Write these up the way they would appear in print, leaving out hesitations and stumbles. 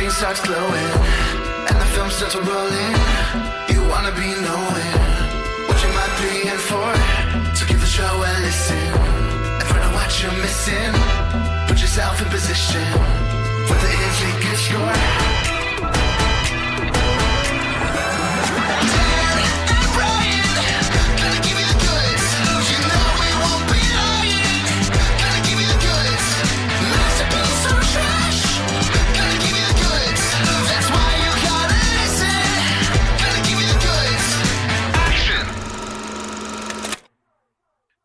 screen starts glowing and the film starts rolling. You wanna be knowing what you might be in for. So give the show a listen and find out what you're missing. Put yourself in position for the easy good score.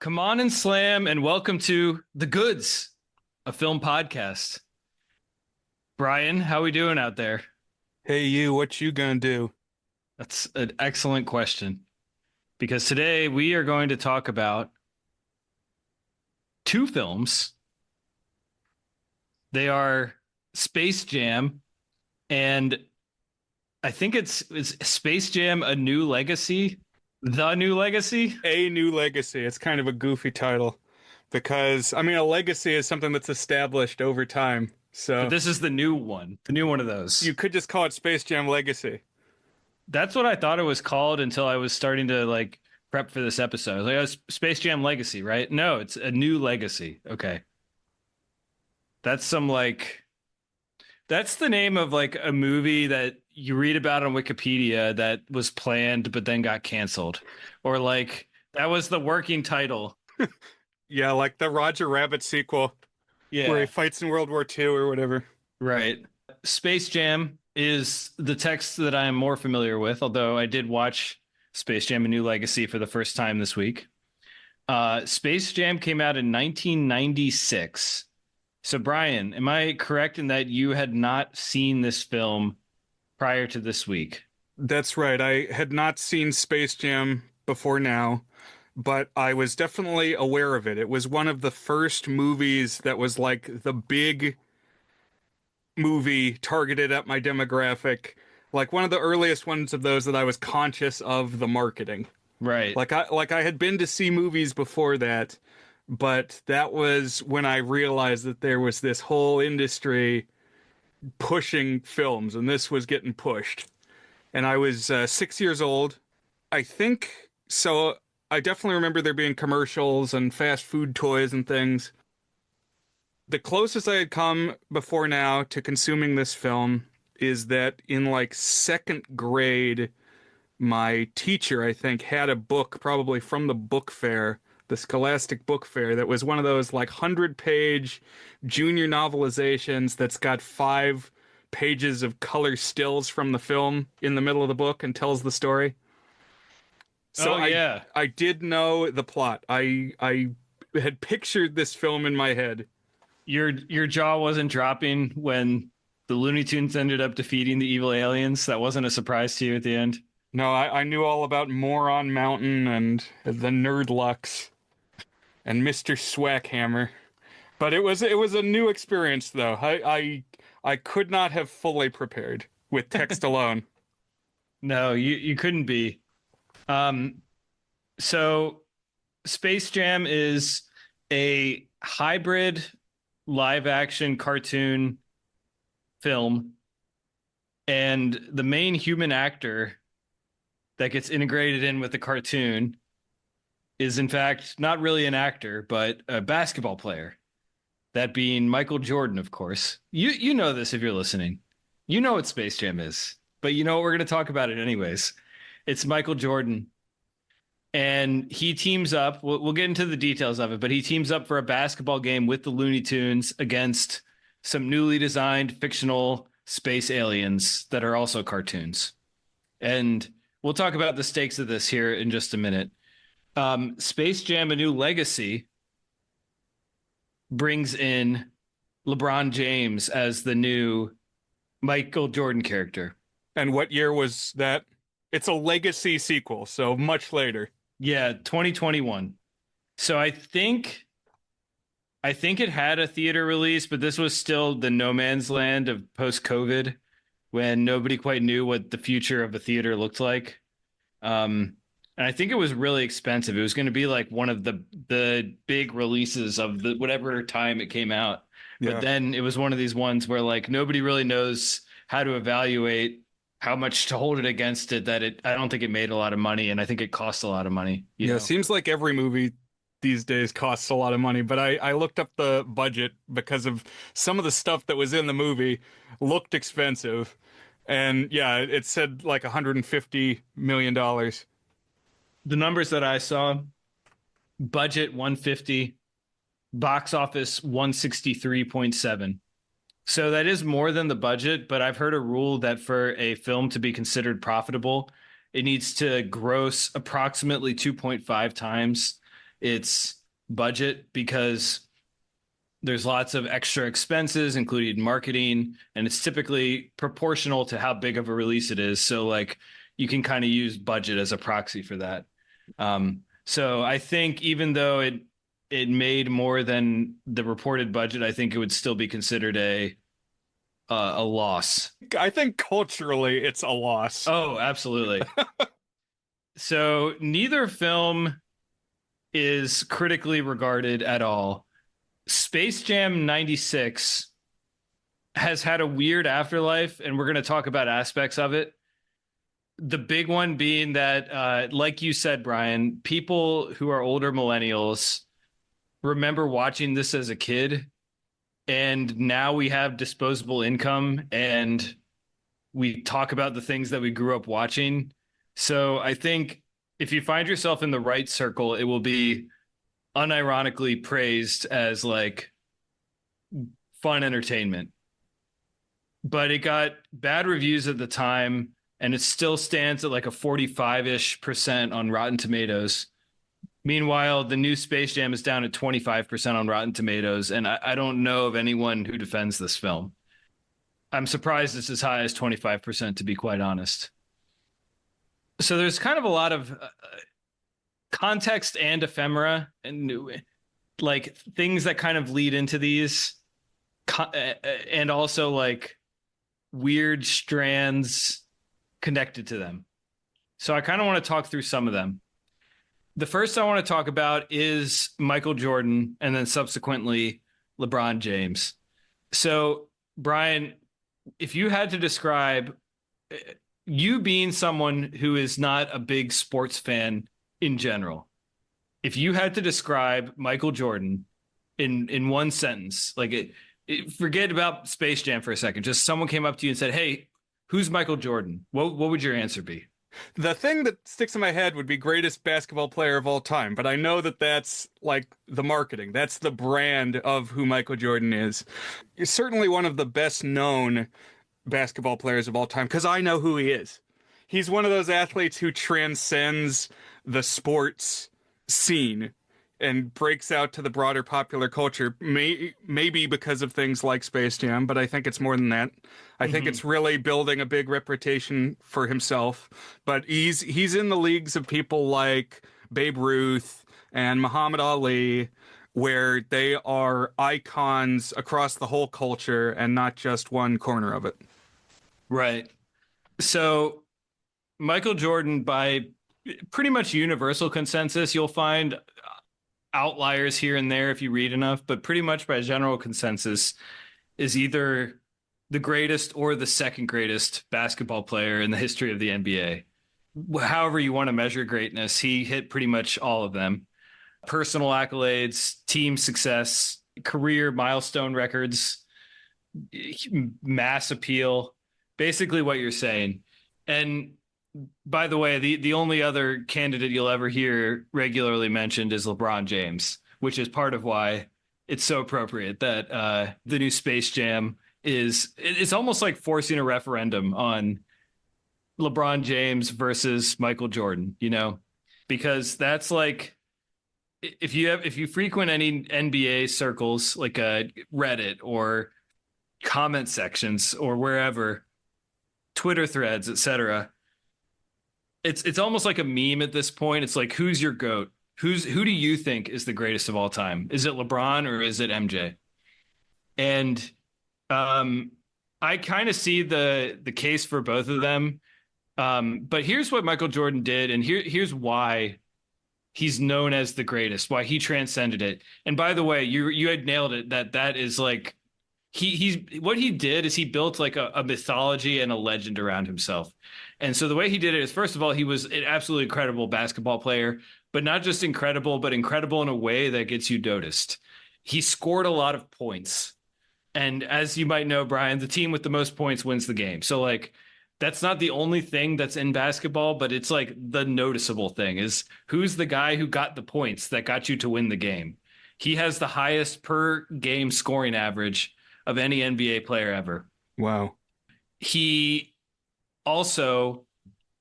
Come on and slam, and welcome to The Goods, a film podcast. Brian, how we doing out there? Hey, you, what you gonna do? That's an excellent question, because today we are going to talk about two films. They are Space Jam, and I think it's Space Jam: A New Legacy. The New Legacy? A New Legacy. It's kind of a goofy title because, I mean, a legacy is something that's established over time. So But this is the new one of those. you could just call it Space Jam Legacy. That's what I thought it was called until I was starting to prep for this episode. I was like, oh, it's Space Jam Legacy, right? No, it's A New Legacy. Okay. That's that's the name of a movie that you read about on Wikipedia that was planned but then got canceled. Or that was the working title. Yeah, like the Roger Rabbit sequel where he fights in World War II or whatever. Right. Space Jam is the text that I am more familiar with, although I did watch Space Jam: A New Legacy for the first time this week. Space Jam came out in 1996. So, Brian, am I correct in that you had not seen this film prior to this week? That's right. I had not seen Space Jam before now, but I was definitely aware of it. It was one of the first movies that was like the big movie targeted at my demographic, like one of the earliest ones of those that I was conscious of the marketing. Right. Like I had been to see movies before that, but that was when I realized that there was this whole industry pushing films, and this was getting pushed. And I was 6 years old, I think. So I definitely remember there being commercials and fast food toys and things. The closest I had come before now to consuming this film is that in second grade, my teacher, I think, had a book probably from the book fair, the Scholastic Book Fair, that was one of those 100-page junior novelizations that's got 5 pages of color stills from the film in the middle of the book and tells the story. So yeah. I did know the plot. I had pictured this film in my head. Your jaw wasn't dropping when the Looney Tunes ended up defeating the evil aliens? That wasn't a surprise to you at the end? No, I knew all about Moron Mountain and the Nerd Lux and Mr. Swackhammer. But it was a new experience, though. I could not have fully prepared with text alone. No, you couldn't be. So Space Jam is a hybrid live action cartoon film, and the main human actor that gets integrated in with the cartoon is in fact not really an actor, but a basketball player. That being Michael Jordan, of course. You know this if you're listening. You know what Space Jam is, but you know what, we're going to talk about it anyways. It's Michael Jordan. And he teams up, we'll get into the details of it, but he teams up for a basketball game with the Looney Tunes against some newly designed fictional space aliens that are also cartoons. And we'll talk about the stakes of this here in just a minute. Space Jam: A New Legacy brings in LeBron James as the new Michael Jordan character. And what year was that? It's a legacy sequel, so much later. Yeah, 2021. So I think it had a theater release, but this was still the no man's land of post-COVID when nobody quite knew what the future of a theater looked like. And I think it was really expensive. It was going to be like one of the big releases of the whatever time it came out. But then it was one of these ones where like nobody really knows how to evaluate how much to hold it against it, that I don't think it made a lot of money, and I think it cost a lot of money. Yeah, it seems like every movie these days costs a lot of money, but I looked up the budget because of some of the stuff that was in the movie looked expensive. And yeah, it said like $150 million. The numbers that I saw: budget 150, box office 163.7. So that is more than the budget, but I've heard a rule that for a film to be considered profitable, it needs to gross approximately 2.5 times its budget, because there's lots of extra expenses, including marketing, and it's typically proportional to how big of a release it is. So like you can kind of use budget as a proxy for that. So I think even though it made more than the reported budget, I think it would still be considered a loss. I think culturally it's a loss. Oh, absolutely. So neither film is critically regarded at all. Space Jam 96 has had a weird afterlife, and we're going to talk about aspects of it. The big one being that, like you said, Brian, people who are older millennials remember watching this as a kid, and now we have disposable income and we talk about the things that we grew up watching. So I think if you find yourself in the right circle, it will be unironically praised as like fun entertainment. But it got bad reviews at the time, and it still stands at like a 45-ish% on Rotten Tomatoes. Meanwhile, the new Space Jam is down at 25% on Rotten Tomatoes, and I don't know of anyone who defends this film. I'm surprised it's as high as 25%, to be quite honest. So there's kind of a lot of context and ephemera, and like things that kind of lead into these, and also like weird strands connected to them. So I kind of want to talk through some of them. The first I want to talk about is Michael Jordan, and then subsequently LeBron James. So, Brian, if you had to describe you being someone who is not a big sports fan in general, if you had to describe Michael Jordan in one sentence, like forget about Space Jam for a second, just someone came up to you and said, "Hey, who's Michael Jordan?" What would your answer be? The thing that sticks in my head would be greatest basketball player of all time, but I know that that's like the marketing. That's the brand of who Michael Jordan is. He's certainly one of the best known basketball players of all time because I know who he is. He's one of those athletes who transcends the sports scene and breaks out to the broader popular culture, maybe because of things like Space Jam, but I think it's more than that. I think it's really building a big reputation for himself. But he's in the leagues of people like Babe Ruth and Muhammad Ali, where they are icons across the whole culture and not just one corner of it. Right. So Michael Jordan, by pretty much universal consensus, you'll find outliers here and there if you read enough, but pretty much by general consensus, is either the greatest or the second greatest basketball player in the history of the NBA. However you want to measure greatness, he hit pretty much all of them. Personal accolades, team success, career milestone records, mass appeal, basically what you're saying. And by the way, the only other candidate you'll ever hear regularly mentioned is LeBron James, which is part of why it's so appropriate that the new Space Jam it's almost like forcing a referendum on LeBron James versus Michael Jordan, because that's like, if you frequent any NBA circles like Reddit or comment sections or wherever, Twitter threads, etc., it's almost like a meme at this point. It's like, who's your GOAT? Who do you think is the greatest of all time? Is it LeBron or is it MJ? And I kind of see the case for both of them. But here's what Michael Jordan did, and here's why he's known as the greatest, why he transcended it. And by the way, you had nailed it, that is like he's what he did is he built like a mythology and a legend around himself. And so the way he did it is, first of all, he was an absolutely incredible basketball player, but not just incredible, but incredible in a way that gets you noticed. He scored a lot of points. And as you might know, Brian, the team with the most points wins the game. So like that's not the only thing that's in basketball, but it's like the noticeable thing is who's the guy who got the points that got you to win the game. He has the highest per game scoring average of any NBA player ever. Wow. He also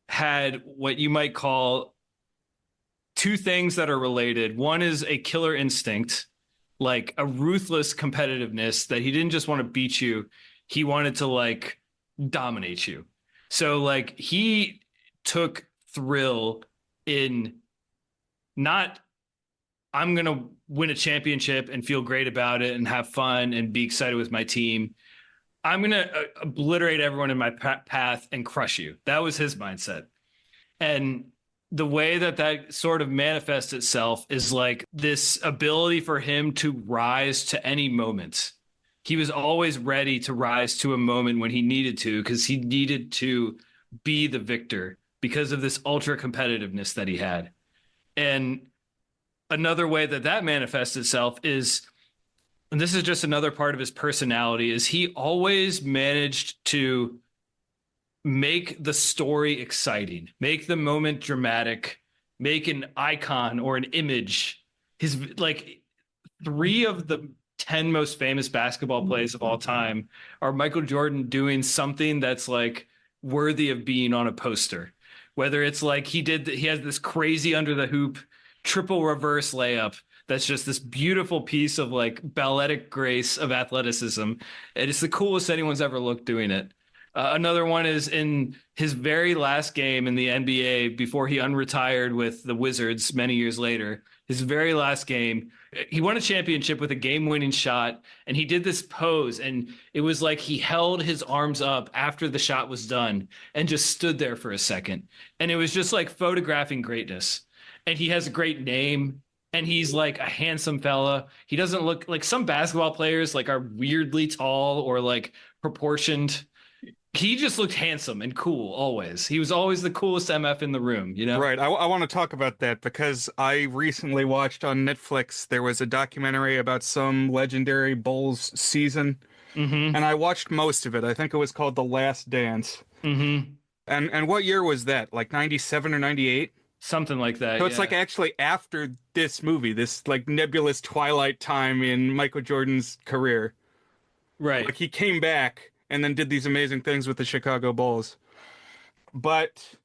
had what you might call two things that are related. One is a killer instinct, like a ruthless competitiveness that he didn't just want to beat you, he wanted to like dominate you. So like he took thrill in not I'm going to win a championship and feel great about it and have fun and be excited with my team. I'm going to obliterate everyone in my path and crush you. That was his mindset. And the way that that sort of manifests itself is like this ability for him to rise to any moment. He was always ready to rise to a moment when he needed to, because he needed to be the victor because of this ultra competitiveness that he had. And another way that that manifests itself is, and this is just another part of his personality, is he always managed to make the story exciting, make the moment dramatic, make an icon or an image. His like three of the 10 most famous basketball plays of all time are Michael Jordan doing something that's like worthy of being on a poster. Whether it's like he has this crazy under the hoop triple reverse layup that's just this beautiful piece of like balletic grace of athleticism. And it's the coolest anyone's ever looked doing it. Another one is in his very last game in the NBA before he unretired with the Wizards many years later. His very last game, he won a championship with a game-winning shot, and he did this pose, and it was like he held his arms up after the shot was done and just stood there for a second. And it was just like photographing greatness. And he has a great name, and he's like a handsome fella. He doesn't look like some basketball players like are weirdly tall or like proportioned. He just looked handsome and cool always. He was always the coolest MF in the room, you know? Right. I want to talk about that because I recently watched on Netflix, there was a documentary about some legendary Bulls season, Mm-hmm. and I watched most of it. I think it was called The Last Dance. Mm-hmm. And what year was that? Like 97 or 98? Something like that. So it's Yeah. like actually after this movie, this like nebulous twilight time in Michael Jordan's career. Right. Like he came back and then did these amazing things with the Chicago Bulls. But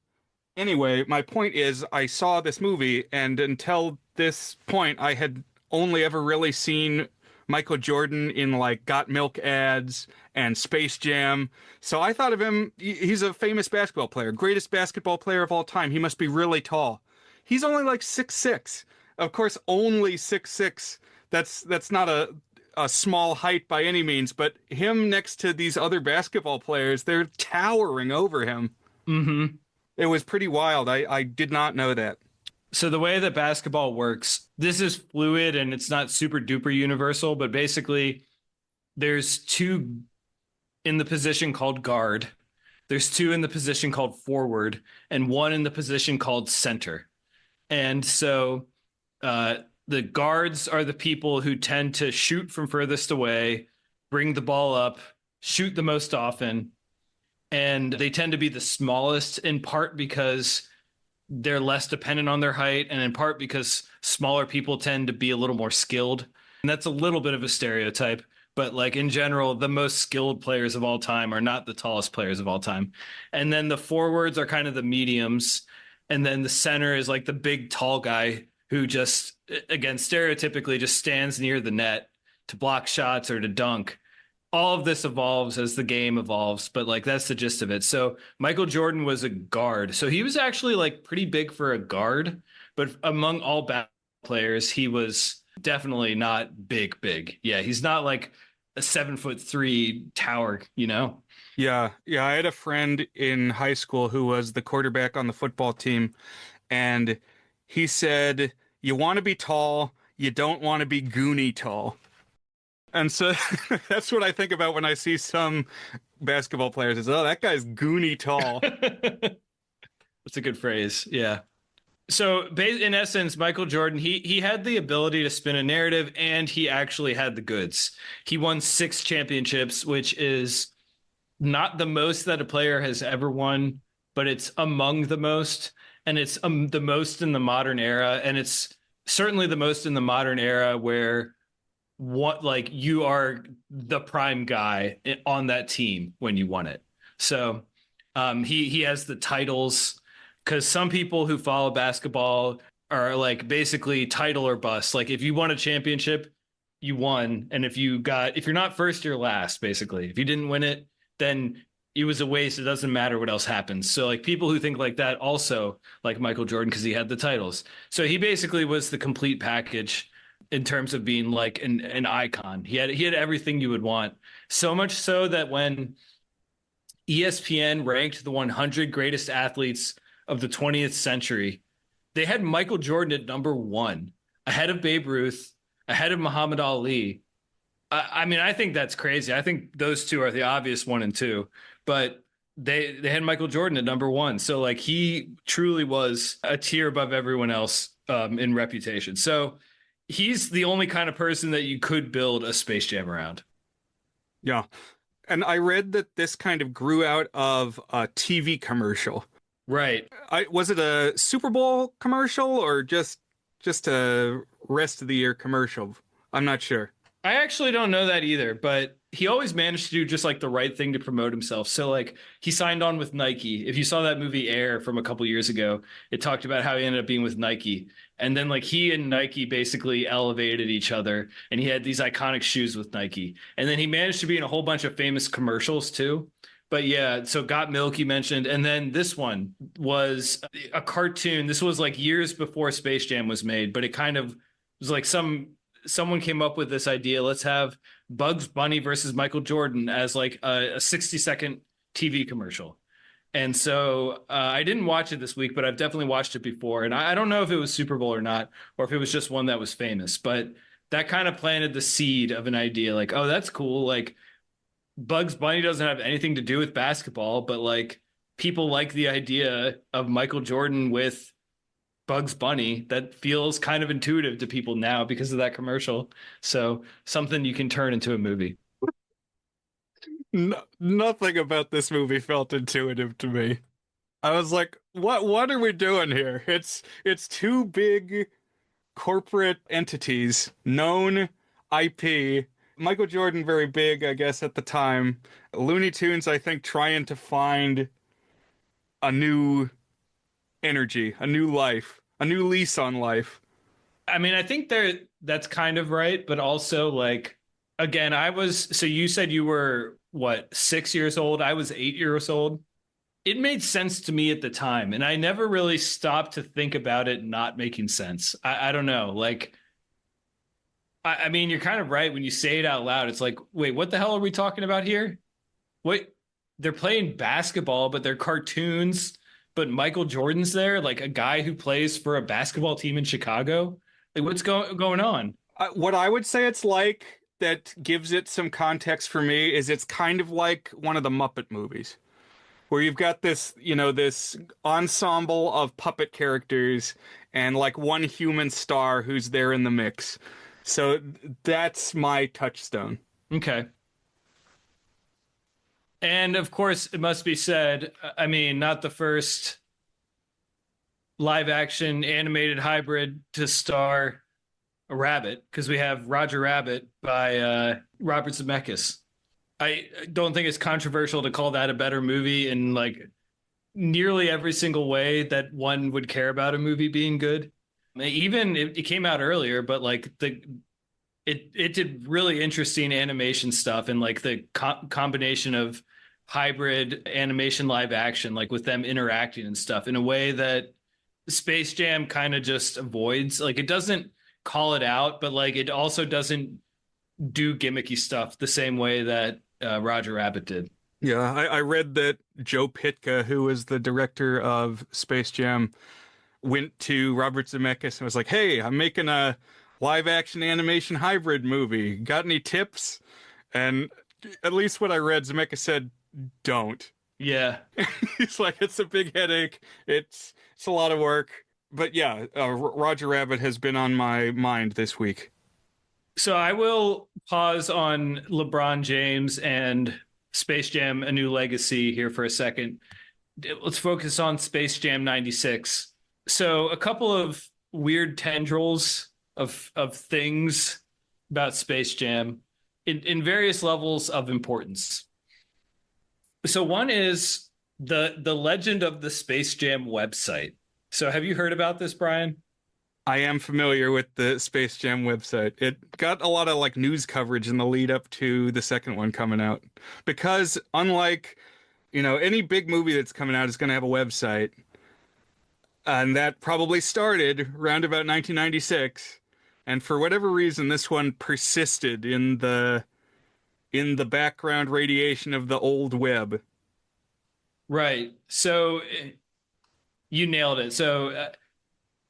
anyway, my point is I saw this movie, and until this point, I had only ever really seen Michael Jordan in like Got Milk ads and Space Jam. So I thought of him, he's a famous basketball player, greatest basketball player of all time. He must be really tall. He's only like 6'6". Of course, only 6'6". That's not a small height by any means, but him next to these other basketball players, they're towering over him. Mm-hmm. It was pretty wild. I did not know that. So the way that basketball works, this is fluid and it's not super duper universal, but basically there's two in the position called guard. There's two in the position called forward and one in the position called center. And so the guards are the people who tend to shoot from furthest away, bring the ball up, shoot the most often. And they tend to be the smallest in part because they're less dependent on their height, and in part because smaller people tend to be a little more skilled. And that's a little bit of a stereotype, but like in general, the most skilled players of all time are not the tallest players of all time. And then the forwards are kind of the mediums, and then the center is like the big tall guy who just, again, stereotypically just stands near the net to block shots or to dunk. All of this evolves as the game evolves, but like that's the gist of it. So Michael Jordan was a guard. So he was actually like pretty big for a guard, but among all basketball players, he was definitely not big. Yeah, he's not like a 7'3" tower, you know? Yeah, yeah. I had a friend in high school who was the quarterback on the football team, and he said, "You want to be tall, you don't want to be goony tall." And so that's what I think about when I see some basketball players is, oh, that guy's goony tall. That's a good phrase. Yeah. So, in essence, Michael Jordan, he had the ability to spin a narrative, and he actually had the goods. He won 6 championships, which is not the most that a player has ever won, but it's among the most, and it's the most in the modern era, and it's certainly the most in the modern era where what like you are the prime guy on that team when you won it. So he has the titles because some people who follow basketball are like basically title or bust. Like if you won a championship, you won, and if you're not first, you're last. Basically, if you didn't win it, then it was a waste. It doesn't matter what else happens. So like people who think like that also like Michael Jordan because he had the titles. So he basically was the complete package in terms of being like an icon. He had everything you would want. So much so that when ESPN ranked the 100 greatest athletes of the 20th century, they had Michael Jordan at number 1, ahead of Babe Ruth, ahead of Muhammad Ali. I mean, I think that's crazy. I think those two are the obvious 1 and 2, but they had Michael Jordan at number 1. So like he truly was a tier above everyone else in reputation. So he's the only kind of person that you could build a Space Jam around. Yeah. And I read that this kind of grew out of a TV commercial. Right. Was it a Super Bowl commercial or just a rest of the year commercial? I'm not sure. I actually don't know that either, but he always managed to do just like the right thing to promote himself. So like he signed on with Nike. If you saw that movie Air from a couple years ago, it talked about how he ended up being with Nike. And then like he and Nike basically elevated each other, and he had these iconic shoes with Nike. And then he managed to be in a whole bunch of famous commercials too. But yeah, so Got Milk you mentioned, and then this one was a cartoon. This was like years before Space Jam was made, but it kind of was like someone came up with this idea. Let's have Bugs Bunny versus Michael Jordan as like a 60-second TV commercial. And so I didn't watch it this week, but I've definitely watched it before. And I don't know if it was Super Bowl or not, or if it was just one that was famous, but that kind of planted the seed of an idea like, oh, that's cool. Like Bugs Bunny doesn't have anything to do with basketball, but like people like the idea of Michael Jordan with Bugs Bunny. That feels kind of intuitive to people now because of that commercial. So something you can turn into a movie. No, nothing about this movie felt intuitive to me. I was like, what are we doing here? It's two big corporate entities, known IP. Michael Jordan very big, I guess, at the time. Looney Tunes, I think, trying to find a new energy, a new life, a new lease on life. I mean, I think that's kind of right, but also like again, so you said you were what, 6 years old? I was 8 years old. It made sense to me at the time, and I never really stopped to think about it not making sense. I don't know. Like I mean, you're kind of right when you say it out loud. It's like, wait, what the hell are we talking about here? What they're playing basketball, but they're cartoons, but Michael Jordan's there, like a guy who plays for a basketball team in Chicago. Like what's going on? What I would say it's like that gives it some context for me is it's kind of like one of the Muppet movies where you've got this, this ensemble of puppet characters and like one human star who's there in the mix. So that's my touchstone. Okay. And of course, it must be said, I mean, not the first live action animated hybrid to star a rabbit, because we have Roger Rabbit by Robert Zemeckis. I don't think it's controversial to call that a better movie in like nearly every single way that one would care about a movie being good. Even it came out earlier, but like it did really interesting animation stuff, and like the combination of hybrid animation live action, like with them interacting and stuff in a way that Space Jam kind of just avoids. Like it doesn't call it out, but like it also doesn't do gimmicky stuff the same way that Roger Rabbit did. Yeah, I read that Joe Pytka, who was the director of Space Jam, went to Robert Zemeckis and was like, "Hey, I'm making a live action animation hybrid movie. Got any tips? And at least what I read, Zemeckis said, don't. Yeah. He's like, it's a big headache. It's a lot of work. But yeah, Roger Rabbit has been on my mind this week. So I will pause on LeBron James and Space Jam: A New Legacy here for a second. Let's focus on Space Jam 96. So a couple of weird tendrils of things about Space Jam in various levels of importance. So one is the legend of the Space Jam website. So have you heard about this, Brian? I am familiar with the Space Jam website. It got a lot of like news coverage in the lead up to the second one coming out. Because unlike, any big movie that's coming out is going to have a website. And that probably started around about 1996. And for whatever reason, this one persisted in the background radiation of the old web. Right. So you nailed it. So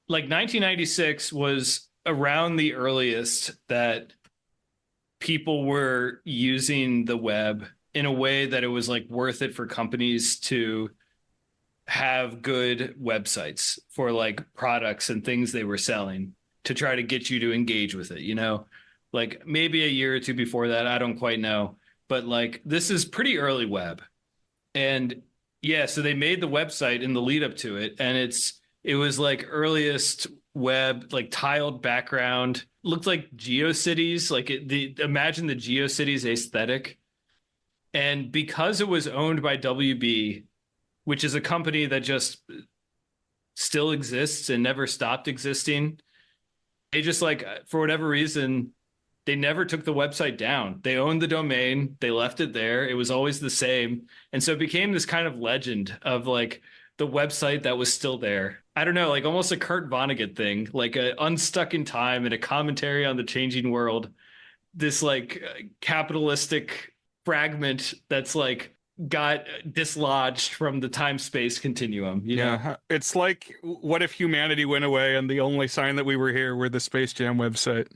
like 1996 was around the earliest that people were using the web in a way that it was like worth it for companies to have good websites for like products and things they were selling to try to get you to engage with it. Like maybe a year or two before that, I don't quite know, but like this is pretty early web. And yeah, so they made the website in the lead up to it, and it was like earliest web, like tiled background, looked like GeoCities, like imagine the GeoCities aesthetic. And because it was owned by WB, which is a company that just still exists and never stopped existing, they just like for whatever reason they never took the website down. They owned the domain, they left it there, it was always the same, and so it became this kind of legend of like the website that was still there. I don't know, like almost a Kurt Vonnegut thing, like a unstuck in time and a commentary on the changing world, this like capitalistic fragment that's like got dislodged from the time space continuum. Yeah, it's like, what if humanity went away and the only sign that we were here were the Space Jam website?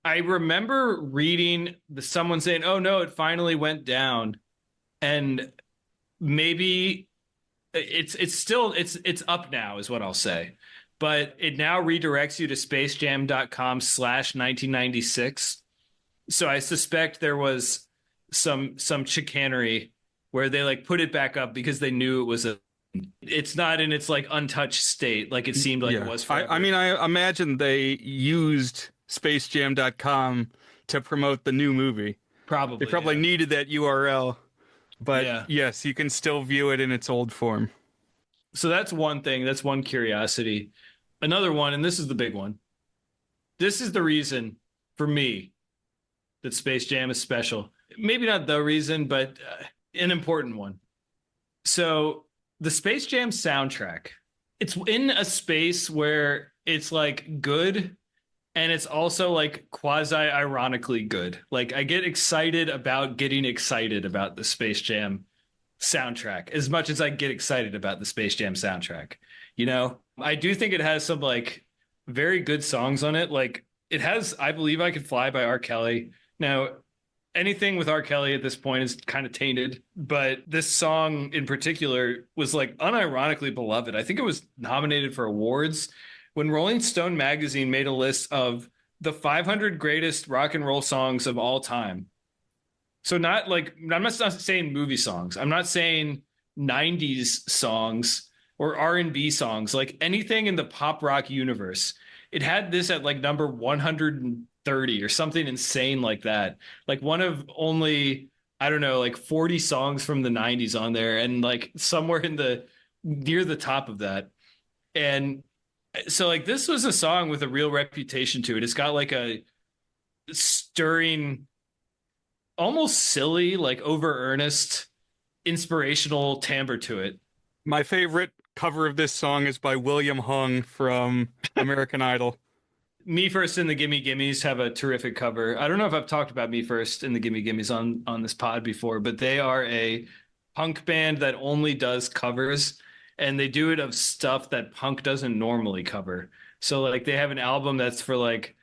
I remember reading someone saying, "Oh no, it finally went down," and maybe it's still it's up now, is what I'll say. But it now redirects you to spacejam.com/1996. So I suspect there was some chicanery where they like put it back up because they knew it was it's not in its like untouched state like it seemed like it was forever. I mean, I imagine they used spacejam.com to promote the new movie. Probably. They probably needed that URL, but yes, you can still view it in its old form. So that's one thing. That's one curiosity. Another one, and this is the big one. This is the reason for me that Space Jam is special. Maybe not the reason, but an important one. So the Space Jam soundtrack, it's in a space where it's like good and it's also like quasi ironically good. Like I get excited about getting excited about the Space Jam soundtrack as much as I get excited about the Space Jam soundtrack. I do think it has some like very good songs on it. Like it has I Believe I Could Fly by R. Kelly. Now, anything with R. Kelly at this point is kind of tainted, but this song in particular was like unironically beloved. I think it was nominated for awards when Rolling Stone magazine made a list of the 500 greatest rock and roll songs of all time. So not like, I'm not saying movie songs. I'm not saying 90s songs or R&B songs, like anything in the pop rock universe. It had this at like number 130 or something insane like that. Like one of only, I don't know, like 40 songs from the 90s on there, and like somewhere near the top of that. And so like this was a song with a real reputation to it. It's got like a stirring, almost silly, like over earnest, inspirational timbre to it. My favorite cover of this song is by William Hung from American Idol. Me First and the Gimme Gimmes have a terrific cover. I don't know if I've talked about Me First and the Gimme Gimmes on this pod before, but they are a punk band that only does covers, and they do it of stuff that punk doesn't normally cover. So like they have an album that's for like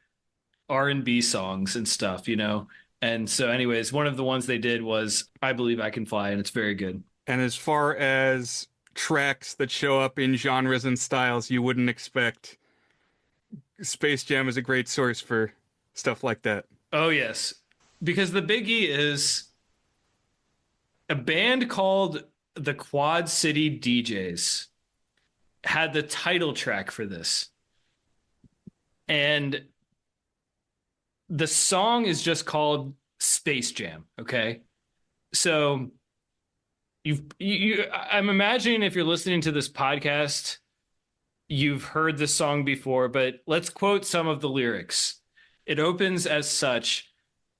R&B songs and stuff, you know. And so anyways, one of the ones they did was I Believe I Can Fly, and it's very good. And as far as tracks that show up in genres and styles you wouldn't expect, Space Jam is a great source for stuff like that. Oh yes. Because the biggie is a band called the Quad City DJs had the title track for this. And the song is just called Space Jam, okay? So I'm imagining if you're listening to this podcast, you've heard this song before, but let's quote some of the lyrics. It opens as such: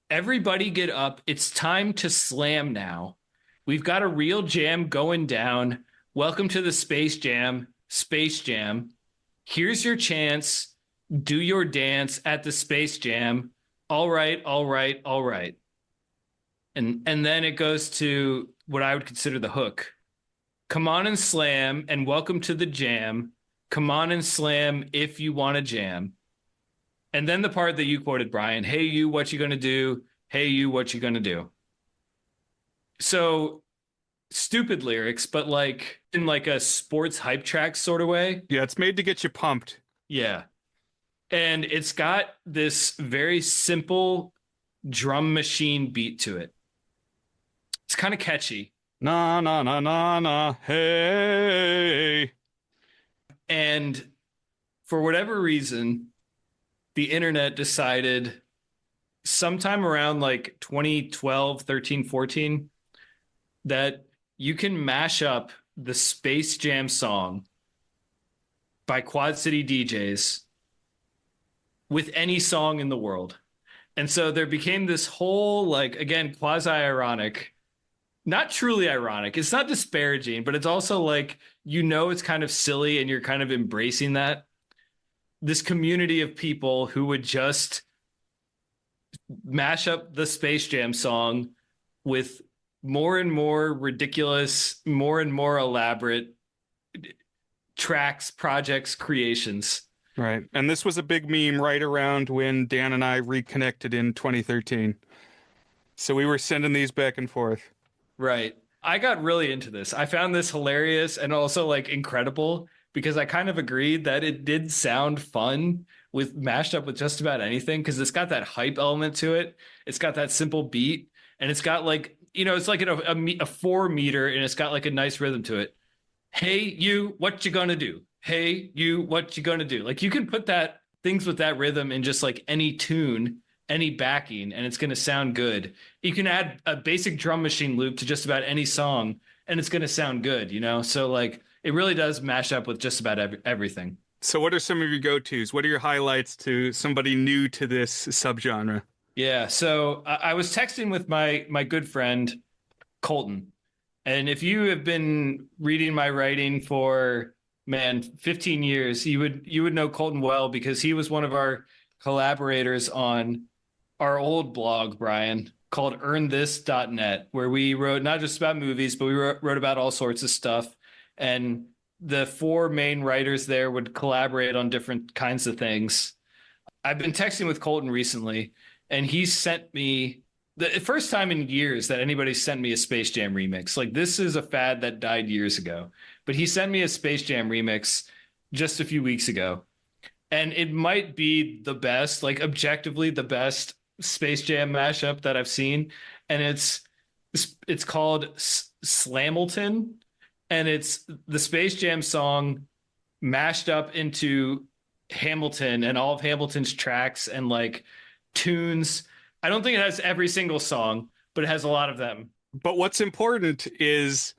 "Everybody get up. It's time to slam now. We've got a real jam going down. Welcome to the Space Jam, Space Jam. Here's your chance. Do your dance at the Space Jam. All right, all right, all right." And then it goes to what I would consider the hook. "Come on and slam, and welcome to the jam. Come on and slam if you want to jam." And then the part that you quoted, Brian: "Hey, you, what you gonna do? Hey, you, what you gonna do?" So stupid lyrics, but like in like a sports hype track sort of way. Yeah, it's made to get you pumped. Yeah. And it's got this very simple drum machine beat to it. It's kind of catchy. Na na na na na, hey. And for whatever reason, the internet decided sometime around like 2012, 13, 14, that you can mash up the Space Jam song by Quad City DJs with any song in the world. And so there became this whole, like, again, quasi-ironic, not truly ironic. It's not disparaging, but it's also like, you know, it's kind of silly and you're kind of embracing that. This community of people who would just mash up the Space Jam song with more and more ridiculous, more and more elaborate tracks, projects, creations. Right. And this was a big meme right around when Dan and I reconnected in 2013. So we were sending these back and forth. Right. I got really into this. I found this hilarious and also like incredible because I kind of agreed that it did sound fun with mashed up with just about anything because it's got that hype element to it. It's got that simple beat and it's got like, you know, it's like a 4 meter and it's got like a nice rhythm to it. Hey, you, what you gonna do? Hey, you, what you gonna do? Like you can put that things with that rhythm in just like any tune, any backing, and it's gonna sound good. You can add a basic drum machine loop to just about any song, and it's gonna sound good, you know? So like it really does mash up with just about everything. So what are some of your go-tos? What are your highlights to somebody new to this subgenre? Yeah. So I was texting with my good friend Colton. And if you have been reading my writing for, man, 15 years, you would know Colton well because he was one of our collaborators on our old blog, Brian, called earnthis.net, where we wrote not just about movies, but we wrote about all sorts of stuff. And the 4 main writers there would collaborate on different kinds of things. I've been texting with Colton recently, and he sent me the first time in years that anybody sent me a Space Jam remix. Like this is a fad that died years ago, but he sent me a Space Jam remix just a few weeks ago. And it might be the best, like objectively the best Space Jam mashup that I've seen. And it's called Slamilton, and it's the Space Jam song mashed up into Hamilton and all of Hamilton's tracks and like tunes. I don't think it has every single song, but it has a lot of them. But what's important is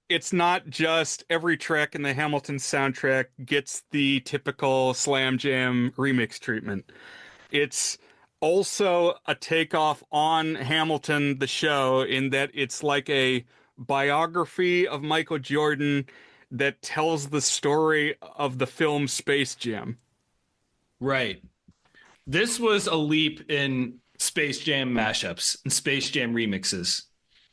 it's not just every track in the Hamilton soundtrack gets the typical Slam Jam remix treatment. It's also a takeoff on Hamilton, the show, in that it's like a biography of Michael Jordan that tells the story of the film Space Jam. Right. This was a leap in Space Jam mashups and Space Jam remixes.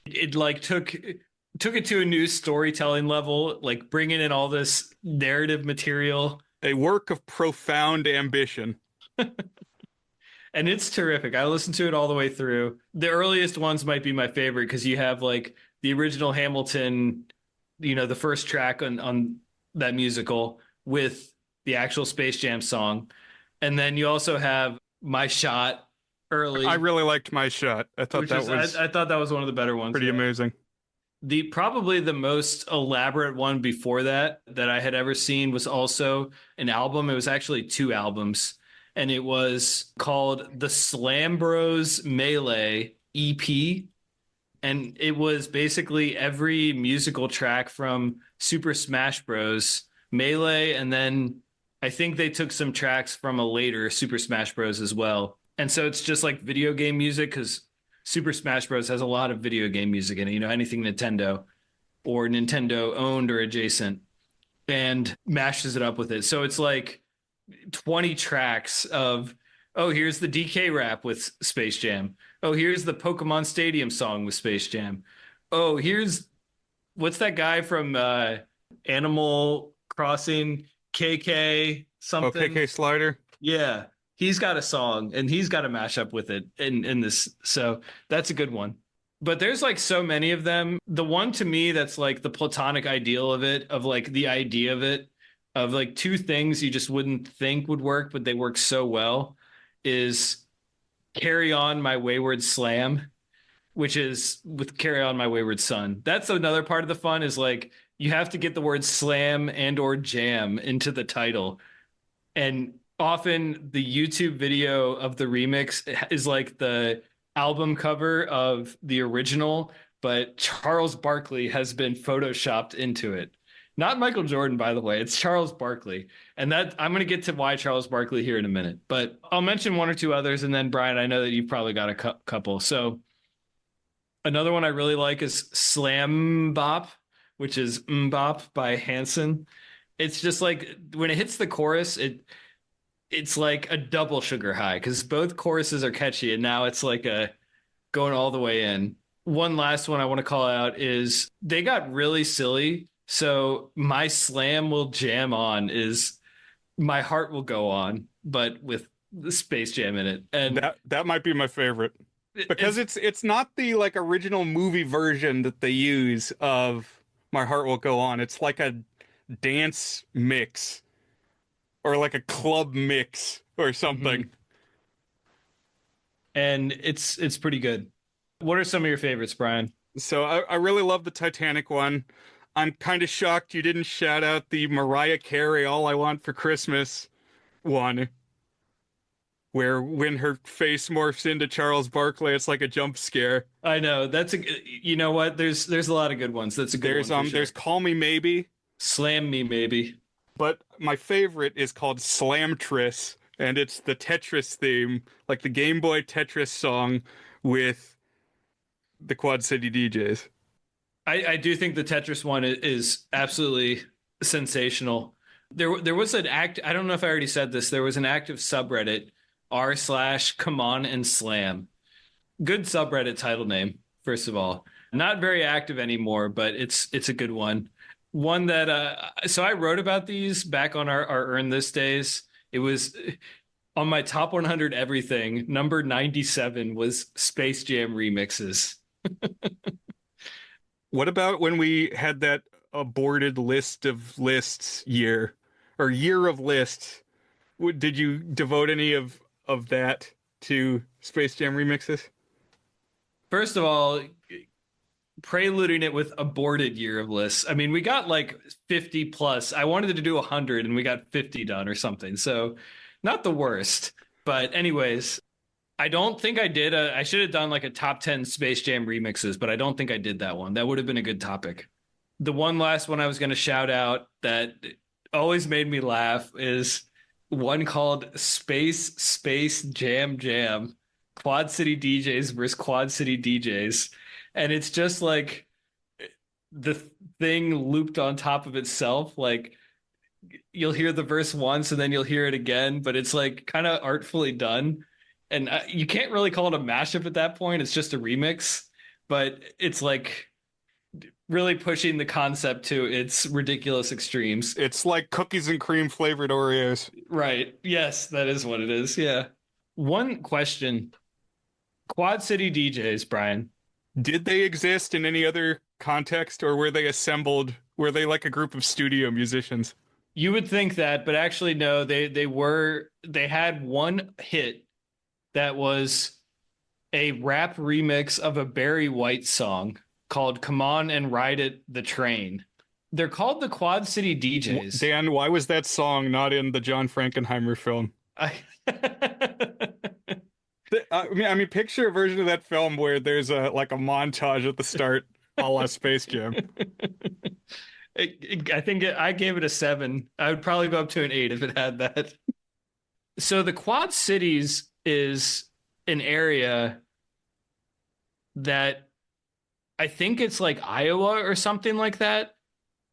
It like took it to a new storytelling level, like bringing in all this narrative material A work of profound ambition. And it's terrific. I listened to it all the way through. The earliest ones might be my favorite because you have like the original Hamilton, the first track on that musical with the actual Space Jam song. And then you also have My Shot I early, really liked My Shot. I thought which that is was I thought that was one of the better ones. pretty Yeah. amazing. The probably the most elaborate one before that I had ever seen was also an album. It was actually two albums, and it was called the Slam Bros Melee EP. And it was basically every musical track from Super Smash Bros. Melee, and then I think they took some tracks from a later Super Smash Bros. As well. And so it's just like video game music because Super Smash Bros. Has a lot of video game music in it, anything Nintendo or Nintendo owned or adjacent, and mashes it up with it. So it's like 20 tracks of, oh, here's the DK rap with Space Jam. Oh, here's the Pokemon Stadium song with Space Jam. Oh, here's what's that guy from Animal Crossing, KK Oh, something. KK Slider. Yeah, he's got a song and he's got a mashup with it in this. So that's a good one. But there's like so many of them. The one to me that's like the platonic ideal of it, of like the idea of it, of like two things you just wouldn't think would work, but they work so well, is Carry On My Wayward Slam, which is with Carry On My Wayward Son. That's another part of the fun is like you have to get the word slam and or jam into the title. And often the YouTube video of the remix is like the album cover of the original, but Charles Barkley has been photoshopped into it. Not Michael Jordan, by the way. It's Charles Barkley. And that I'm going to get to why Charles Barkley here in a minute, but I'll mention one or two others. And then Brian, I know that you've probably got a couple. So another one I really like is Slam Bop, which is Mbop by Hanson. It's just like when it hits the chorus, it's like a double sugar high because both choruses are catchy, and now it's like a going all the way in. One last one I want to call out is they got really silly. So My Slam Will Jam On is My Heart Will Go On, but with the Space Jam in it. And That might be my favorite because it's not the like original movie version that they use of My Heart Will Go On. It's like a dance mix or like a club mix or something. and it's pretty good. What are some of your favorites, Brian? So I really love the Titanic one. I'm kind of shocked you didn't shout out the Mariah Carey All I Want for Christmas one, where when her face morphs into Charles Barkley, it's like a jump scare. I know that's you know what? There's a lot of good ones. That's a good There's one for sure. there's Call Me Maybe, Slam Me Maybe. but my favorite is called Slamtris, and it's the Tetris theme, like the Game Boy Tetris song with the Quad City DJs. I do think the Tetris one is absolutely sensational. There was an act. I don't know if I already said this. There was an active subreddit r/come on and slam. Good subreddit title name. First of all, not very active anymore, but it's a good one. One that so I wrote about these back on our Earn This days. It was on my top 100 everything. Number 97 was Space Jam remixes. What about when we had that aborted list of lists year or year of lists? Did you devote any of that to Space Jam remixes? First of all, preluding it with aborted year of lists. I mean, we got like 50 plus. I wanted to do 100 and we got 50 done or something. So not the worst. But anyways, I don't think I did. I should have done like a top 10 Space Jam remixes, but I don't think I did that one. That would have been a good topic. The one last one I was going to shout out that always made me laugh is one called Space Jam Jam, Quad City DJs versus Quad City DJs. And it's just like the thing looped on top of itself. Like you'll hear the verse once and then you'll hear it again, but it's like kind of artfully done. And you can't really call it a mashup at that point. It's just a remix, but it's like really pushing the concept to its ridiculous extremes. It's like cookies and cream flavored Oreos. Right. Yes, that is what it is. Yeah. One question. Quad City DJs, Brian. Did they exist in any other context, or were they assembled? Were they like a group of studio musicians? You would think that, but actually no, they had one hit that was a rap remix of a Barry White song called Come On and Ride It the Train. They're called the Quad City DJs. Dan, why was that song not in the John Frankenheimer film? I I mean, picture a version of that film where there's a like a montage at the start, a la Space Jam. I gave it a 7. I would probably go up to an 8 if it had that. So the Quad Cities is an area that I think it's like Iowa or something like that.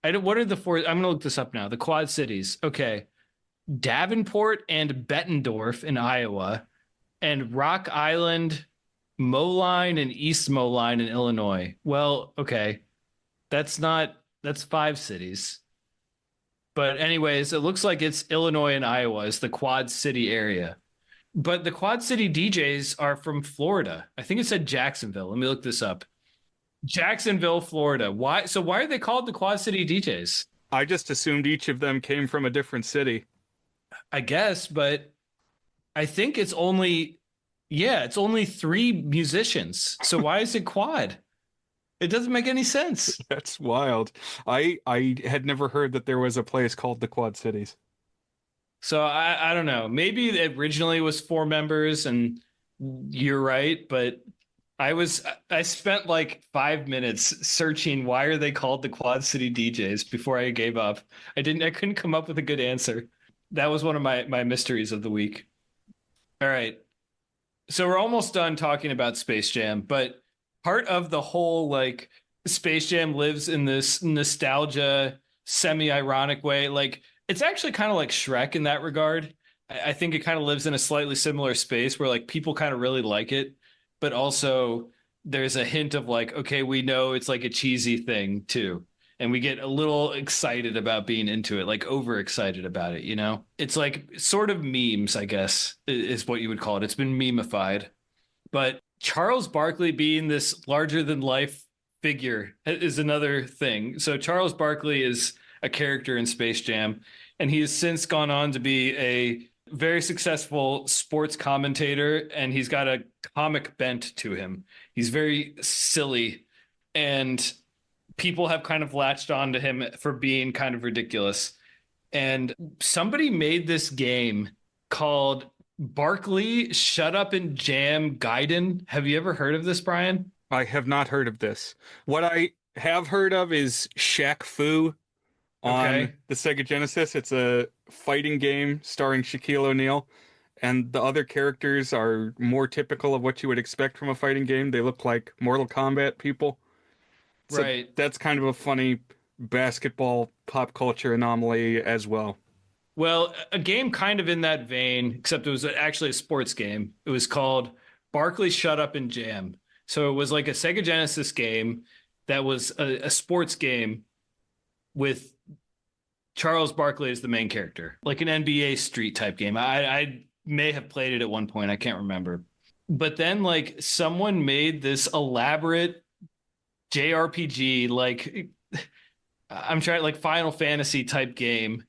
I don't, what are the four? I'm going to look this up now. The Quad Cities. Okay. Davenport and Bettendorf in Iowa, and Rock Island, Moline, and East Moline in Illinois. Well, okay. That's 5 cities. But anyways, it looks like it's Illinois and Iowa is the Quad City area. But the Quad City DJs are from Florida. I think it said Jacksonville. Let me look this up. Jacksonville, Florida. Why? So why are they called the Quad City DJs? I just assumed each of them came from a different city. I guess, but I think it's only 3 musicians. So why is it quad? It doesn't make any sense. That's wild. I had never heard that there was a place called the Quad Cities. So I don't know. Maybe it originally was 4 members, and you're right, but I spent like 5 minutes searching why are they called the Quad City DJs before I gave up. I couldn't come up with a good answer. That was one of my mysteries of the week. All right. So we're almost done talking about Space Jam, but part of the whole like Space Jam lives in this nostalgia, semi-ironic way. Like it's actually kind of like Shrek in that regard. I think it kind of lives in a slightly similar space where like people kind of really like it, but also there's a hint of like, okay, we know it's like a cheesy thing too. And we get a little excited about being into it, like overexcited about it, you know? It's like sort of memes, I guess, is what you would call it. It's been memeified. But Charles Barkley being this larger than life figure is another thing. So Charles Barkley is a character in Space Jam, and he has since gone on to be a very successful sports commentator, and he's got a comic bent to him. He's very silly, and people have kind of latched on to him for being kind of ridiculous. And somebody made this game called Barkley Shut Up and Jam Gaiden. Have you ever heard of this, Brian? I have not heard of this. What I have heard of is Shaq Fu on Okay. the Sega Genesis. It's a fighting game starring Shaquille O'Neal, and the other characters are more typical of what you would expect from a fighting game. They look like Mortal Kombat people. So Right. that's kind of a funny basketball pop culture anomaly as well. Well, a game kind of in that vein, except it was actually a sports game. It was called Barkley Shut Up and Jam. So it was like a Sega Genesis game that was a sports game with Charles Barkley as the main character, like an NBA Street type game. I may have played it at one point. I can't remember. But then, like, someone made this elaborate JRPG, like, I'm trying, like, Final Fantasy type game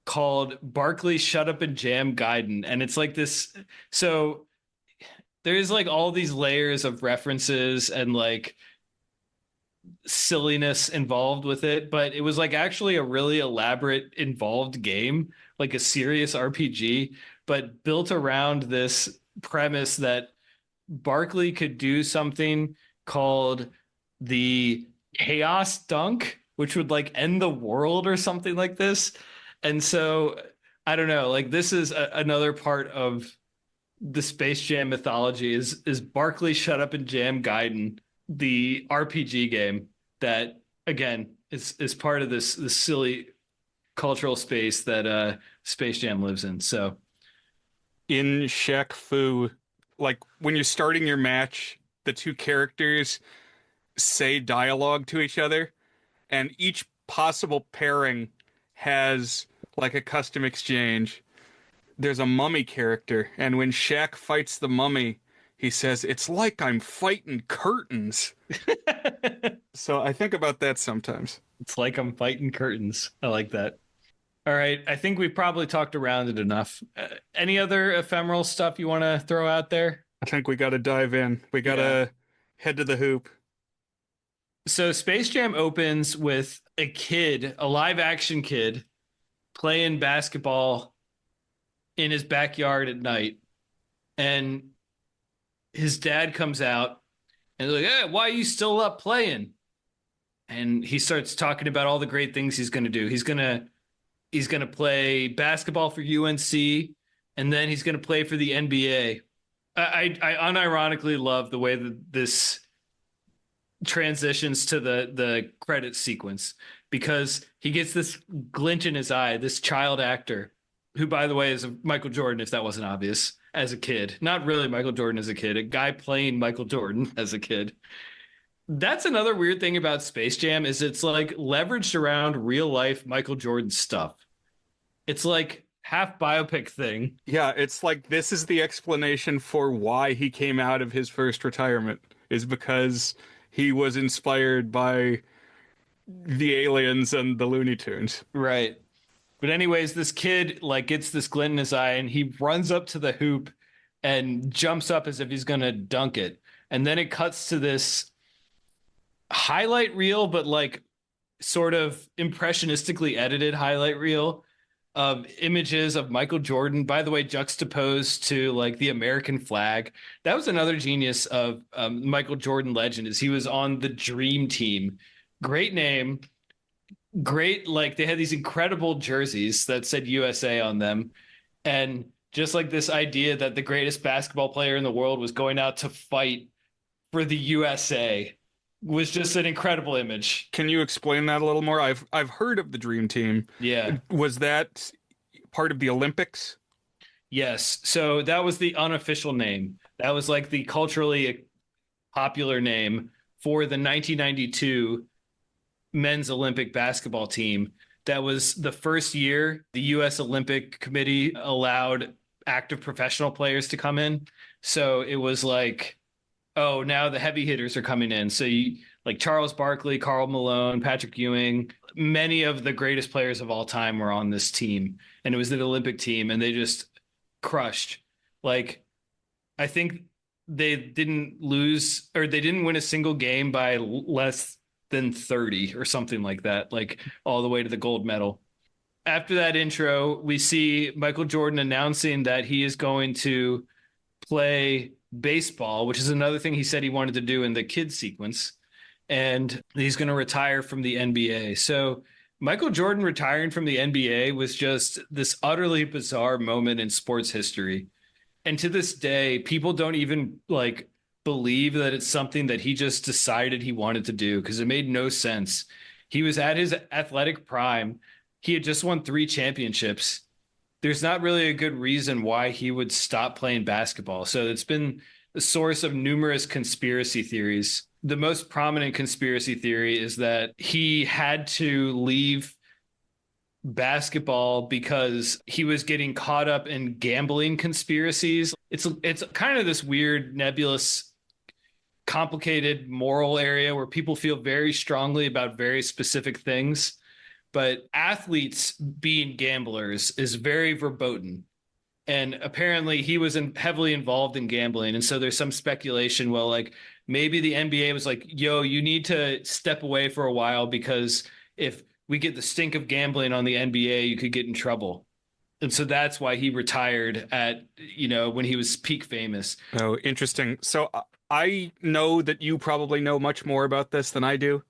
called Barkley Shut Up and Jam Gaiden. And it's like this. So there's like all these layers of references and like silliness involved with it, but it was like actually a really elaborate, involved game, like a serious RPG, but built around this premise that Barkley could do something called the Chaos Dunk, which would like end the world or something like this. And so I don't know, like this is another part of the Space Jam mythology is Barkley Shut Up and Jam Gaiden, the RPG game that again is part of this silly cultural space that Space Jam lives in. So In Shaq Fu, like when you're starting your match, the two characters say dialogue to each other, and each possible pairing has like a custom exchange. There's a mummy character, and when Shaq fights the mummy, he says, "It's like I'm fighting curtains." So I think about that sometimes. It's like I'm fighting curtains. I like that. All right. I think we probably talked around it enough. Any other ephemeral stuff you want to throw out there? I think we got to dive in. We got Yeah. to head to the hoop. So Space Jam opens with a kid, a live action kid, playing basketball in his backyard at night. And his dad comes out and they're like, hey, why are you still up playing? And he starts talking about all the great things he's going to do. He's gonna play basketball for UNC, and then he's gonna play for the NBA. I unironically love the way that this transitions to the credit sequence because he gets this glint in his eye, this child actor, who by the way is Michael Jordan, if that wasn't obvious, as a kid. Not really Michael Jordan as a kid, a guy playing Michael Jordan as a kid. That's another weird thing about Space Jam is it's like leveraged around real life Michael Jordan stuff. It's like half biopic thing. Yeah, it's like this is the explanation for why he came out of his first retirement, is because he was inspired by the aliens and the Looney Tunes. Right. But anyways, this kid like gets this glint in his eye and he runs up to the hoop and jumps up as if he's gonna dunk it. And then it cuts to this highlight reel, but like sort of impressionistically edited highlight reel of images of Michael Jordan, by the way, juxtaposed to like the American flag. That was another genius of Michael Jordan legend is he was on the Dream Team. Great name, great. Like they had these incredible jerseys that said USA on them. And just like this idea that the greatest basketball player in the world was going out to fight for the USA was just an incredible image. Can you explain that a little more? I've heard of the Dream Team. Yeah. Was that part of the Olympics? Yes. So that was the unofficial name. That was like the culturally popular name for the 1992 men's Olympic basketball team. That was the first year the U.S. Olympic Committee allowed active professional players to come in. So it was like, oh, now the heavy hitters are coming in. So you like Charles Barkley, Karl Malone, Patrick Ewing, many of the greatest players of all time were on this team. And it was the Olympic team, and they just crushed. Like, I think they didn't lose or they didn't win a single game by less than 30 or something like that, like all the way to the gold medal. After that intro, we see Michael Jordan announcing that he is going to play baseball, which is another thing he said he wanted to do in the kids sequence. And he's going to retire from the NBA. So Michael Jordan retiring from the NBA was just this utterly bizarre moment in sports history. And to this day, people don't even like believe that it's something that he just decided he wanted to do because it made no sense. He was at his athletic prime. He had just won 3 championships. There's not really a good reason why he would stop playing basketball. So it's been the source of numerous conspiracy theories. The most prominent conspiracy theory is that he had to leave basketball because he was getting caught up in gambling conspiracies. It's kind of this weird, nebulous, complicated moral area where people feel very strongly about very specific things. But athletes being gamblers is very verboten. And apparently he was heavily involved in gambling. And so there's some speculation, well, like maybe the NBA was like, yo, you need to step away for a while because if we get the stink of gambling on the NBA, you could get in trouble. And so that's why he retired at, when he was peak famous. Oh, interesting. So I know that you probably know much more about this than I do.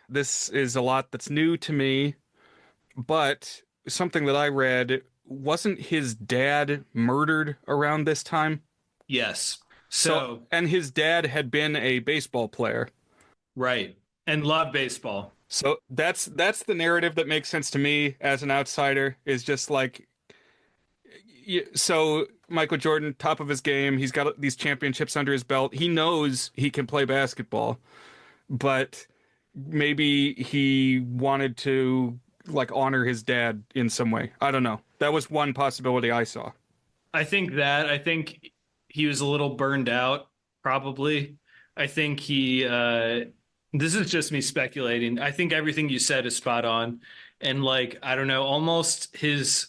This is a lot that's new to me. But something that I read, wasn't his dad murdered around this time? Yes. So and his dad had been a baseball player. Right. And loved baseball. So that's the narrative that makes sense to me as an outsider, is just like, so Michael Jordan, top of his game, he's got these championships under his belt. He knows he can play basketball, but maybe he wanted to like honor his dad in some way. I don't know. That was one possibility I saw. I think he was a little burned out, probably. I think this is just me speculating. I think everything you said is spot on. And like, I don't know, almost his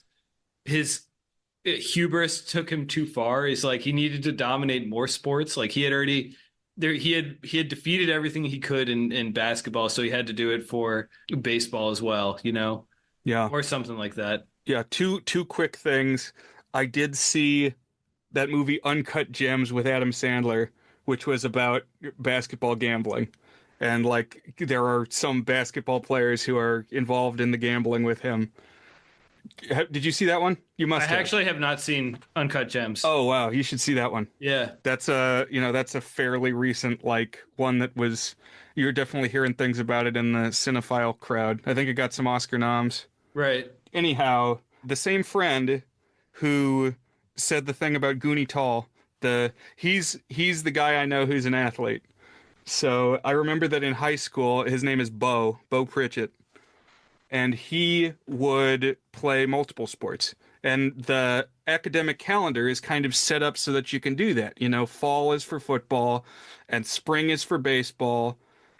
hubris took him too far. He's like, he needed to dominate more sports. Like he had already there, he had defeated everything he could in basketball. So he had to do it for baseball as well, Yeah. or something like that. Yeah, two quick things. I did see that movie Uncut Gems with Adam Sandler, which was about basketball gambling. And like there are some basketball players who are involved in the gambling with him. Did you see that one? You I must have. actually have not seen Uncut Gems. Oh wow, you should see that one. Yeah. That's a fairly recent like one that was you're definitely hearing things about it in the cinephile crowd. I think it got some Oscar noms. Right. Anyhow, the same friend who said the thing about Goonie Tall, he's the guy I know who's an athlete. So I remember that in high school, his name is Bo Pritchett, and he would play multiple sports. And the academic calendar is kind of set up so that you can do that. Fall is for football, and spring is for baseball.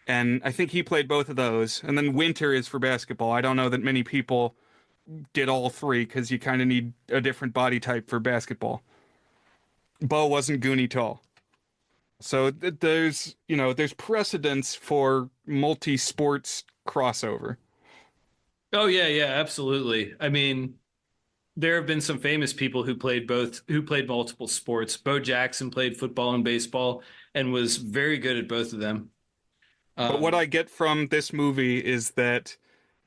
And I think he played both of those. And then winter is for basketball. I don't know that many people did all three because you kind of need a different body type for basketball. Bo wasn't Goonie tall. So there's precedence for multi-sports crossover. Oh yeah, yeah, absolutely. I mean, there have been some famous people who played multiple sports. Bo Jackson played football and baseball and was very good at both of them. But what Um, I get from this movie is that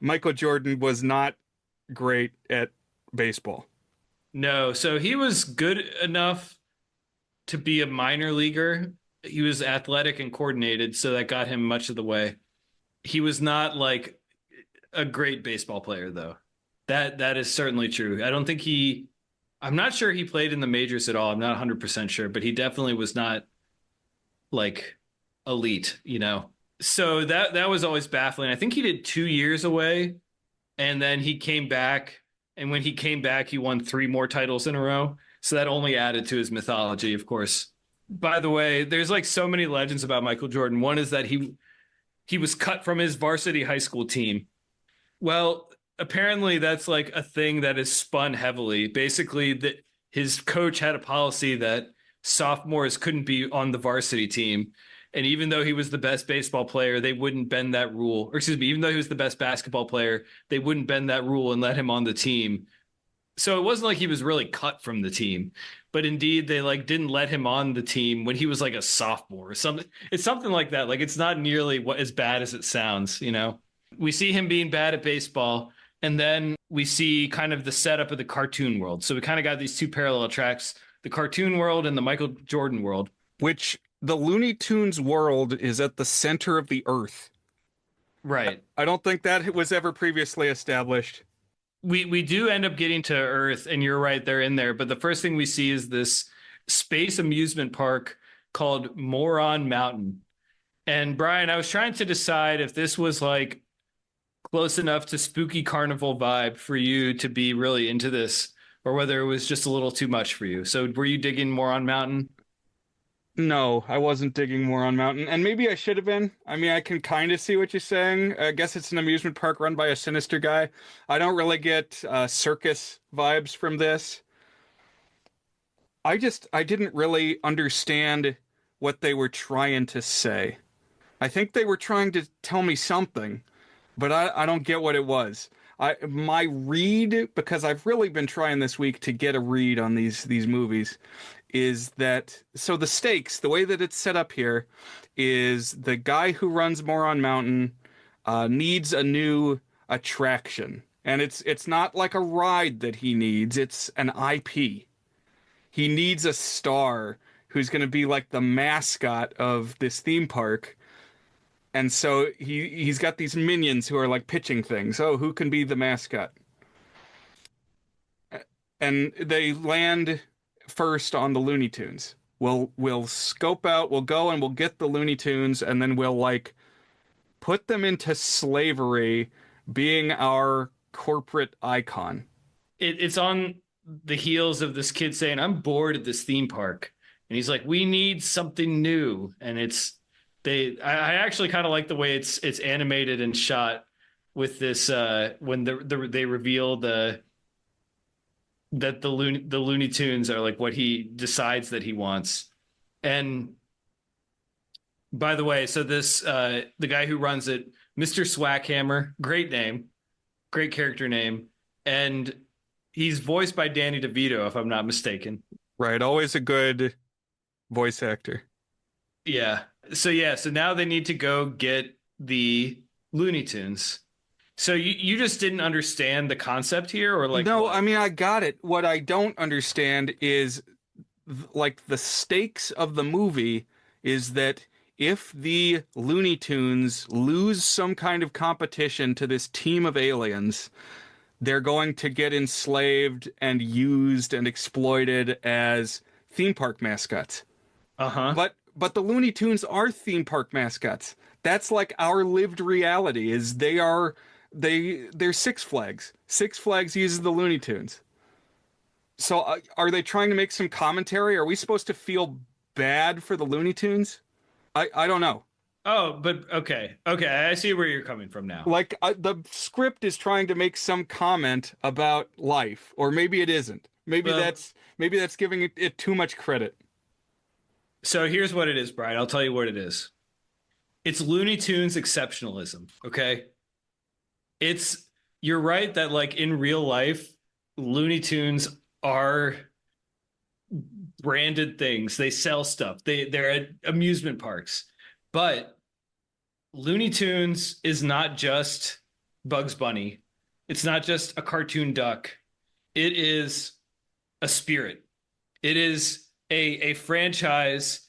Michael Jordan was not great at baseball. no, so he was good enough to be a minor leaguer. He was athletic and coordinated, so that got him much of the way. He was not like a great baseball player though. That is certainly true. I'm not sure he played in the majors at all. I'm not 100% sure, but he definitely was not like elite. So that was always baffling. I think he did 2 years away and then he came back. And when he came back, he won three more titles in a row. So that only added to his mythology, of course. By the way, there's like so many legends about Michael Jordan. One is that he was cut from his varsity high school team. Well, apparently that's like a thing that is spun heavily. Basically, that his coach had a policy that sophomores couldn't be on the varsity team. And even though he was the best baseball player, they wouldn't bend that rule. Or excuse me, even though he was the best basketball player, they wouldn't bend that rule and let him on the team. So it wasn't like he was really cut from the team, but indeed they like didn't let him on the team when he was like a sophomore or something. It's something like that. Like it's not nearly what as bad as it sounds. We see him being bad at baseball, and then we see kind of the setup of the cartoon world. So we kind of got these two parallel tracks, the cartoon world and the Michael Jordan world. Which the Looney Tunes world is at the center of the earth. Right. I don't think that was ever previously established. We do end up getting to Earth, and you're right, they're in there. But the first thing we see is this space amusement park called Moron Mountain. And Brian, I was trying to decide if this was like close enough to spooky carnival vibe for you to be really into this, or whether it was just a little too much for you. So were you digging Moron Mountain? No, I wasn't digging more on Mountain, and maybe I should have been. I mean, I can kind of see what you're saying. I guess it's an amusement park run by a sinister guy. I don't really get circus vibes from this. I didn't really understand what they were trying to say. I think they were trying to tell me something, but I don't get what it was. My read, because I've really been trying this week to get a read on these movies, is that so the stakes, the way that it's set up here, is the guy who runs Moron Mountain needs a new attraction, and it's not like a ride that he needs; it's an IP. He needs a star who's going to be like the mascot of this theme park. And so he's got these minions who are like pitching things. Oh, who can be the mascot? And they land first on the Looney Tunes. We'll scope out, we'll go and we'll get the Looney Tunes, and then we'll like put them into slavery, being our corporate icon. It's on the heels of this kid saying, "I'm bored at this theme park," and he's like, "We need something new." And I actually kind of like the way it's animated and shot with this when they reveal the Looney Tunes are like what he decides that he wants. And by the way, so this the guy who runs it, Mr. Swackhammer, great name, great character name, and he's voiced by Danny DeVito, if I'm not mistaken. Right, always a good voice actor. Yeah. So now they need to go get the Looney Tunes. So you just didn't understand the concept here, or like No, what? I mean I got it. What I don't understand is like the stakes of the movie is that if the Looney Tunes lose some kind of competition to this team of aliens, they're going to get enslaved and used and exploited as theme park mascots. Uh-huh. But the Looney Tunes are theme park mascots. That's like our lived reality is they're Six Flags. Six Flags uses the Looney Tunes. So are they trying to make some commentary? Are we supposed to feel bad for the Looney Tunes? I don't know. Oh, but okay. Okay, I see where you're coming from now. Like the script is trying to make some comment about life, or maybe it isn't. Well, Maybe that's giving it too much credit. so here's what it is, Brian. I'll tell you what it is. It's Looney Tunes exceptionalism, okay? It's you're right that like in real life, Looney Tunes are branded things. They sell stuff. They're at amusement parks. But Looney Tunes is not just Bugs Bunny. It's not just a cartoon duck. It is a spirit. It is a franchise,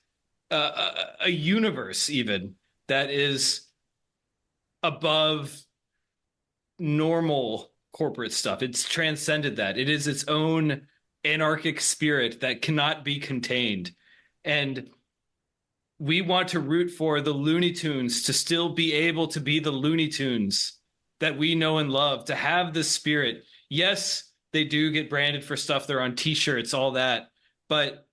a universe even that is above normal corporate stuff. It's transcended that. It is its own anarchic spirit that cannot be contained. And we want to root for the Looney Tunes to still be able to be the Looney Tunes that we know and love, to have this spirit. Yes, they do get branded for stuff. They're on t-shirts, all that. But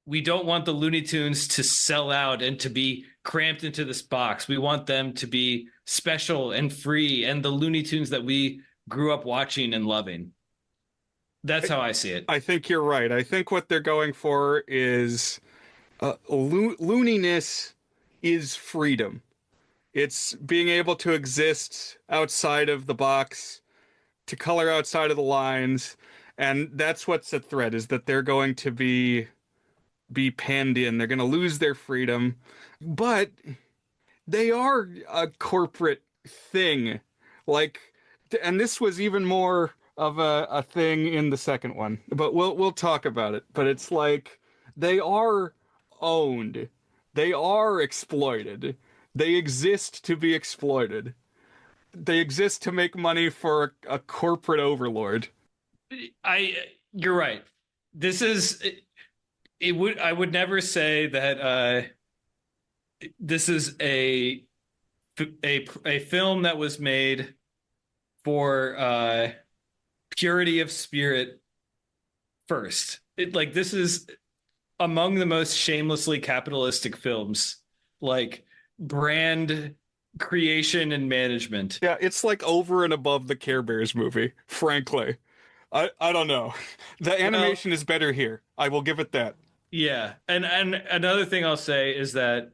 we don't want the Looney Tunes to sell out and to be cramped into this box. We want them to be special and free and the Looney Tunes that we grew up watching and loving. That's how I see it. I think you're right. I think what they're going for is looniness is freedom. It's being able to exist outside of the box, to color outside of the lines, and that's what's at threat is that they're going to be penned in. They're going to lose their freedom, but they are a corporate thing. Like, and this was even more of a thing in the second one, but we'll talk about it. But it's like they are owned, they are exploited, they exist to be exploited, they exist to make money for a corporate overlord. You're right. This is I would never say that this is a film that was made for purity of spirit first. Like this is among the most shamelessly capitalistic films, like brand creation and management. Yeah, it's like over and above the Care Bears movie, frankly. I don't know. The animation is better here. I will give it that. Yeah. And another thing I'll say is that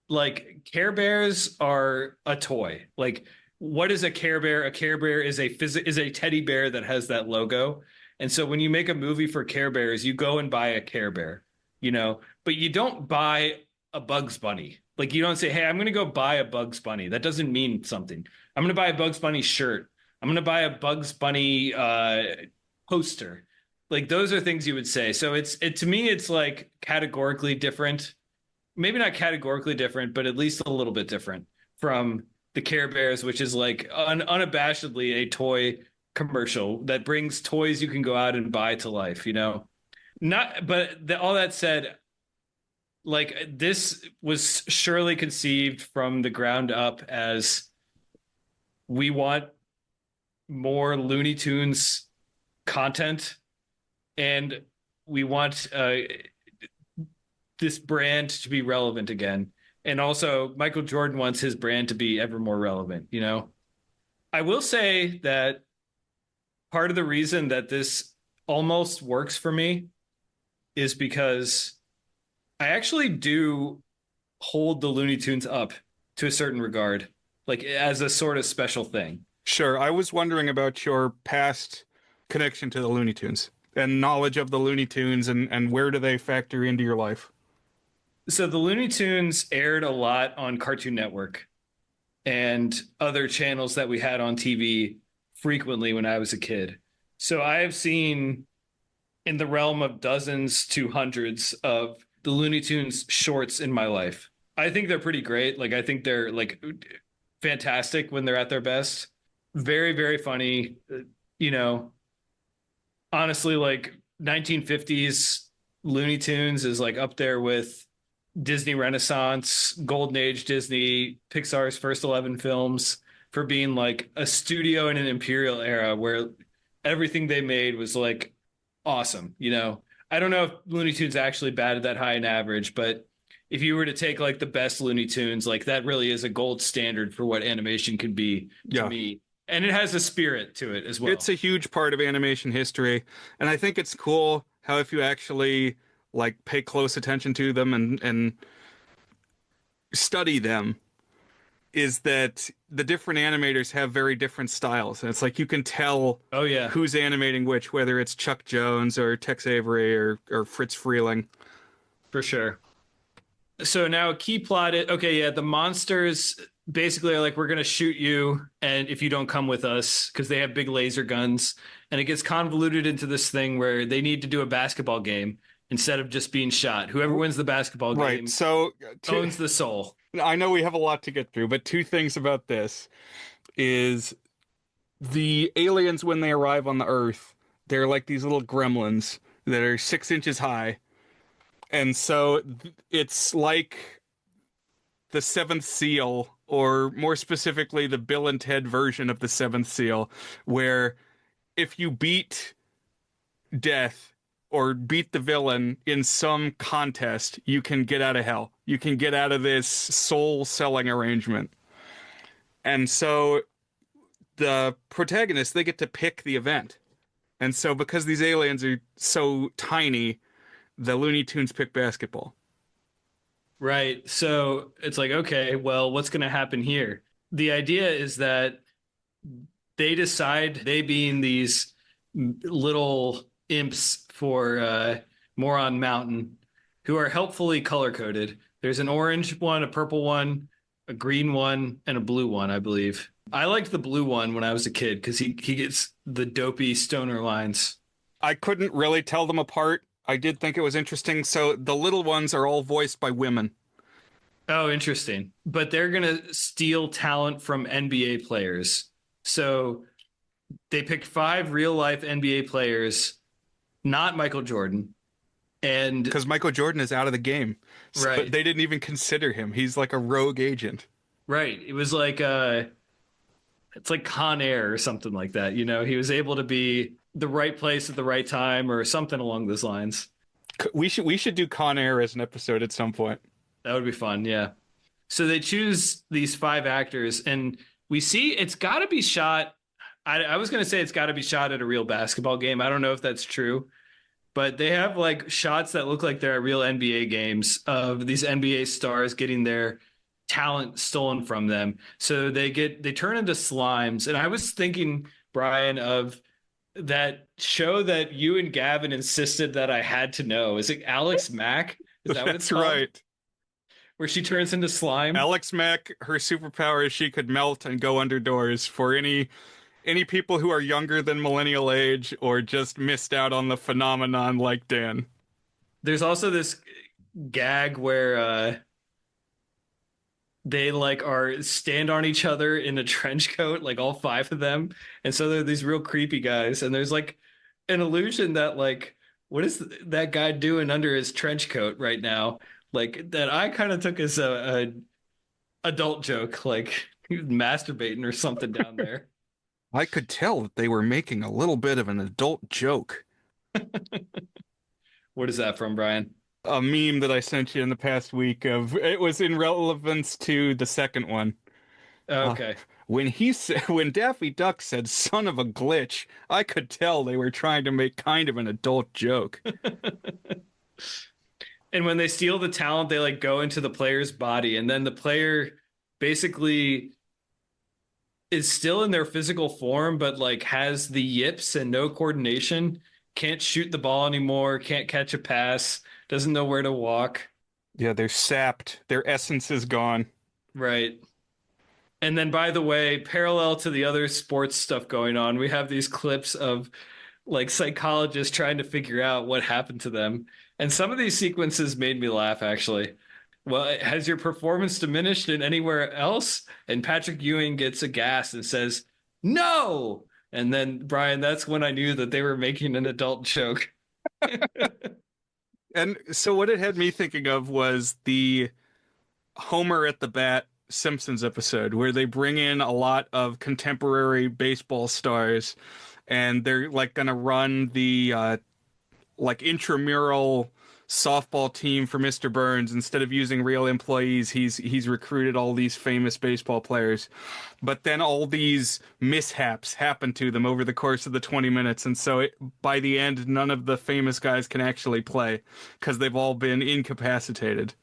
like Care Bears are a toy. Like what is a Care Bear? A Care Bear is a teddy bear that has that logo. And so when you make a movie for Care Bears, you go and buy a Care Bear, but you don't buy a Bugs Bunny. Like you don't say, "Hey, I'm going to go buy a Bugs Bunny." That doesn't mean something. I'm going to buy a Bugs Bunny shirt. I'm going to buy a Bugs Bunny poster. Like those are things you would say. So to me it's like categorically different. Maybe not categorically different, but at least a little bit different from the Care Bears, which is like unabashedly a toy commercial that brings toys you can go out and buy to life, Not, but all that said, Like this was surely conceived from the ground up as we want more Looney Tunes content, and we want this brand to be relevant again. And also, Michael Jordan wants his brand to be ever more relevant. You know, I will say that part of the reason that this almost works for me is because I actually do hold the Looney Tunes up to a certain regard, like as a sort of special thing. Sure, I was wondering about your past connection to the Looney Tunes and knowledge of the Looney Tunes and where do they factor into your life? So the Looney Tunes aired a lot on Cartoon Network and other channels that we had on TV frequently when I was a kid. So I have seen in the realm of dozens to hundreds of the Looney Tunes shorts in my life. I think they're pretty great. Like I think they're like fantastic when they're at their best. Very, very funny. You know, honestly, like 1950s Looney Tunes is like up there with Disney Renaissance, Golden Age Disney, Pixar's first 11 films for being like a studio in an imperial era where everything they made was like awesome. You know, I don't know if Looney Tunes actually batted that high in average, but if you were to take like the best Looney Tunes, like that really is a gold standard for what animation can be to me. And it has a spirit to it as well. It's a huge part of animation history, and I think it's cool how if you actually like pay close attention to them and study them, is that the different animators have very different styles, and it's like you can tell oh yeah, who's animating which, whether it's Chuck Jones or Tex Avery or Fritz Freeling. for sure. So now a key plot is okay, yeah, the monsters basically are like, we're gonna shoot you, and if you don't come with us, because they have big laser guns, and it gets convoluted into this thing where they need to do a basketball game instead of just being shot. Whoever wins the basketball game Right. So owns the soul. I know we have a lot to get through, but two things about this is the aliens when they arrive on the Earth, they're like these little gremlins that are 6 inches high. And so it's like the Seventh Seal, or more specifically, the Bill and Ted version of the Seventh Seal, where if you beat death or beat the villain in some contest, you can get out of hell. You can get out of this soul selling arrangement. And so the protagonists, they get to pick the event. And so because these aliens are so tiny, the Looney Tunes pick basketball. Right. So it's like, okay, well, what's going to happen here? The idea is that they decide, they being these little imps for Moron Mountain, who are helpfully color coded. There's an orange one, a purple one, a green one, and a blue one, I believe. I liked the blue one when I was a kid because he gets the dopey stoner lines. I couldn't really tell them apart. I did think it was interesting. So the little ones are all voiced by women. Oh, interesting. But they're going to steal talent from NBA players. So they picked 5 real life NBA players, not Michael Jordan. And because Michael Jordan is out of the game. So right. They didn't even consider him. He's like a rogue agent. Right. It was like it's like Con Air or something like that. You know, he was able to be the right place at the right time or something along those lines. We should do Con Air as an episode at some point. That would be fun, yeah. So they choose these 5 actors, and we see it's got to be shot. I was going to say it's got to be shot at a real basketball game. I don't know if that's true, but they have like shots that look like they're at real NBA games of these NBA stars getting their talent stolen from them. So they turn into slimes. And I was thinking, Brian, of that show that you and Gavin insisted that I had to know. Is it Alex Mack? Is that what it's called? That's right. Where she turns into slime? Alex Mack, her superpower is she could melt and go under doors. For any people who are younger than millennial age or just missed out on the phenomenon like Dan. There's also this gag where they like are stand on each other in a trench coat, like all 5 of them. And so they're these real creepy guys. And there's like an illusion that like, what is that guy doing under his trench coat right now? like that I kind of took as a adult joke, like he was masturbating or something down there. I could tell that they were making a little bit of an adult joke. What is that from, Brian? A meme that I sent you in the past week of it was in relevance to the second one. Uh, Okay. when Daffy Duck said "son of a glitch," I could tell they were trying to make kind of an adult joke. And when they steal the talent, they like go into the player's body, and then the player basically is still in their physical form, but like has the yips and no coordination, can't shoot the ball anymore, can't catch a pass, doesn't know where to walk. Yeah, they're sapped. Their essence is gone. Right. And then, by the way, parallel to the other sports stuff going on, we have these clips of like psychologists trying to figure out what happened to them. And some of these sequences made me laugh, actually. Well, has your performance diminished in anywhere else? And Patrick Ewing gets aghast and says, no. And then, Brian, that's when I knew that they were making an adult joke. And so what it had me thinking of was the Homer at the Bat Simpsons episode where they bring in a lot of contemporary baseball stars and they're like gonna run the like intramural softball team for Mr. Burns. Instead of using real employees, he's recruited all these famous baseball players. But then all these mishaps happen to them over the course of the 20 minutes, and so by the end, none of the famous guys can actually play because they've all been incapacitated.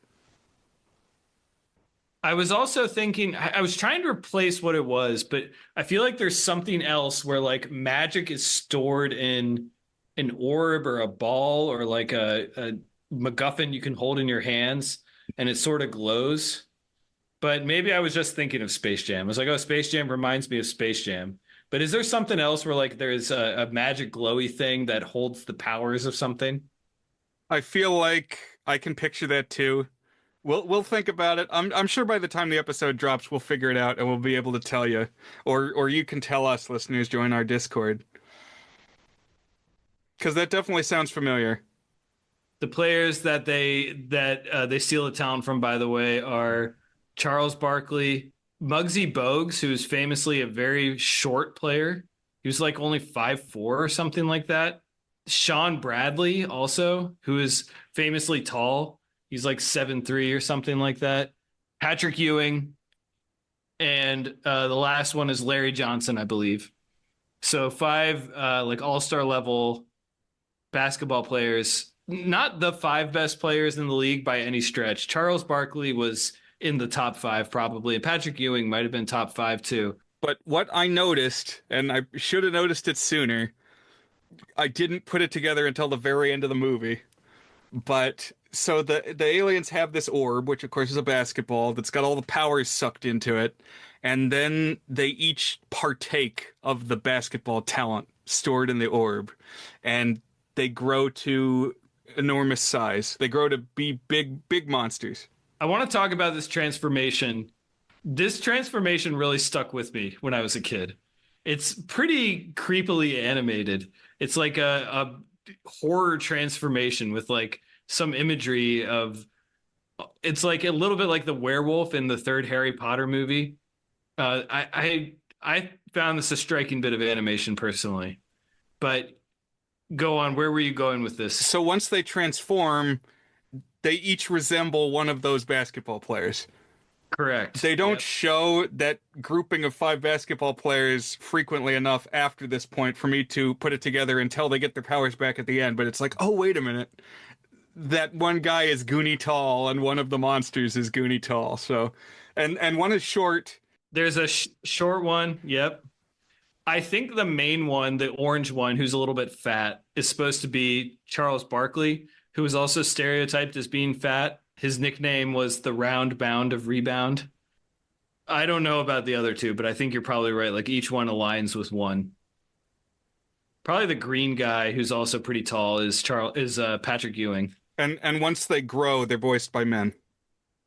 I was also thinking, I was trying to replace what it was, but I feel like there's something else where like magic is stored in an orb or a ball or like a MacGuffin you can hold in your hands and it sort of glows. But maybe I was just thinking of Space Jam. I was like, oh, Space Jam reminds me of Space Jam. But is there something else where like there's a magic glowy thing that holds the powers of something? I feel like I can picture that too. We'll think about it. I'm sure by the time the episode drops, we'll figure it out and we'll be able to tell you, or you can tell us, listeners. Join our Discord because that definitely sounds familiar. The players that they steal the talent from, by the way, are Charles Barkley, Muggsy Bogues, who is famously a very short player. He was like only 5'4" or something like that. Sean Bradley, also, who is famously tall. He's like 7'3" or something like that. Patrick Ewing, and the last one is Larry Johnson, I believe. So five like all-star level basketball players, not the five best players in the league by any stretch. Charles Barkley was in the top five probably, and Patrick Ewing might have been top five too. But what I noticed, and I should have noticed it sooner, I didn't put it together until the very end of the movie. But so the aliens have this orb, which of course is a basketball that's got all the powers sucked into it, and then they each partake of the basketball talent stored in the orb, and they grow to enormous size. They grow to be big monsters. I want to talk about this transformation. This transformation really stuck with me when I was a kid. It's pretty creepily animated. It's like a horror transformation with like some imagery of it's like a little bit like the werewolf in the third Harry Potter movie. I found this a striking bit of animation personally. But go on, where were you going with this? So once they transform, they each resemble one of those basketball players. Correct. They don't Yep. show that grouping of five basketball players frequently enough after this point for me to put it together until they get their powers back at the end. But it's like, oh, wait a minute. That one guy is Goonie tall and one of the monsters is Goonie tall. So, and one is short. There's a short one. Yep. I think the main one, the orange one, who's a little bit fat, is supposed to be Charles Barkley, who was also stereotyped as being fat. His nickname was the round bound of rebound. I don't know about the other two, but I think you're probably right. Like each one aligns with one. Probably the green guy, who's also pretty tall, is Patrick Ewing. And once they grow, they're voiced by men.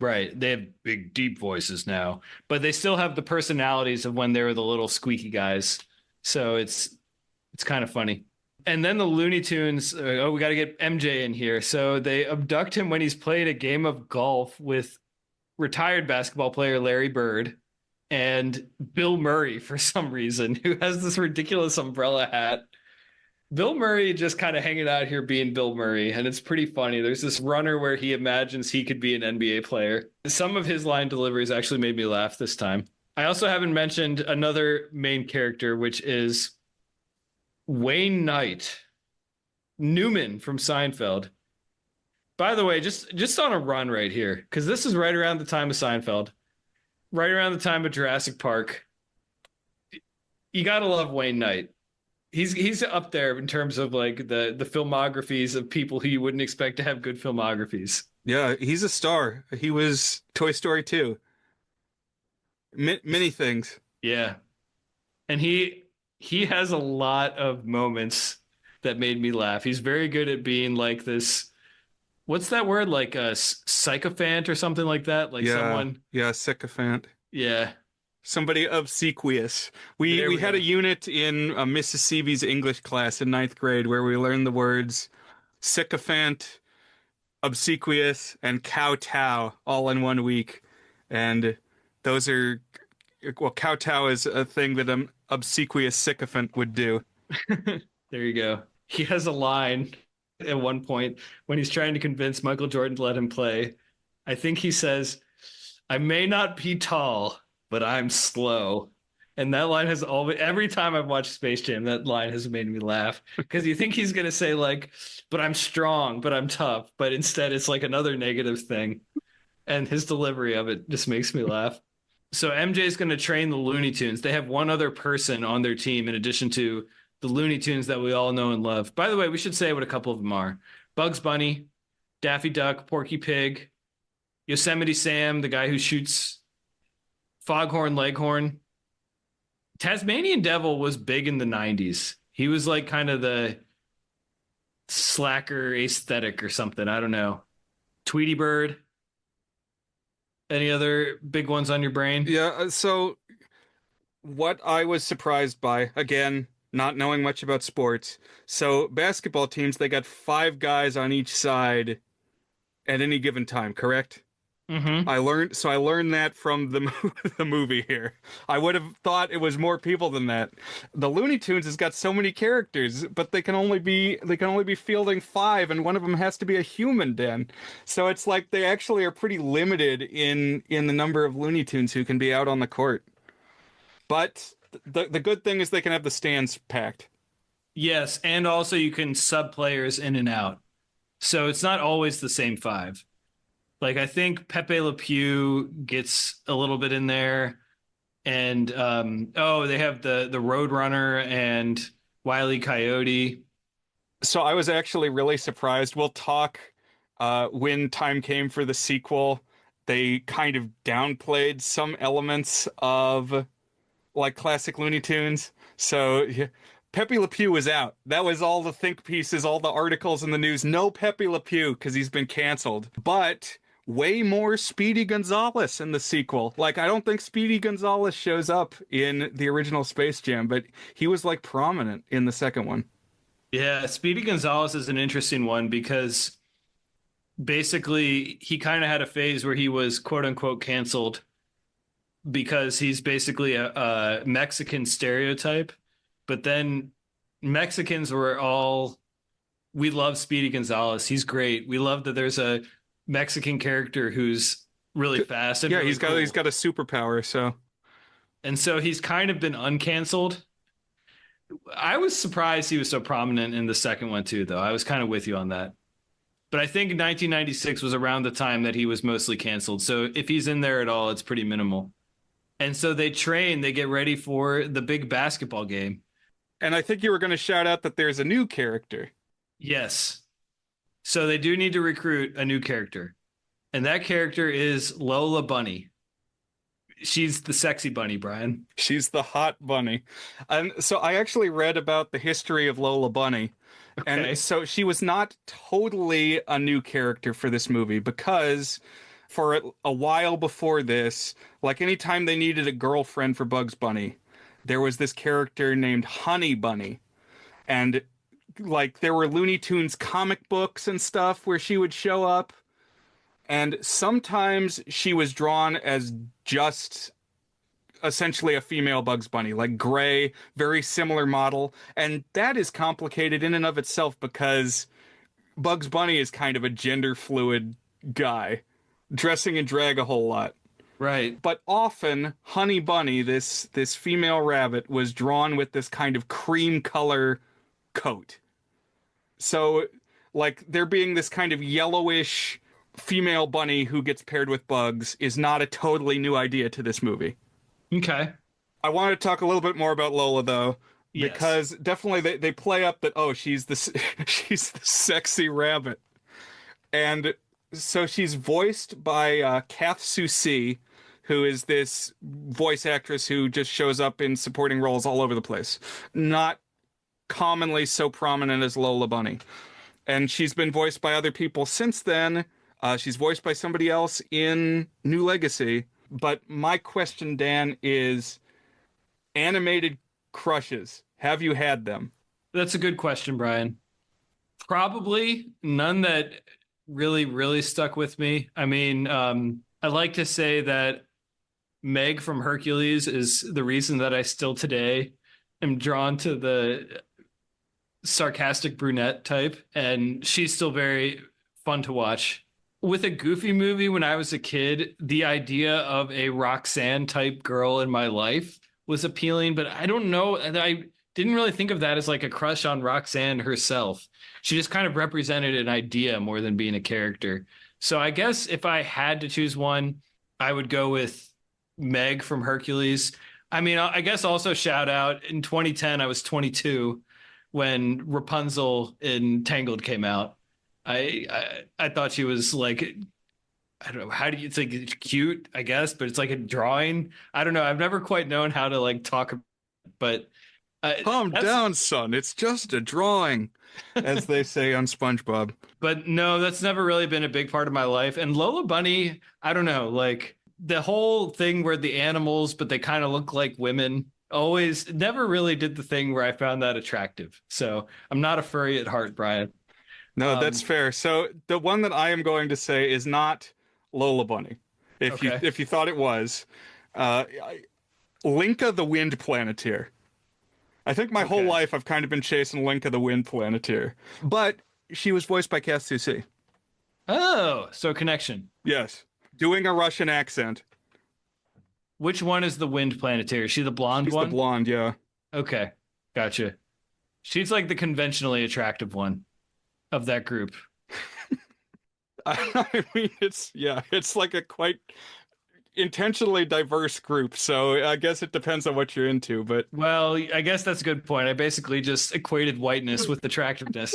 Right. They have big, deep voices now, but they still have the personalities of when they were the little squeaky guys. So it's kind of funny. And then the Looney Tunes, oh, we got to get MJ in here. So they abduct him when he's playing a game of golf with retired basketball player Larry Bird and Bill Murray for some reason, who has this ridiculous umbrella hat. Bill Murray just kind of hanging out here being Bill Murray, and it's pretty funny. There's this runner where he imagines he could be an NBA player. Some of his line deliveries actually made me laugh this time. I also haven't mentioned another main character, which is Wayne Knight, Newman from Seinfeld. By the way, just on a run right here, because this is right around the time of Seinfeld, right around the time of Jurassic Park. You gotta love Wayne Knight. He's up there in terms of like the filmographies of people who you wouldn't expect to have good filmographies. Yeah, he's a star. He was Toy Story 2. Many things. Yeah. And he has a lot of moments that made me laugh. He's very good at being like this, what's that word? Like a sycophant or something like that? Like Yeah, someone. yeah, sycophant. Yeah. Somebody obsequious. We had go. a unit in Mrs. Seavy's English class in ninth grade where we learned the words sycophant, obsequious, and kowtow all in 1 week. And those are, well, kowtow is a thing that an obsequious sycophant would do. There you go. He has a line at one point when he's trying to convince Michael Jordan to let him play. I think he says, "I may not be tall, but I'm slow." And that line has always, every time I've watched Space Jam, that line has made me laugh because you think he's going to say like, "But I'm strong, but I'm tough." But instead it's like another negative thing. And his delivery of it just makes me laugh. So MJ is going to train the Looney Tunes. They have one other person on their team in addition to the Looney Tunes that we all know and love. By the way, we should say what a couple of them are. Bugs Bunny, Daffy Duck, Porky Pig, Yosemite Sam, the guy who shoots Foghorn Leghorn. Tasmanian Devil was big in the 90s. He was like kind of the slacker aesthetic or something. I don't know. Tweety Bird. Any other big ones on your brain? Yeah, so what I was surprised by, again, not knowing much about sports. So basketball teams, they got 5 guys on each side at any given time, correct? Mm-hmm. I learned that from the movie here. I would have thought it was more people than that. The Looney Tunes has got so many characters, but they can only be fielding 5, and one of them has to be a human, Dan. So it's like they actually are pretty limited in the number of Looney Tunes who can be out on the court. But the good thing is they can have the stands packed. Yes, and also you can sub players in and out. So it's not always the same 5. Like I think Pepe Le Pew gets a little bit in there, and they have the Roadrunner and Wile E. Coyote. So I was actually really surprised. We'll talk when time came for the sequel. They kind of downplayed some elements of like classic Looney Tunes. So yeah, Pepe Le Pew was out. That was all the think pieces, all the articles in the news. No Pepe Le Pew because he's been canceled. But way more Speedy Gonzales in the sequel. Like, I don't think Speedy Gonzales shows up in the original Space Jam, but he was like prominent in the second one. Yeah, Speedy Gonzales is an interesting one because basically he kind of had a phase where he was quote unquote canceled because he's basically a Mexican stereotype. But then Mexicans were all, we love Speedy Gonzales. He's great. We love that there's a Mexican character who's really fast and Yeah, really he's got cool. he's got a superpower, so And so he's kind of been uncanceled. I was surprised he was so prominent in the second one too, though. I was kind of with you on that. But I think 1996 was around the time that he was mostly canceled. So if he's in there at all, it's pretty minimal. And so they train, they get ready for the big basketball game. and I think you were going to shout out that there's a new character. Yes. So they do need to recruit a new character. And that character is Lola Bunny. She's the sexy bunny, Brian. She's the hot bunny. And so I actually read about the history of Lola Bunny. Okay. And so she was not totally a new character for this movie because for a while before this, like anytime they needed a girlfriend for Bugs Bunny, there was this character named Honey Bunny. And like there were Looney Tunes comic books and stuff where she would show up. And sometimes she was drawn as just essentially a female Bugs Bunny, like gray, very similar model. And that is complicated in and of itself because Bugs Bunny is kind of a gender fluid guy, dressing in drag a whole lot. Right. But often, Honey Bunny, this female rabbit, was drawn with this kind of cream color coat. So, like, there being this kind of yellowish female bunny who gets paired with Bugs is not a totally new idea to this movie. Okay. I wanted to talk a little bit more about Lola, though, Yes. because definitely they play up that, oh, she's the she's the sexy rabbit. And so she's voiced by Kath Soucie, who is this voice actress who just shows up in supporting roles all over the place. Not commonly so prominent as Lola Bunny. And she's been voiced by other people since then. She's voiced by somebody else in New Legacy. But my question, Dan, is animated crushes. Have you had them? That's a good question, Brian. Probably none that really stuck with me. I mean, I like to say that Meg from Hercules is the reason that I still today am drawn to the sarcastic brunette type, and she's still very fun to watch. With a Goofy movie, when I was a kid, the idea of a Roxanne type girl in my life was appealing, but I don't know. I didn't really think of that as like a crush on Roxanne herself. She just kind of represented an idea more than being a character. So I guess if I had to choose one, I would go with Meg from Hercules. I mean, I guess also shout out in 2010, I was 22 when Rapunzel in Tangled came out. I thought she was like, I don't know, how do you, it's like cute, I guess, but it's like a drawing. I don't know. I've never quite known how to like talk, but Calm down, son. It's just a drawing, as they say on SpongeBob. But no, that's never really been a big part of my life. And Lola Bunny, I don't know, like the whole thing where the animals, but they kind of look like women, always never really did the thing where I found that attractive. So I'm not a furry at heart, Brian. No, that's fair. So the one that I am going to say is not Lola Bunny. Okay. If you thought it was, Linka the Wind Planeteer. I think my whole Okay. life I've kind of been chasing Linka the Wind Planeteer, but she was voiced by Kath Soucie. Oh, so connection. Yes, doing a Russian accent. Which one is the Wind Planeteer? Is she the blonde She's one? the blonde, yeah. Okay, gotcha. She's like the conventionally attractive one of that group. I mean, it's like a quite intentionally diverse group, so I guess it depends on what you're into, but Well, I guess that's a good point. I basically just equated whiteness with attractiveness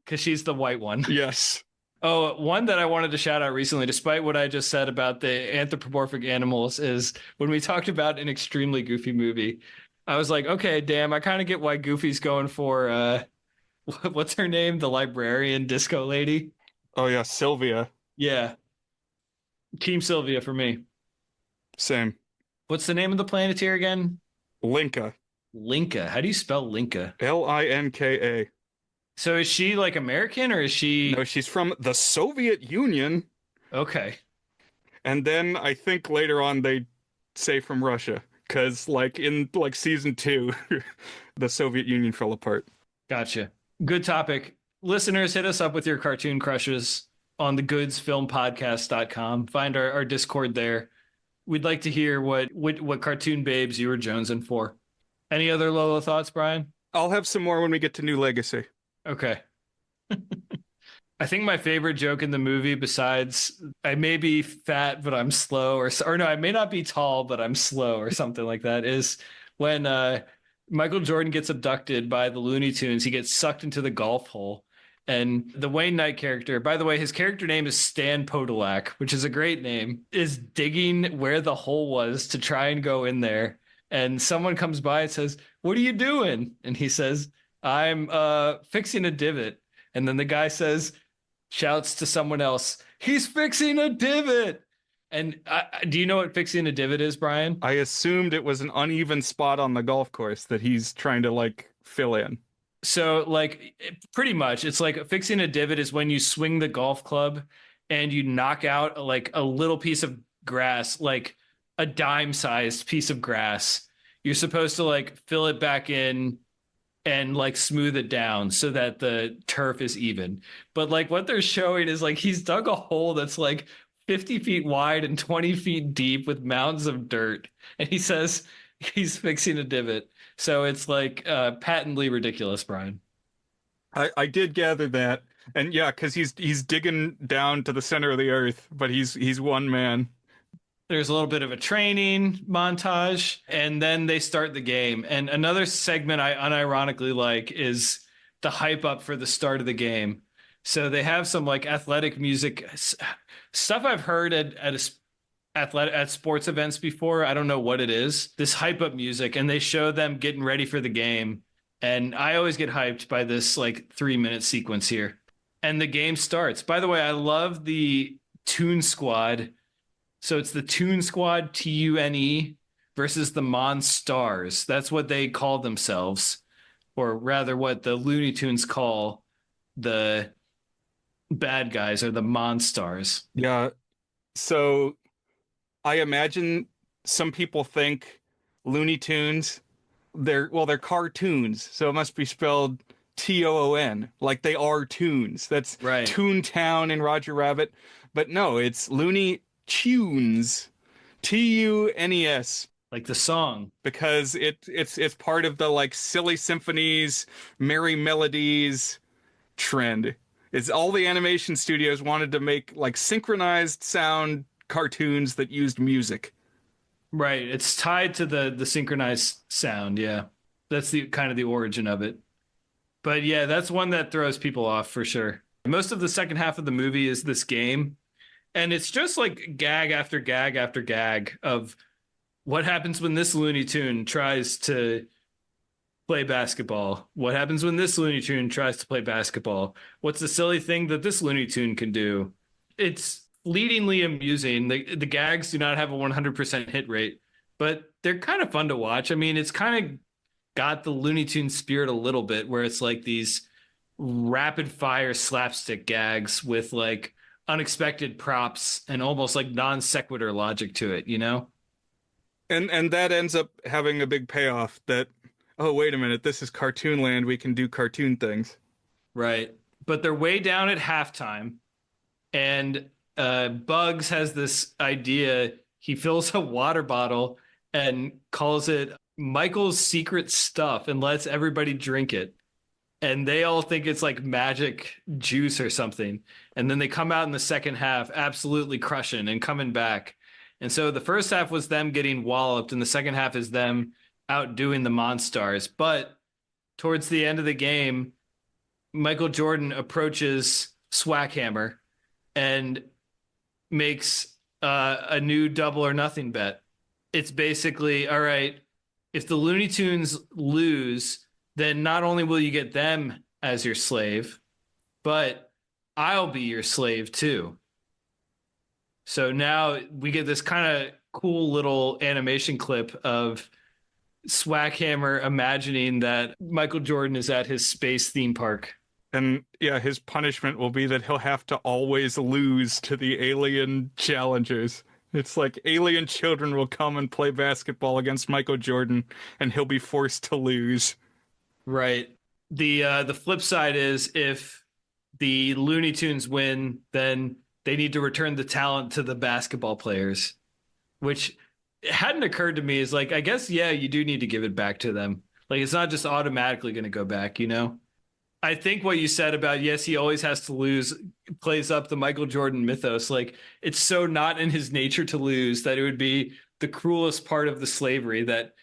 because she's the white one. yes. Oh, one that I wanted to shout out recently, despite what I just said about the anthropomorphic animals, is when we talked about an extremely goofy movie. I was like, okay, damn, I kind of get why Goofy's going for what's her name? The librarian disco lady? Oh yeah, Sylvia. Yeah. Team Sylvia for me. Same. What's the name of the planeteer again? Linka. Linka. How do you spell Linka? Linka. So is she like American or is she No, she's from the Soviet Union, okay? and then I think later on they say from Russia, because like in like season 2, the Soviet Union fell apart. Gotcha. Good topic. Listeners, hit us up with your cartoon crushes on the goodsfilmpodcast.com. Find our Discord there. We'd like to hear what cartoon babes you were jonesing for. Any other Lola thoughts, Brian? I'll have some more when we get to New Legacy. Okay. I think my favorite joke in the movie, besides I may be fat but I'm slow, or no, I may not be tall but I'm slow, or something like that, is when Michael Jordan gets abducted by the Looney Tunes. He gets sucked into the golf hole, and the Wayne Knight character, by the way, his character name is Stan Podolak, which is a great name, is digging where the hole was to try and go in there. And someone comes by and says, "What are you doing?" And he says, "I'm fixing a divot." And then the guy shouts to someone else, "He's fixing a divot." And do you know what fixing a divot is, Brian? I assumed it was an uneven spot on the golf course that he's trying to like fill in. So like pretty much it's like fixing a divot is when you swing the golf club and you knock out like a little piece of grass, like a dime sized piece of grass. You're supposed to like fill it back in and like smooth it down so that the turf is even. But like what they're showing is like he's dug a hole that's like 50 feet wide and 20 feet deep with mounds of dirt. And he says he's fixing a divot. So it's like patently ridiculous, Brian. I did gather that. And yeah, because he's digging down to the center of the earth, but he's one man. There's a little bit of a training montage, and then they start the game. And another segment I unironically like is the hype up for the start of the game. So they have some like athletic music stuff I've heard at sports events before. I don't know what it is. This hype up music, and they show them getting ready for the game. And I always get hyped by this like 3 minute sequence here. And the game starts. By the way, I love the Toon Squad. So it's the Toon Squad, TUNE, versus the Monstars. That's what they call themselves, or rather, what the Looney Tunes call the bad guys, or the Monstars. Yeah. So I imagine some people think Looney Tunes, they're cartoons, so it must be spelled TOON, like they are tunes. That's Right. Toontown and Roger Rabbit. But no, it's Looney Tunes, TUNES, Like the song. because it's part of the like silly symphonies, merry melodies trend. It's all the animation studios wanted to make like synchronized sound cartoons that used music. Right. It's tied to the synchronized sound. Yeah. That's the kind of the origin of it. But yeah, that's one that throws people off for sure. Most of the second half of the movie is this game. And it's just like gag after gag after gag of what happens when this Looney Tune tries to play basketball. What happens when this Looney Tune tries to play basketball? What's the silly thing that this Looney Tune can do? It's fleetingly amusing. The gags do not have a 100% hit rate, but they're kind of fun to watch. I mean, it's kind of got the Looney Tune spirit a little bit, where it's like these rapid fire slapstick gags with like unexpected props and almost like non sequitur logic to it, you know? And that ends up having a big payoff that, oh, wait a minute, this is cartoon land, we can do cartoon things. Right. But they're way down at halftime, and Bugs has this idea. He fills a water bottle and calls it Michael's secret stuff and lets everybody drink it. And they all think it's like magic juice or something. And then they come out in the second half absolutely crushing and coming back. And so the first half was them getting walloped, and the second half is them outdoing the Monstars. But towards the end of the game, Michael Jordan approaches Swackhammer and makes a new double or nothing bet. It's basically, all right, if the Looney Tunes lose, then not only will you get them as your slave, but I'll be your slave too. So now we get this kind of cool little animation clip of Swackhammer imagining that Michael Jordan is at his space theme park. And yeah, his punishment will be that he'll have to always lose to the alien challengers. It's like alien children will come and play basketball against Michael Jordan, and he'll be forced to lose. Right. The flip side is if the Looney Tunes win, then they need to return the talent to the basketball players, which hadn't occurred to me. Is like, I guess, yeah, you do need to give it back to them. Like, it's not just automatically going to go back, you know? I think what you said about, yes, he always has to lose plays up the Michael Jordan mythos. Like, it's so not in his nature to lose that it would be the cruelest part of the slavery, that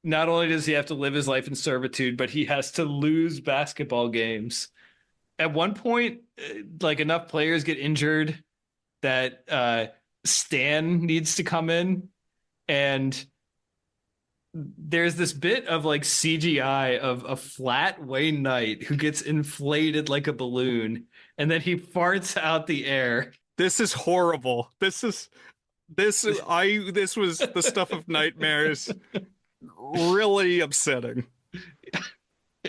not only does he have to live his life in servitude, but he has to lose basketball games. At one point, like, enough players get injured that Stan needs to come in, and there's this bit of like CGI of a flat Wayne Knight who gets inflated like a balloon, and then he farts out the air. This is horrible. This was the stuff of nightmares. Really upsetting.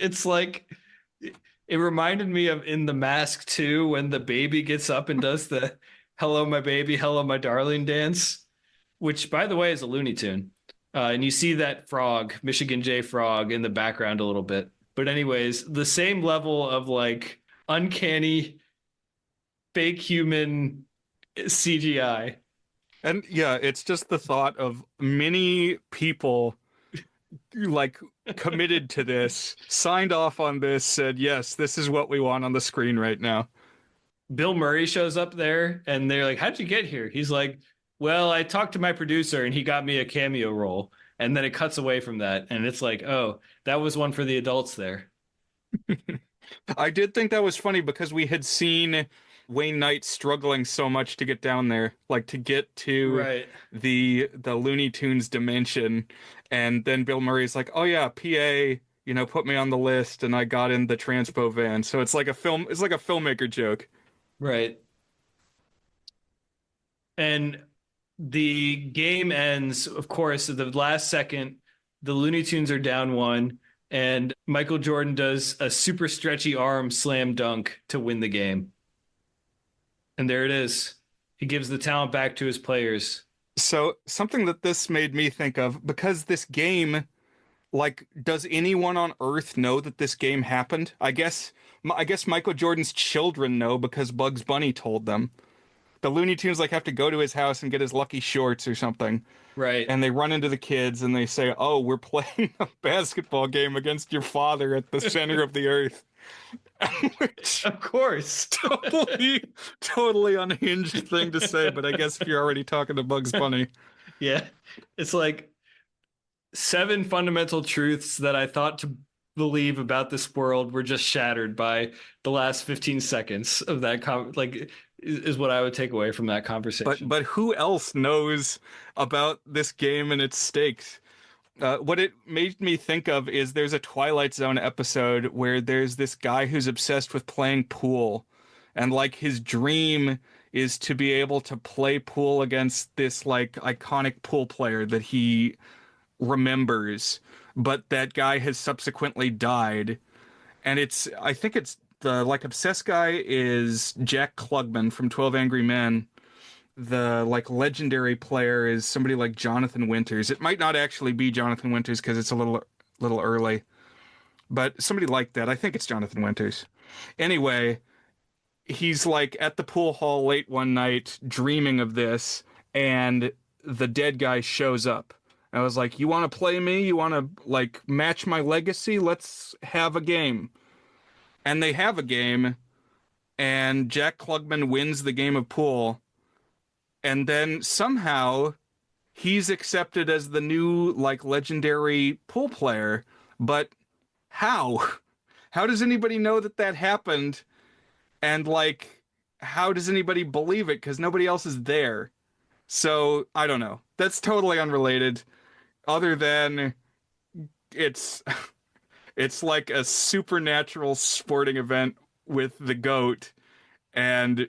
It's like it reminded me of in The Mask too, when the baby gets up and does the "Hello, my baby, hello, my darling" dance, which, by the way, is a Looney Tune. And you see that frog, Michigan J Frog, in the background a little bit. But anyways, the same level of like uncanny fake human CGI. And yeah, it's just the thought of many people like committed to this, signed off on this, said, yes, this is what we want on the screen right now. Bill Murray shows up there and they're like, "How'd you get here?" He's like, "Well, I talked to my producer and he got me a cameo role." And then it cuts away from that. And it's like, oh, that was one for the adults there. I did think that was funny because we had seen Wayne Knight struggling so much to get down there, like to get to Right. the Looney Tunes dimension, and then Bill Murray's like, "Oh yeah, PA, put me on the list," and I got in the transpo van. So it's like a filmmaker joke. Right. And the game ends, of course, at the last second. The Looney Tunes are down one, and Michael Jordan does a super stretchy arm slam dunk to win the game. And there it is. He gives the talent back to his players. So something that this made me think of, because this game, like, does anyone on Earth know that this game happened? I guess Michael Jordan's children know because Bugs Bunny told them. The Looney Tunes like have to go to his house and get his lucky shorts or something, Right. and they run into the kids and they say, "Oh, we're playing a basketball game against your father at the center of the earth," which Of course. totally unhinged thing to say. But I guess if you're already talking to Bugs Bunny, Yeah. It's like seven fundamental truths that I thought to believe about this world were just shattered by the last 15 seconds of that is what I would take away from that conversation. but who else knows about this game and its stakes? What it made me think of is there's a Twilight Zone episode where there's this guy who's obsessed with playing pool, and like his dream is to be able to play pool against this like iconic pool player that he remembers, but that guy has subsequently died. And I think it's the like obsessed guy is Jack Klugman from 12 Angry Men. The like legendary player is somebody like Jonathan Winters. It might not actually be Jonathan Winters because it's a little early, but somebody like that. I think it's Jonathan Winters. Anyway, he's like at the pool hall late one night dreaming of this, and the dead guy shows up. I was like, "You want to play me? You want to like match my legacy? Let's have a game." And they have a game, and Jack Klugman wins the game of pool, and then somehow he's accepted as the new like legendary pool player. But how? How does anybody know that that happened? And like, how does anybody believe it? Because nobody else is there. So I don't know. That's totally unrelated. Other than it's it's like a supernatural sporting event with the goat, and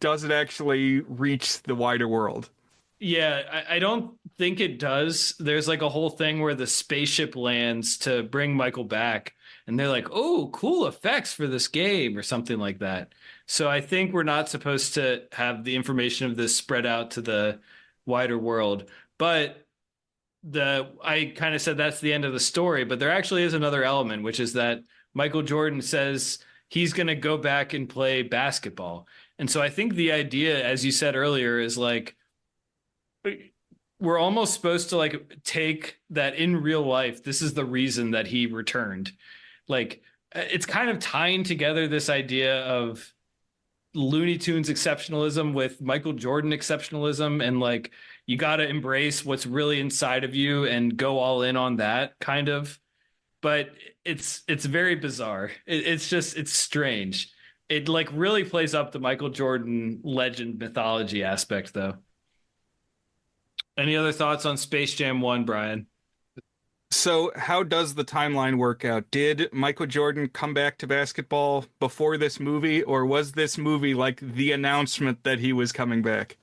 does it actually reach the wider world? Yeah, I don't think it does. There's like a whole thing where the spaceship lands to bring Michael back, and they're like, "Oh, cool effects for this game," or something like that. So I think we're not supposed to have the information of this spread out to the wider world. But I kind of said that's the end of the story, but there actually is another element, which is that Michael Jordan says he's going to go back and play basketball. And so I think the idea, as you said earlier, is like we're almost supposed to like take that in real life. This is the reason that he returned. Like it's kind of tying together this idea of Looney Tunes exceptionalism with Michael Jordan exceptionalism, and like you got to embrace what's really inside of you and go all in on that kind of. But it's very bizarre. It's strange. It like really plays up the Michael Jordan legend mythology aspect though. Any other thoughts on Space Jam 1, Brian? So how does the timeline work out? Did Michael Jordan come back to basketball before this movie, or was this movie like the announcement that he was coming back?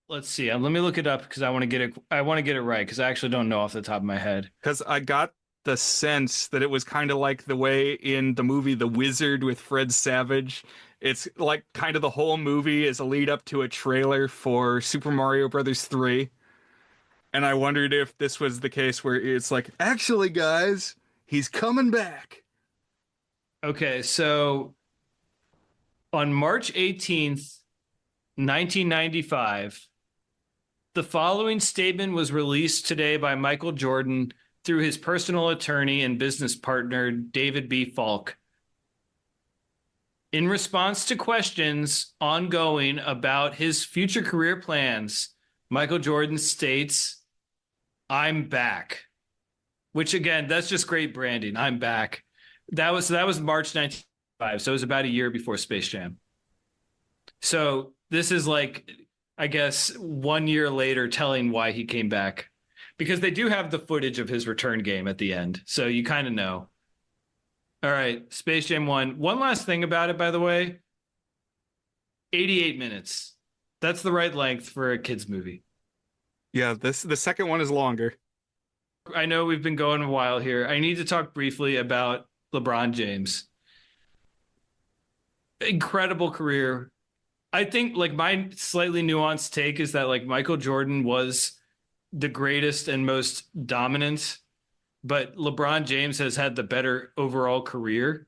Let's see. Let me look it up because I want to get it right because I actually don't know off the top of my head. Because I got the sense that it was kind of like the way in the movie The Wizard with Fred Savage. It's like kind of the whole movie is a lead up to a trailer for Super Mario Brothers 3. And I wondered if this was the case where it's like, actually, guys, he's coming back. Okay, so on March 18th, 1995, the following statement was released today by Michael Jordan through his personal attorney and business partner, David B. Falk. In response to questions ongoing about his future career plans, Michael Jordan states, "I'm back." Which again, that's just great branding. I'm back. That was March 1995, so it was about a year before Space Jam. So this is like, I guess, 1 year later telling why he came back. Because they do have the footage of his return game at the end. So you kind of know. All right, Space Jam 1. One last thing about it, by the way. 88 minutes. That's the right length for a kid's movie. Yeah, the second one is longer. I know we've been going a while here. I need to talk briefly about LeBron James. Incredible career. I think like my slightly nuanced take is that like Michael Jordan was the greatest and most dominant, but LeBron James has had the better overall career.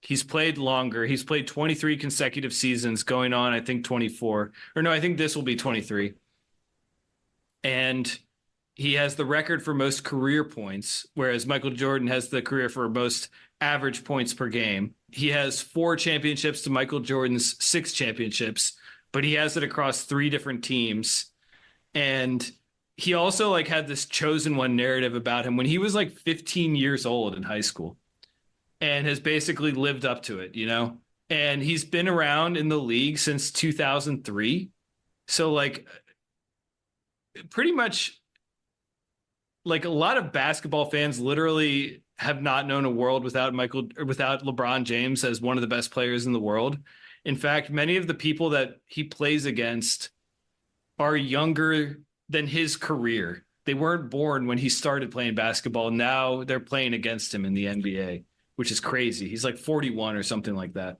He's played longer. He's played 23 consecutive seasons, going on, I think, 24. Or no, I think this will be 23. And he has the record for most career points, whereas Michael Jordan has the career for most average points per game. He has 4 championships to Michael Jordan's 6 championships, but he has it across 3 different teams. And he also like had this chosen one narrative about him when he was like 15 years old in high school and has basically lived up to it, you know? And he's been around in the league since 2003. So like pretty much like a lot of basketball fans literally have not known a world without without LeBron James as one of the best players in the world. In fact, many of the people that he plays against are younger than his career. They weren't born when he started playing basketball. Now they're playing against him in the NBA, which is crazy. He's like 41 or something like that.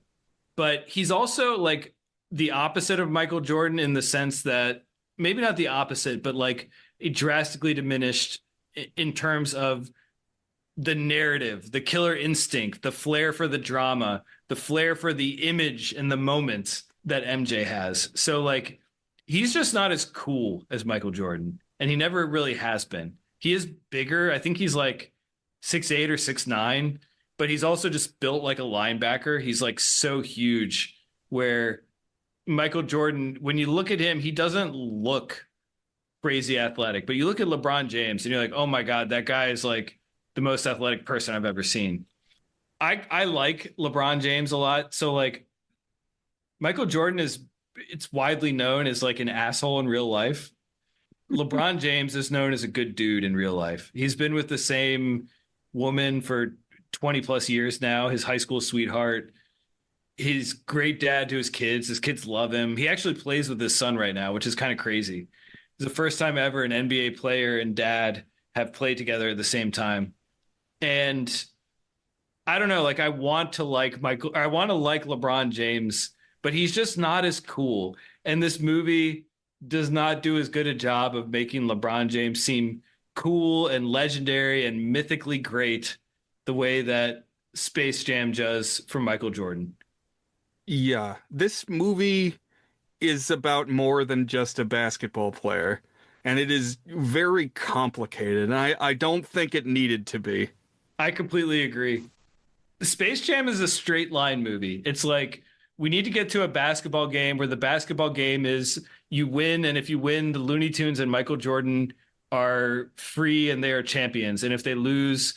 But he's also like the opposite of Michael Jordan in the sense that maybe not the opposite, but like it drastically diminished in terms of the narrative, the killer instinct, the flair for the drama, the flair for the image and the moment that MJ has. So like, he's just not as cool as Michael Jordan, and he never really has been. He is bigger. I think he's like 6'8" or 6'9", but he's also just built like a linebacker. He's like so huge where Michael Jordan, when you look at him, he doesn't look crazy athletic, but you look at LeBron James and you're like, oh my God, that guy is like the most athletic person I've ever seen. I like LeBron James a lot. So like Michael Jordan it's widely known as like an asshole in real life. LeBron James is known as a good dude in real life. He's been with the same woman for 20 plus years now, his high school sweetheart. He's great dad to his kids. His kids love him. He actually plays with his son right now, which is kind of crazy. It's the first time ever an NBA player and dad have played together at the same time. And I don't know, like I want to like LeBron James, but he's just not as cool. And this movie does not do as good a job of making LeBron James seem cool and legendary and mythically great the way that Space Jam does for Michael Jordan. Yeah, this movie is about more than just a basketball player, and it is very complicated, and I don't think it needed to be. I completely agree. Space Jam is a straight line movie. It's like we need to get to a basketball game where the basketball game is you win, and if you win, the Looney Tunes and Michael Jordan are free and they are champions. And if they lose,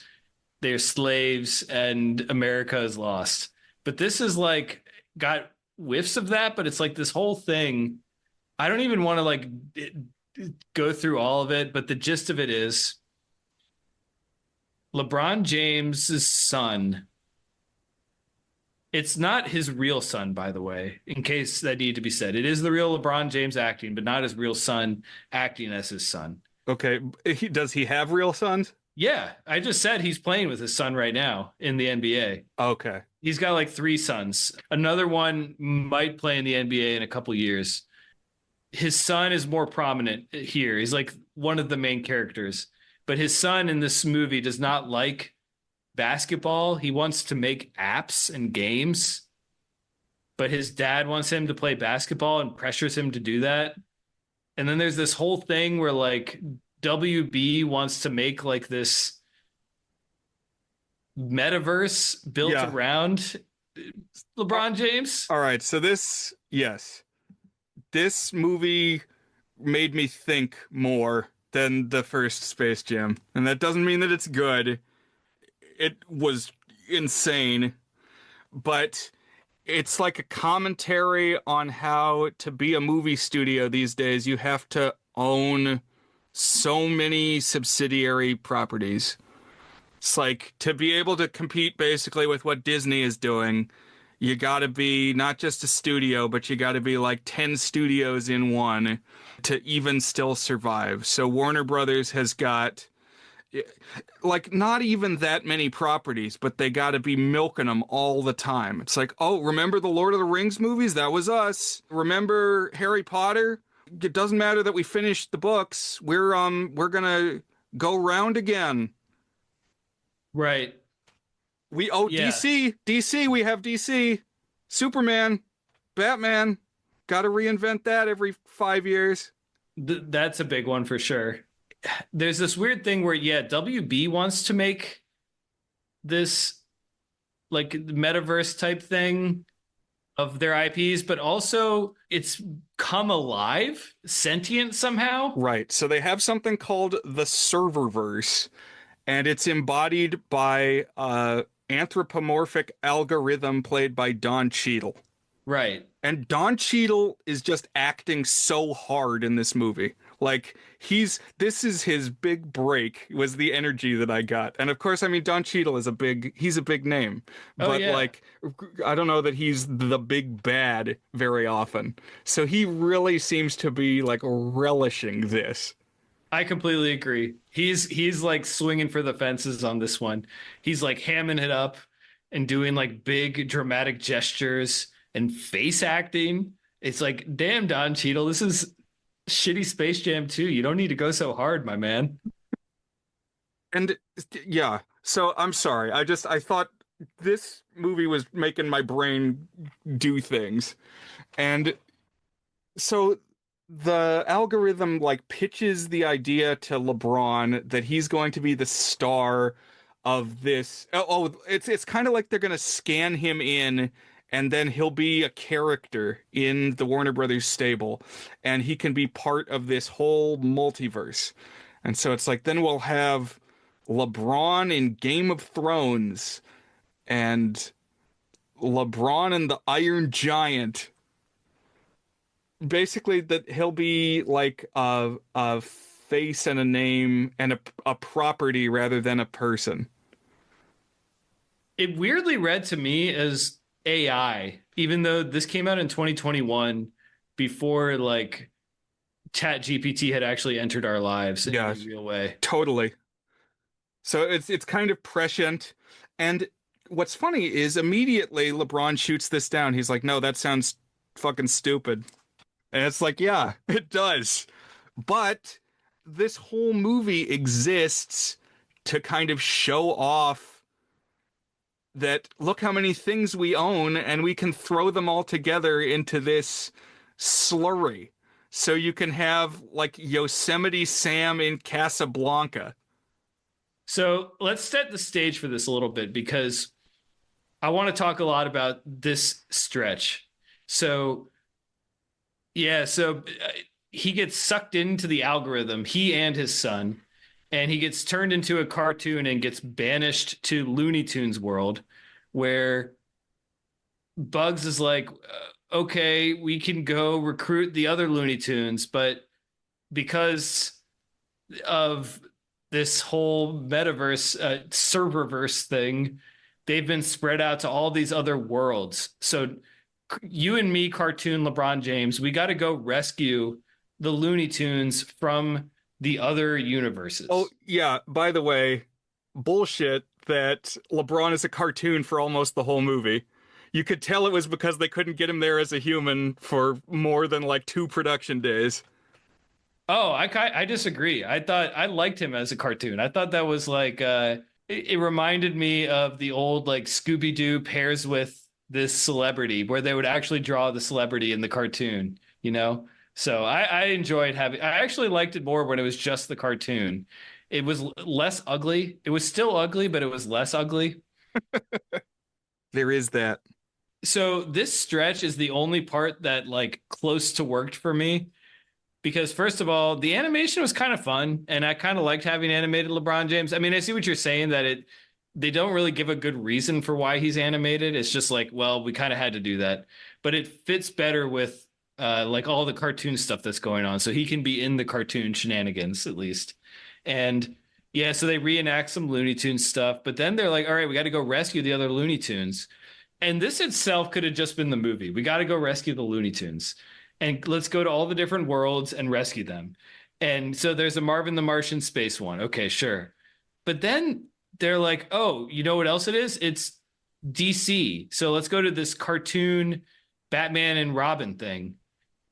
they're slaves and America is lost. But this is like got whiffs of that, but it's like this whole thing. I don't even want to like go through all of it, but the gist of it is LeBron James's son. It's not his real son, by the way, in case that need to be said. It is the real LeBron James acting, but not his real son acting as his son. Okay, does he have real sons? Yeah, I just said he's playing with his son right now in the NBA. Okay. He's got like three sons. Another one might play in the NBA in a couple years. His son is more prominent here. He's like one of the main characters. But his son in this movie does not like basketball. He wants to make apps and games, but his dad wants him to play basketball and pressures him to do that. And then there's this whole thing where like WB wants to make like this metaverse built Yeah. around LeBron James. All right. So yes, this movie made me think more than the first Space Jam. And that doesn't mean that it's good. It was insane, but it's like a commentary on how to be a movie studio these days. You have to own so many subsidiary properties. It's like to be able to compete basically with what Disney is doing, you got to be not just a studio, but you got to be like 10 studios in one to even still survive. So Warner Brothers has got like not even that many properties, but they got to be milking them all the time. It's like, oh, remember the Lord of the Rings movies? That was us. Remember Harry Potter? It doesn't matter that we finished the books. We're gonna go round again. Right. Yeah. DC, we have DC, Superman, Batman. Got to reinvent that every 5 years. That's a big one for sure. There's this weird thing where, yeah, WB wants to make this like metaverse type thing of their IPs, but also it's come alive, sentient somehow. Right. So they have something called the serververse, and it's embodied by anthropomorphic algorithm played by Don Cheadle. Right. And Don Cheadle is just acting so hard in this movie. Like this is his big break was the energy that I got. And of course, I mean, Don Cheadle is he's a big name, but yeah. like, I don't know that he's the big bad very often. So he really seems to be like relishing this. I completely agree. He's like swinging for the fences on this one. He's like hamming it up and doing like big dramatic gestures and face acting. It's like, damn, Don Cheadle, this is shitty Space Jam 2. You don't need to go so hard, my man. And yeah, so I'm sorry. I thought this movie was making my brain do things. And so the algorithm like pitches the idea to LeBron that he's going to be the star of this. It's kind of like they're going to scan him in and then he'll be a character in the Warner Brothers stable and he can be part of this whole multiverse. And so it's like then we'll have LeBron in Game of Thrones and LeBron and the Iron Giant. Basically that he'll be like a face and a name and a property rather than a person. It weirdly read to me as AI, even though this came out in 2021 before like Chat GPT had actually entered our lives in a real way. Totally. So it's kind of prescient. And what's funny is immediately LeBron shoots this down. He's like, no, that sounds fucking stupid. And it's like, yeah, it does. But this whole movie exists to kind of show off that look how many things we own and we can throw them all together into this slurry. So you can have like Yosemite Sam in Casablanca. So let's set the stage for this a little bit because I want to talk a lot about this stretch. So he gets sucked into the algorithm, he and his son, and he gets turned into a cartoon and gets banished to Looney Tunes world, where Bugs is like, okay, we can go recruit the other Looney Tunes, but because of this whole metaverse, serververse thing, they've been spread out to all these other worlds. So you and me, cartoon LeBron James, we got to go rescue the Looney Tunes from the other Oh, universes. yeah, by the way, bullshit that LeBron is a cartoon for almost the whole movie. You could tell it was because they couldn't get him there as a human for more than like 2 production days. Oh, I disagree. I thought I liked him as a cartoon. I thought that was like it reminded me of the old like Scooby-Doo pairs with this celebrity where they would actually draw the celebrity in the cartoon, you know? So I enjoyed having I actually liked it more when it was just the cartoon. It was less ugly. It was still ugly, but it was less ugly. There is that. So this stretch is the only part that like close to worked for me because first of all, the animation was kind of fun, and I kind of liked having animated LeBron James. I mean, I see what you're saying that it they don't really give a good reason for why he's animated. It's just like, well, we kind of had to do that, but it fits better with like all the cartoon stuff that's going on, so he can be in the cartoon shenanigans at least. And yeah, so they reenact some Looney Tunes stuff, but then they're like, all right, we got to go rescue the other Looney Tunes. And this itself could have just been the movie. We got to go rescue the Looney Tunes. And let's go to all the different worlds and rescue them. And so there's a Marvin the Martian space one. Okay, sure. But then they're like, oh, you know what else it is? It's DC. So let's go to this cartoon Batman and Robin thing.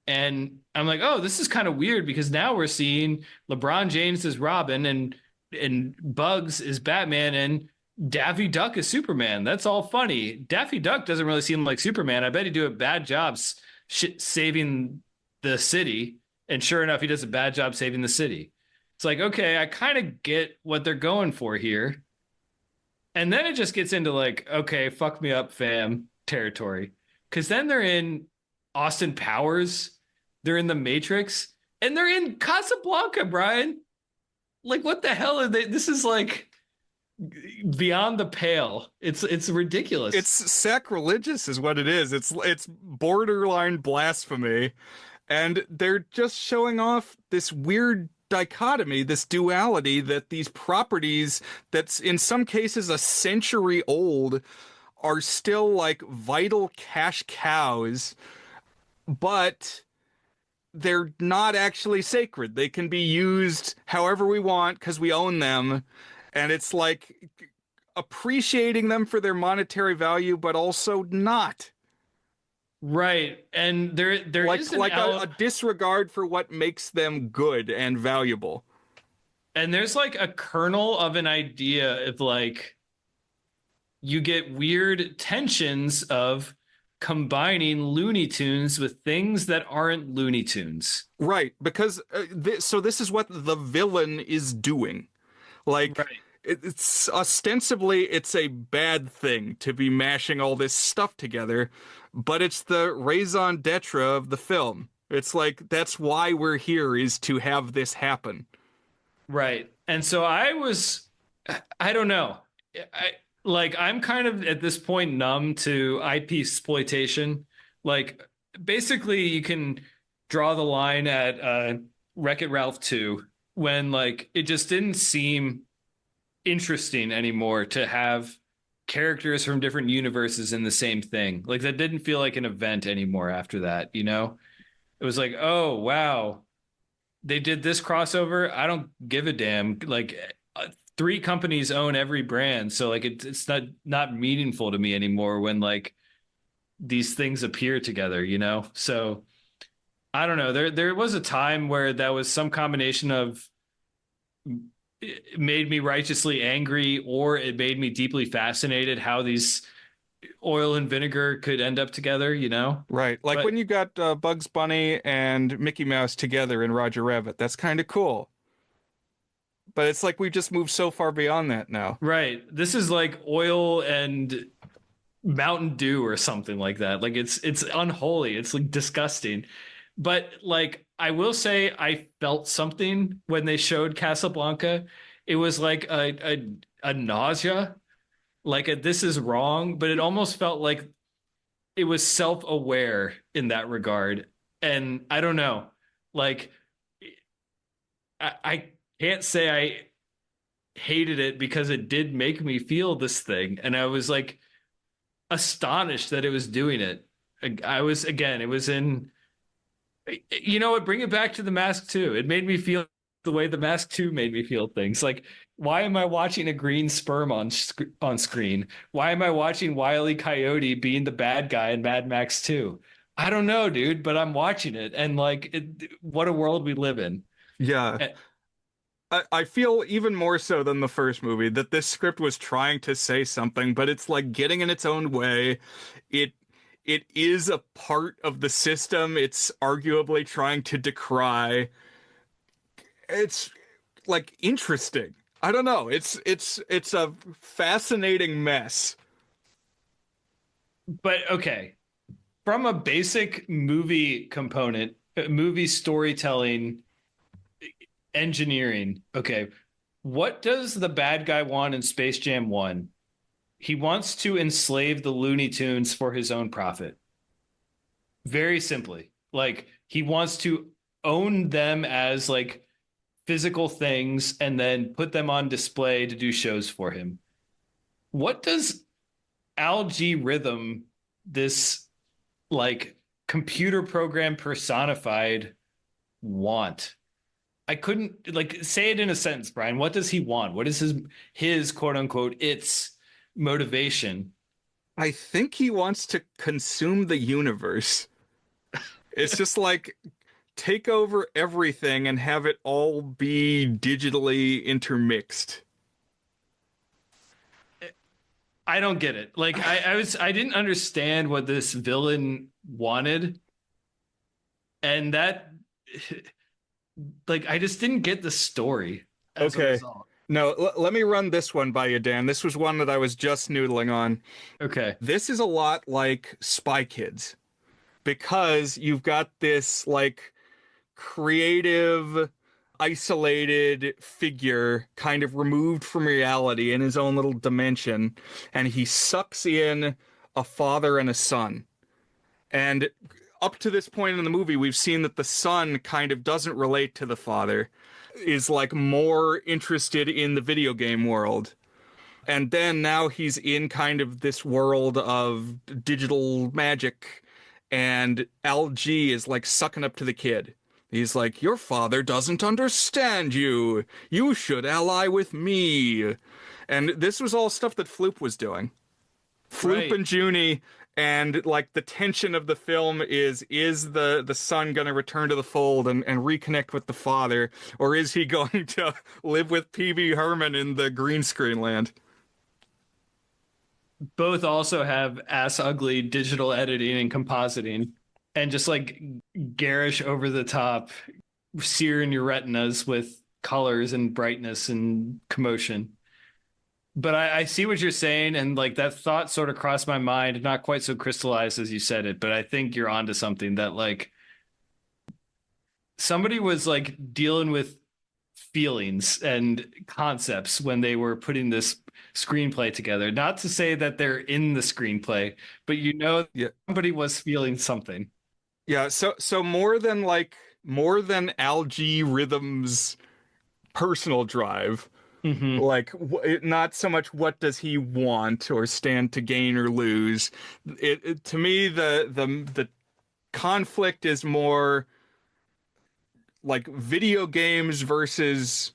And I'm like, oh, this is kind of weird because now we're seeing LeBron James as Robin and Bugs is Batman and Daffy Duck is Superman. That's all funny. Daffy Duck doesn't really seem like Superman. I bet he'd do a bad job saving the city. And sure enough, he does a bad job saving the city. It's like, okay, I kind of get what they're going for here. And then it just gets into like, okay, fuck me up, fam territory. Because then they're in Austin Powers, they're in The Matrix, and they're in Casablanca, Brian. Like, what the hell are they? This is like beyond the pale. It's ridiculous. It's sacrilegious is what it is. It's borderline blasphemy. And they're just showing off this weird dichotomy, this duality that these properties that's in some cases a century old are still like vital cash cows, but they're not actually sacred. They can be used however we want because we own them. And it's like appreciating them for their monetary value, but also not. Right. And there Like is an like a disregard for what makes them good and valuable. and there's like a kernel of an idea of like you get weird tensions of combining Looney Tunes with things that aren't Looney Tunes. Right, because so this is what the villain is doing. Like Right. it's ostensibly it's a bad thing to be mashing all this stuff together, but it's the raison d'etre of the film. It's like that's why we're here is to have this happen. Right. And so I don't know. I I'm kind of at this point numb to IP exploitation. Like basically you can draw the line at Wreck-It Ralph 2 when like it just didn't seem interesting anymore to have characters from different universes in the same thing. Like that didn't feel like an event anymore after that, you know? It was like, "Oh, wow, they did this crossover. I don't give a damn." Like three companies own every brand, so like it's not meaningful to me anymore when like these things appear together, you know? So I don't know. There was a time where that was some combination of it made me righteously angry or it made me deeply fascinated how these oil and vinegar could end up together, you know? Right, like But when you got Bugs Bunny and Mickey Mouse together in Roger Rabbit. That's kind of cool. But it's like we've just moved so far beyond that now. right, this is like oil and Mountain Dew or something like that. Like it's unholy. It's like disgusting. But like I will say I felt something when they showed Casablanca. It was like a nausea, like a this is wrong, but it almost felt like it was self-aware in that regard. And I don't know. Like I can't say I hated it because it did make me feel this thing. And I was like astonished that it was doing it. I was again, it was in you know what, bring it back to the mask too. It made me feel the way The Mask 2 made me feel things. Like, why am I watching a green sperm on screen? Why am I watching Wile E. Coyote being the bad guy in Mad Max 2? I don't know, dude, but I'm watching it, and like, what a world we live in. Yeah. Eh, I feel even more so than the first movie that this script was trying to say something, but it's like getting in its own way. It it is a part of the system it's arguably trying to decry. It's like interesting. I don't know. It's a fascinating mess. But okay, from a basic movie component, movie storytelling, engineering. Okay, what does the bad guy want in Space Jam 1? He wants to enslave the Looney Tunes for his own profit. Very simply. Like he wants to own them as like physical things and then put them on display to do shows for him. What does Algae Rhythm, this like computer program personified, want? I couldn't like say it in a sentence, Brian. What does he want? What is his quote unquote its motivation? I think he wants to consume the universe. It's just like take over everything and have it all be digitally intermixed. I don't get it. Like I didn't understand what this villain wanted. And that like I just didn't get the story as a Okay. result. No, let me run this one by you, Dan. This was one that I was just noodling on. Okay. This is a lot like Spy Kids because you've got this like creative, isolated figure kind of removed from reality in his own little dimension, and he sucks in a father and a son. And up to this point in the movie, we've seen that the son kind of doesn't relate to the father, is like more interested in the video game world. And then now he's in kind of this world of digital magic, and LG is like sucking up to the kid. He's like, your father doesn't understand you. You should ally with me. And this was all stuff that Floop was doing. Floop Right. and Junie, and like the tension of the film is the son gonna return to the fold and reconnect with the father, or is he going to live with PB Herman in the green screen land? Both also have ass ugly digital editing and compositing and just like garish over the top, searing your retinas with colors and brightness and commotion. But I see what you're saying, and like that thought sort of crossed my mind, not quite so crystallized as you said it, but I think you're onto something that like somebody was like dealing with feelings and concepts when they were putting this screenplay together. Not to say that they're in the screenplay, but you know Yeah. somebody was feeling something. Yeah, so more than Algae Rhythm's personal drive, Hmm. like not so much what does he want or stand to gain or lose. To me the conflict is more like video games versus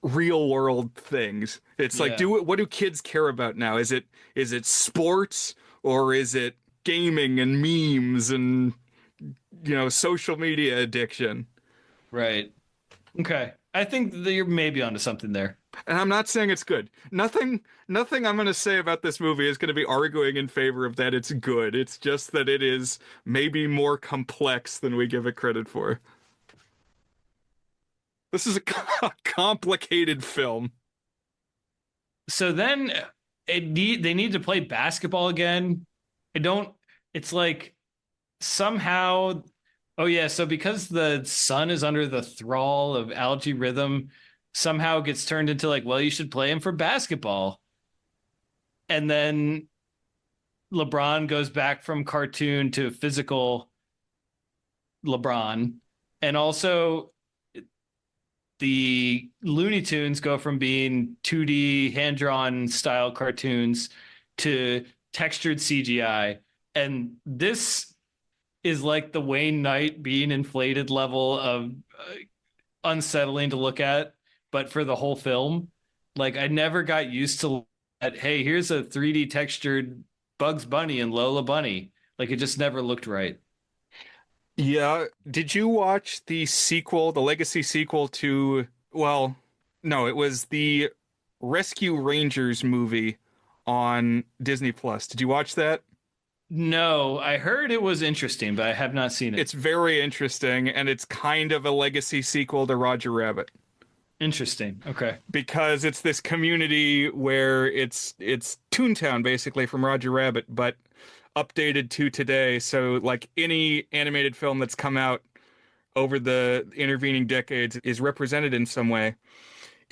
real world things. It's like Yeah, what do kids care about now? Is it sports, or is it gaming and memes and social media addiction? right. Okay. I think that you're maybe onto something there. And I'm not saying it's good. Nothing I'm going to say about this movie is going to be arguing in favor of that it's good. It's just that it is maybe more complex than we give it credit for. This is a complicated film. So then they need to play basketball again. I don't it's like somehow oh yeah, so because the sun is under the thrall of algae rhythm, somehow it gets turned into like, well, you should play him for basketball. And then LeBron goes back from cartoon to physical LeBron. And also the Looney Tunes go from being 2D hand drawn style cartoons to textured CGI. And this is like the Wayne Knight being inflated level of unsettling to look at, but for the whole film, like I never got used to that. Hey, here's a 3D textured Bugs Bunny and Lola Bunny. Like it just never looked right. Yeah. Did you watch the sequel, the legacy sequel to, well, no, it was the Rescue Rangers movie on Disney Plus. Did you watch that? No, I heard it was interesting, but I have not seen it. It's very interesting, and it's kind of a legacy sequel to Roger Rabbit Interesting. Okay. because it's this community where it's Toontown basically from Roger Rabbit, but updated to today. So like any animated film that's come out over the intervening decades is represented in some way.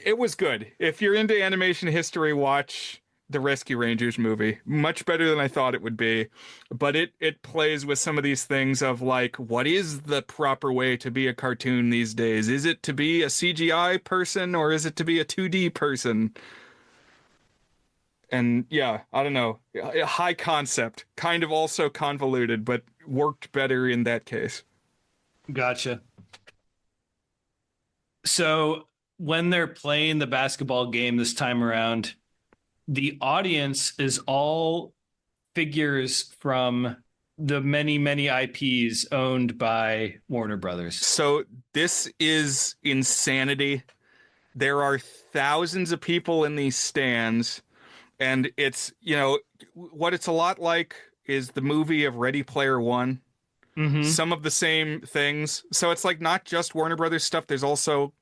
It was good. If you're into animation history, watch the Rescue Rangers movie. Much better than I thought it would be. But it plays with some of these things of like, what is the proper way to be a cartoon these days? Is it to be a CGI person or is it to be a 2D person? And yeah, I don't know. A high concept, kind of also convoluted, but worked better in that case. Gotcha. So when they're playing the basketball game this time around, the audience is all figures from the many, many IPs owned by Warner Brothers. So this is insanity. There are thousands of people in these stands, and it's, what it's a lot like is the movie of Ready Player One. Mm-hmm. Some of the same things. So it's like not just Warner Brothers stuff. There's also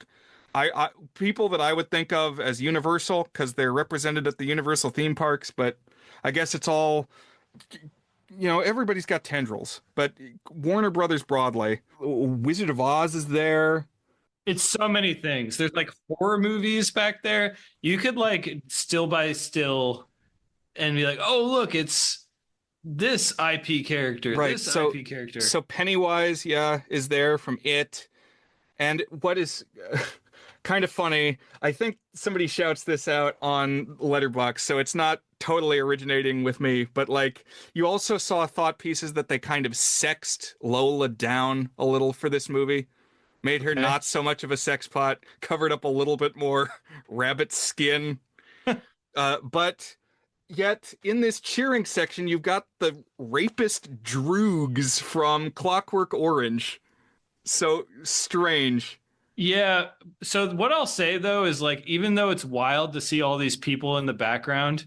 I people that I would think of as Universal because they're represented at the Universal theme parks, but I guess it's all everybody's got tendrils, but Warner Brothers broadly. Wizard of Oz is there. It's so many things. There's like horror movies back there. You could like still by still and be like, oh, look, it's this IP character, Right. this So IP character. so Pennywise, yeah, is there from It. And what is kind of funny, I think somebody shouts this out on Letterboxd, so it's not totally originating with me, but like you also saw thought pieces that they kind of sexed Lola down a little for this movie. Made her Okay. not so much of a sex pot, covered up a little bit more rabbit skin. But yet, in this cheering section, you've got the rapist droogs from Clockwork Orange. So strange. Yeah. So what I'll say though is like, even though it's wild to see all these people in the background,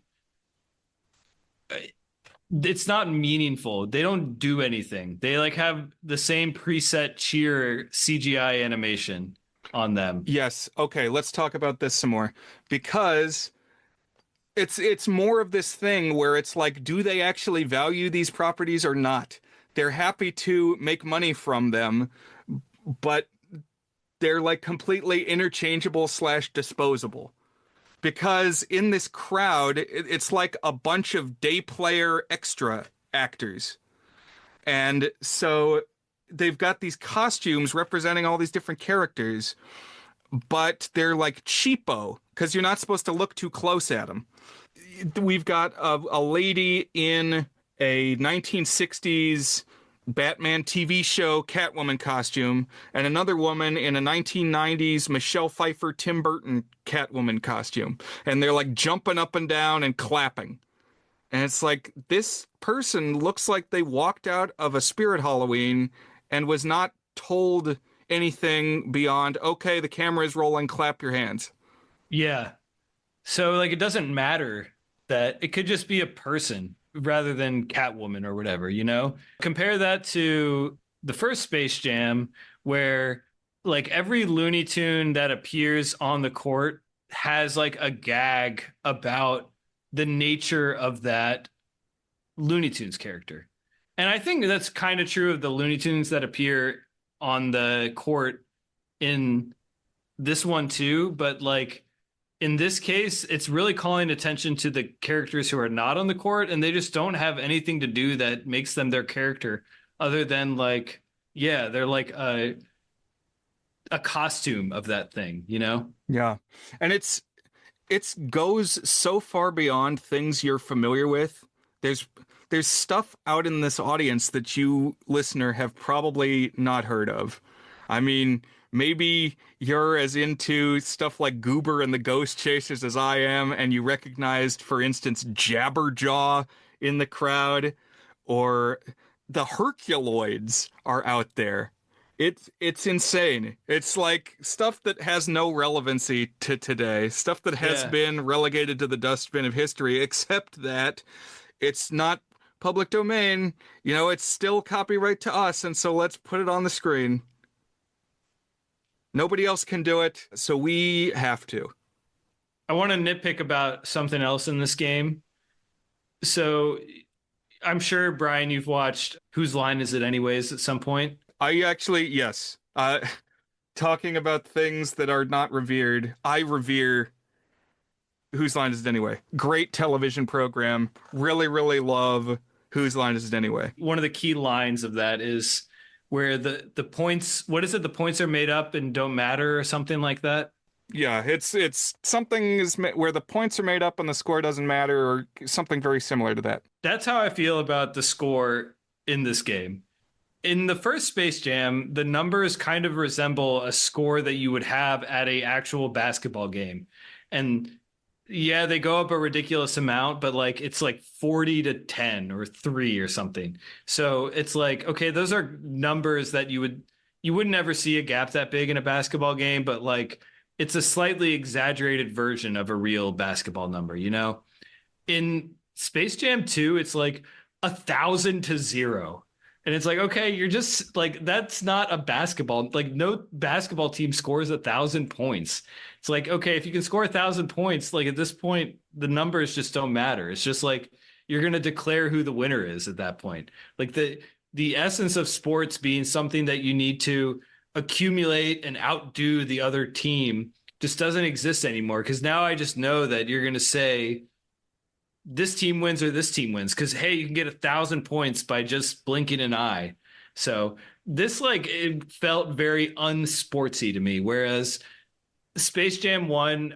it's not meaningful. They don't do anything. They like have the same preset cheer CGI animation on them. Yes. Okay, let's talk about this some more. Because it's more of this thing where it's like, do they actually value these properties or not? They're happy to make money from them, but they're like completely interchangeable slash disposable. Because in this crowd, it's like a bunch of day player extra actors. And so they've got these costumes representing all these different characters, but they're like cheapo because you're not supposed to look too close at them. We've got a lady in a 1960s Batman TV show Catwoman costume, and another woman in a 1990s Michelle Pfeiffer Tim Burton Catwoman costume. And they're like jumping up and down and clapping. And it's like, this person looks like they walked out of a Spirit Halloween and was not told anything beyond, okay, the camera is rolling, clap your hands. Yeah. So like it doesn't matter that it could just be a person rather than Catwoman or whatever, you know? Compare that to the first Space Jam where like every Looney Tune that appears on the court has like a gag about the nature of that Looney Tunes character. And I think that's kind of true of the Looney Tunes that appear on the court in this one too, but like in this case, it's really calling attention to the characters who are not on the court, and they just don't have anything to do that makes them their character, other than like, yeah, they're like a costume of that thing, you know? Yeah. And it's goes so far beyond things you're familiar with. There's stuff out in this audience that you listener have probably not heard of. I mean, maybe you're as into stuff like Goober and the Ghost Chasers as I am, and you recognized, for instance, Jabberjaw in the crowd, or the Herculoids are out there. It's insane. It's like stuff that has no relevancy to today, stuff that has Yeah. been relegated to the dustbin of history, except that it's not public domain. You know, it's still copyright to us, and so let's put it on the screen. Nobody else can do it, so we have to. I want to nitpick about something else in this game. So I'm sure, Brian, you've watched Whose Line Is It Anyways at some point. I actually, yes. Talking about things that are not revered, I revere Whose Line Is It Anyway? Great television program. Really, really love Whose Line Is It Anyway? One of the key lines of that is where the points, what is it? The points are made up and don't matter or something like that. Yeah, it's something where the points are made up and the score doesn't matter, or something very similar to that. That's how I feel about the score in this game. In the first Space Jam, the numbers kind of resemble a score that you would have at a actual basketball game. And yeah, they go up a ridiculous amount, but like it's like 40-10 or 3 or something. So it's like, okay, those are numbers that you would never see a gap that big in a basketball game, but like it's a slightly exaggerated version of a real basketball number, you know? In Space Jam 2, it's like 1,000-0. And it's like, okay, you're just like, that's not a basketball. Like, no basketball team scores 1,000 points. It's like, okay, if you can score 1,000 points, like at this point, the numbers just don't matter. It's just like you're going to declare who the winner is at that point. Like the essence of sports being something that you need to accumulate and outdo the other team just doesn't exist anymore. Because now I just know that you're going to say, this team wins or this team wins, because hey, you can get 1,000 points by just blinking an eye. So this, like, it felt very unsportsy to me, whereas Space Jam 1,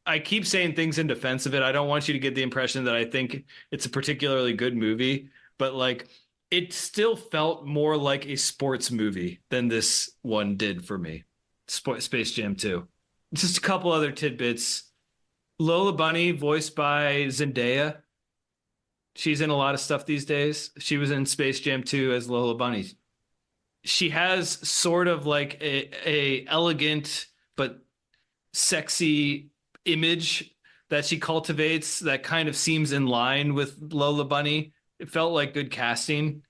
I keep saying things in defense of it. I don't want you to get the impression that I think it's a particularly good movie, but like it still felt more like a sports movie than this one did for me. Space Jam 2. Just a couple other tidbits. Lola Bunny, voiced by Zendaya. She's in a lot of stuff these days. She was in Space Jam 2 as Lola Bunny. She has sort of like a elegant but sexy image that she cultivates that kind of seems in line with Lola Bunny. It felt like good casting.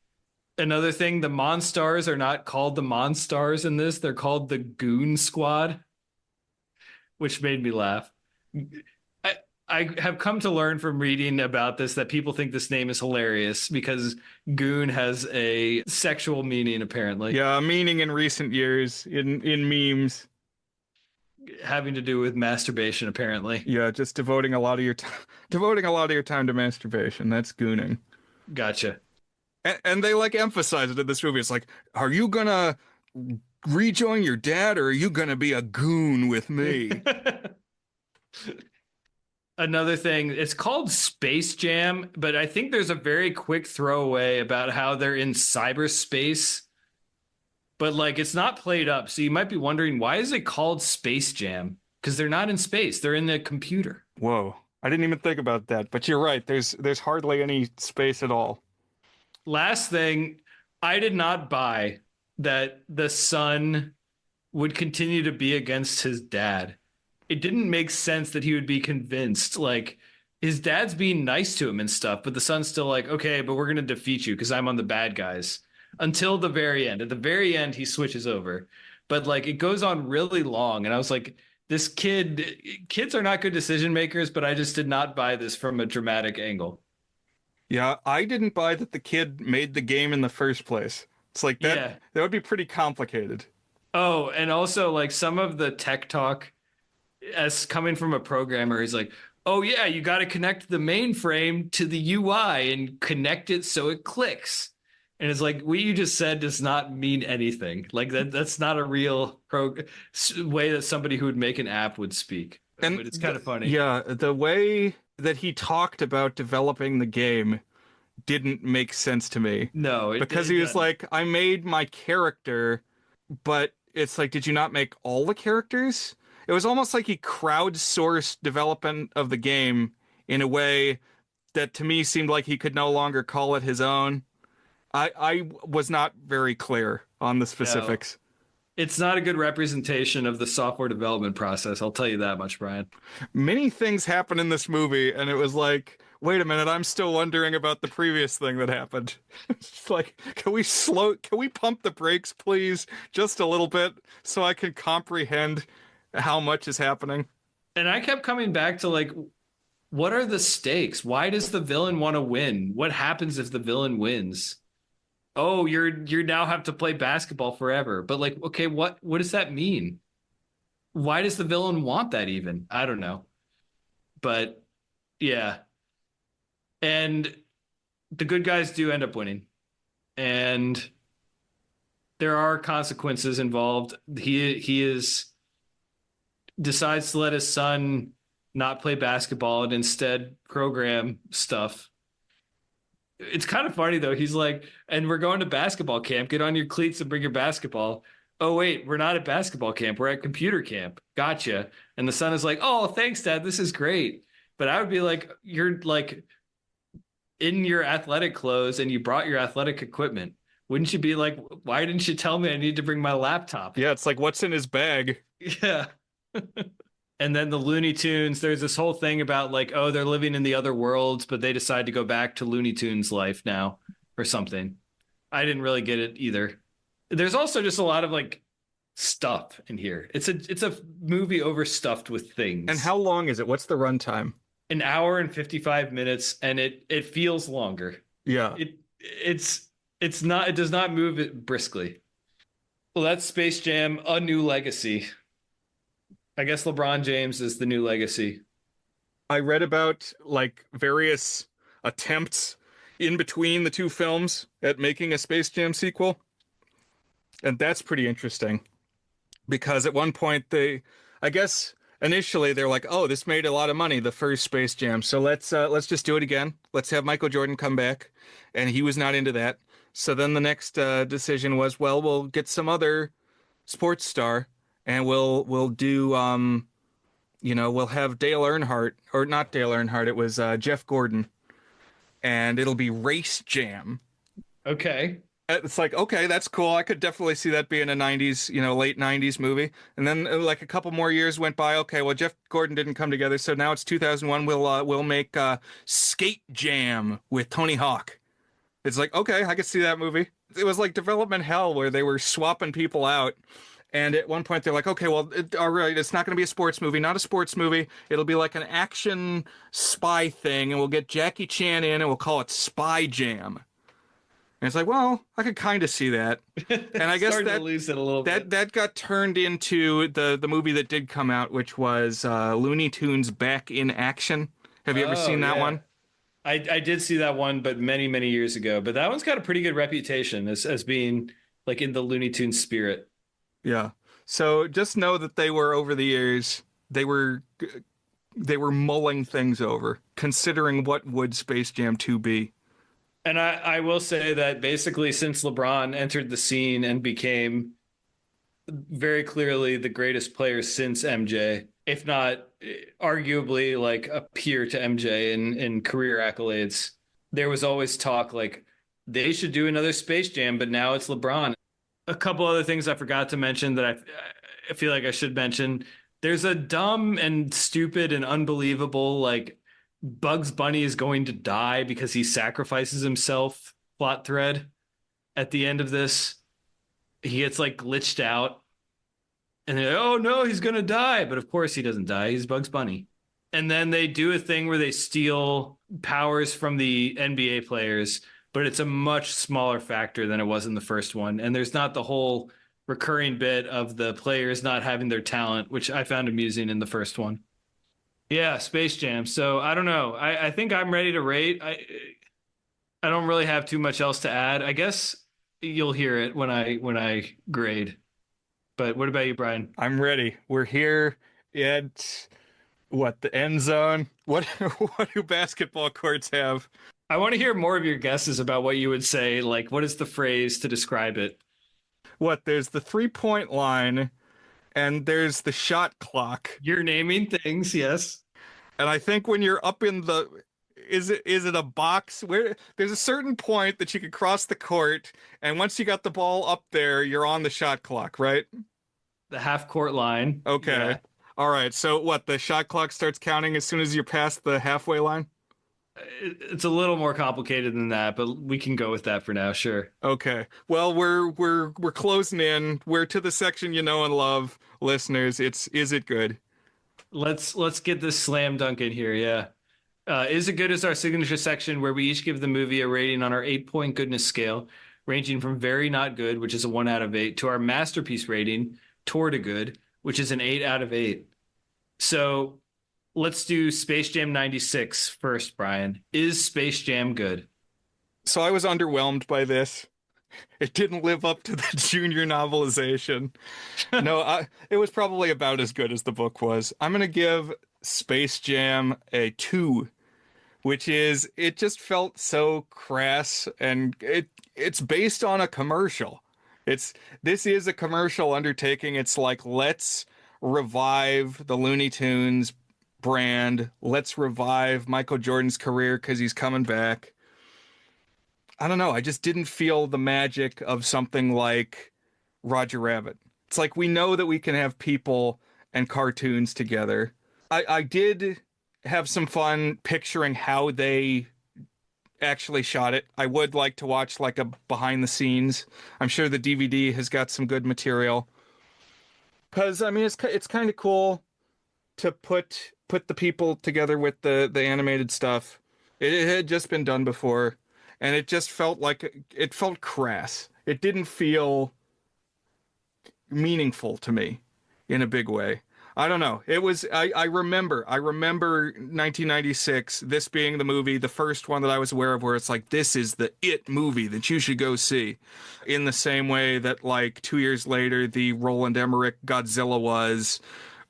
Another thing, the Monstars are not called the Monstars in this. They're called the Goon Squad, which made me laugh. I have come to learn from reading about this that people think this name is hilarious because goon has a sexual meaning, apparently. Yeah, meaning in recent years in memes. Having to do with masturbation, apparently. Yeah, just devoting a lot of your time to masturbation. That's gooning. Gotcha. And they like emphasize it in this movie. It's like, are you gonna rejoin your dad, or are you gonna be a goon with me? Another thing, it's called Space Jam, but I think there's a very quick throwaway about how they're in cyberspace, but like it's not played up. So you might be wondering, why is it called Space Jam? Because they're not in space, they're in the computer. Whoa, I didn't even think about that. But you're right. There's hardly any space at all. Last thing, I did not buy that the son would continue to be against his dad. It didn't make sense that he would be convinced. Like, his dad's being nice to him and stuff, but the son's still like, okay, but we're going to defeat you because I'm on the bad guys. Until the very end. At the very end, he switches over. But like, it goes on really long. And I was like, kids are not good decision makers, but I just did not buy this from a dramatic angle. Yeah, I didn't buy that the kid made the game in the first place. It's like that. Yeah. That would be pretty complicated. Oh, and also like some of the tech talk as coming from a programmer, he's like, oh yeah, you got to connect the mainframe to the UI and connect it so it clicks. And it's like, what you just said does not mean anything. Like that's not a real way that somebody who would make an app would speak. And but it's kind of funny. Yeah, the way that he talked about developing the game didn't make sense to me. No, Because he was like, I made my character, but it's like, did you not make all the characters? It was almost like he crowdsourced development of the game in a way that to me seemed like he could no longer call it his own. I was not very clear on the No, specifics. it's not a good representation of the software development process. I'll tell you that much, Brian. Many things happen in this movie, and it was like, wait a minute, I'm still wondering about the previous thing that happened. It's like, can we pump the brakes, please? Just a little bit so I can comprehend how much is happening. And I kept coming back to like, what are the stakes? Why does the villain want to win? What happens if the villain wins? Oh, you now have to play basketball forever. But like, okay, what does that mean? Why does the villain want that even? I don't know. But yeah. And the good guys do end up winning. And there are consequences involved. He is decides to let his son not play basketball and instead program stuff. It's kind of funny though. He's like, and we're going to basketball camp. Get on your cleats and bring your basketball. Oh wait, we're not at basketball camp. We're at computer camp. Gotcha. And the son is like, oh, thanks, Dad. This is great. But I would be like, you're like in your athletic clothes and you brought your athletic equipment. Wouldn't you be like, why didn't you tell me I need to bring my laptop? Yeah, it's like, what's in his bag? Yeah. And then the Looney Tunes, there's this whole thing about like, oh, they're living in the other worlds, but they decide to go back to Looney Tunes life now or something. I didn't really get it either. There's also just a lot of like stuff in here. It's a movie overstuffed with things. And how long is it? What's the runtime? An hour and 55 minutes, and it feels longer. Yeah. It's not, it does not move it briskly. Well, that's Space Jam: A New Legacy. I guess LeBron James is the new legacy. I read about like various attempts in between the two films at making a Space Jam sequel. And that's pretty interesting because at one point I guess initially they're like, "Oh, this made a lot of money, the first Space Jam. So let's just do it again. Let's have Michael Jordan come back." And he was not into that. So then the next decision was, "Well, we'll get some other sports star and we'll do we'll have Dale Earnhardt, or not Dale Earnhardt, it was Jeff Gordon, and it'll be Race Jam." Okay. It's like, okay, that's cool. I could definitely see that being a 90s, late 90s movie. And then like a couple more years went by. Okay, well, Jeff Gordon didn't come together, so now it's 2001. We'll make Skate Jam with Tony Hawk. It's like, okay, I could see that movie. It was like development hell where they were swapping people out. And at one point they're like, okay, well, all right, it's not going to be a sports movie, not a sports movie. It'll be like an action spy thing, and we'll get Jackie Chan in, and we'll call it Spy Jam. And it's like, well, I could kind of see that. And I guess Starting to lose it a little bit. that got turned into the movie that did come out, which was Looney Tunes Back in Action. Have you ever seen that one? I did see that one, but many, many years ago. But that one's got a pretty good reputation as being like in the Looney Tunes spirit. Yeah. So just know that they were over the years, they were mulling things over, considering what would Space Jam 2 be. And I will say that basically since LeBron entered the scene and became very clearly the greatest player since MJ, if not arguably like a peer to MJ in career accolades, there was always talk like they should do another Space Jam, but now it's LeBron. A couple other things I forgot to mention that I feel like I should mention. There's a dumb and stupid and unbelievable like Bugs Bunny is going to die because he sacrifices himself plot thread at the end of this. He gets like glitched out and they're like, oh no, he's going to die. But of course he doesn't die. He's Bugs Bunny. And then they do a thing where they steal powers from the NBA players, but it's a much smaller factor than it was in the first one. And there's not the whole recurring bit of the players not having their talent, which I found amusing in the first one. Yeah, Space Jam. So I don't know. I think I'm ready to rate. I don't really have too much else to add. I guess you'll hear it when I grade. But what about you, Brian? I'm ready. We're here at the end zone? What do basketball courts have? I want to hear more of your guesses about what you would say. Like, what is the phrase to describe it? what? There's the 3-point line, and there's the shot clock. You're naming things, yes. And I think when you're up in the, is it a box where there's a certain point that you can cross the court, and once you got the ball up there, you're on the shot clock, right? The half court line. Okay. Yeah. All right. So what? The shot clock starts counting as soon as you're past the halfway line? It's a little more complicated than that, but we can go with that for now, sure. Okay. Well, we're closing in. We're to the section you know and love, listeners. It's is it good? Let's get this slam dunk in here, yeah. Is it good is our signature section where we each give the movie a rating on our 8-point goodness scale, ranging from very not good, which is a 1 out of 8, to our masterpiece rating, toward a good, which is an 8 out of 8. So let's do Space Jam 96 first, Brian. Is Space Jam good? So I was underwhelmed by this. It didn't live up to the junior novelization. No, it was probably about as good as the book was. I'm gonna give Space Jam a 2, which is it just felt so crass, and it's based on a commercial. It's this is a commercial undertaking. It's like, let's revive the Looney Tunes brand. Let's revive Michael Jordan's career because he's coming back. I don't know. I just didn't feel the magic of something like Roger Rabbit. It's like we know that we can have people and cartoons together. I did have some fun picturing how they actually shot it. I would like to watch like a behind the scenes. I'm sure the DVD has got some good material. Cause I mean it's kind of cool to put the people together with the animated stuff. It had just been done before, and it just felt like it felt crass. It didn't feel meaningful to me in a big way. I don't know. It was I remember 1996, this being the movie, the first one that I was aware of where it's like this is the it movie that you should go see. In the same way that like 2 years later the Roland Emmerich Godzilla was,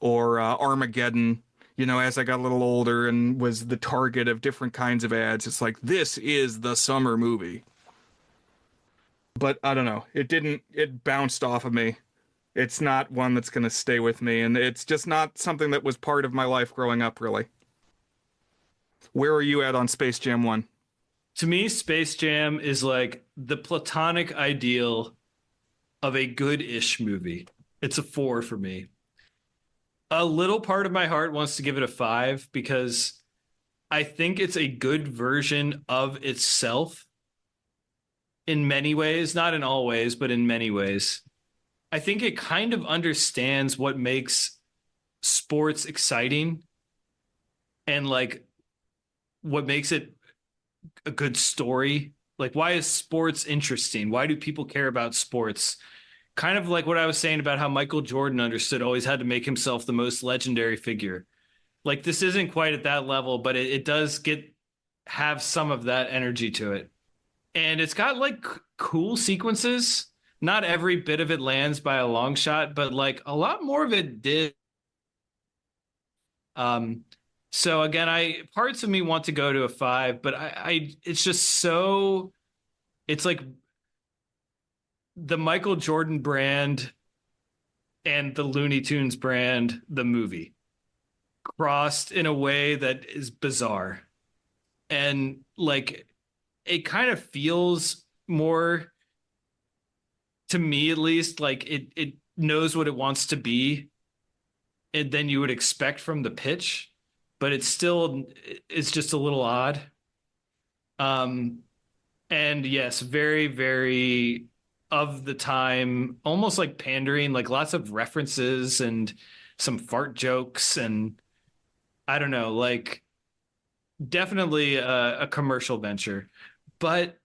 or Armageddon, you know, as I got a little older and was the target of different kinds of ads, it's like this is the summer movie. But I don't know. It bounced off of me. It's not one that's going to stay with me, and it's just not something that was part of my life growing up, really. Where are you at on Space Jam 1? To me, Space Jam is like the platonic ideal of a good-ish movie. It's a 4 for me. A little part of my heart wants to give it a 5 because I think it's a good version of itself in many ways, not in all ways, but in many ways. I think it kind of understands what makes sports exciting and like what makes it a good story. Like, why is sports interesting? Why do people care about sports? Kind of like what I was saying about how Michael Jordan understood always had to make himself the most legendary figure. Like, this isn't quite at that level, but it does have some of that energy to it. And it's got like cool sequences. Not every bit of it lands by a long shot, but like a lot more of it did. So again, parts of me want to go to a 5, but it's just so, it's like the Michael Jordan brand and the Looney Tunes brand, the movie, crossed in a way that is bizarre. And like, it kind of feels more, to me at least, like it knows what it wants to be and then you would expect from the pitch, but it's just a little odd. And yes, very, very of the time, almost like pandering, like lots of references and some fart jokes. And I don't know, like definitely a commercial venture, but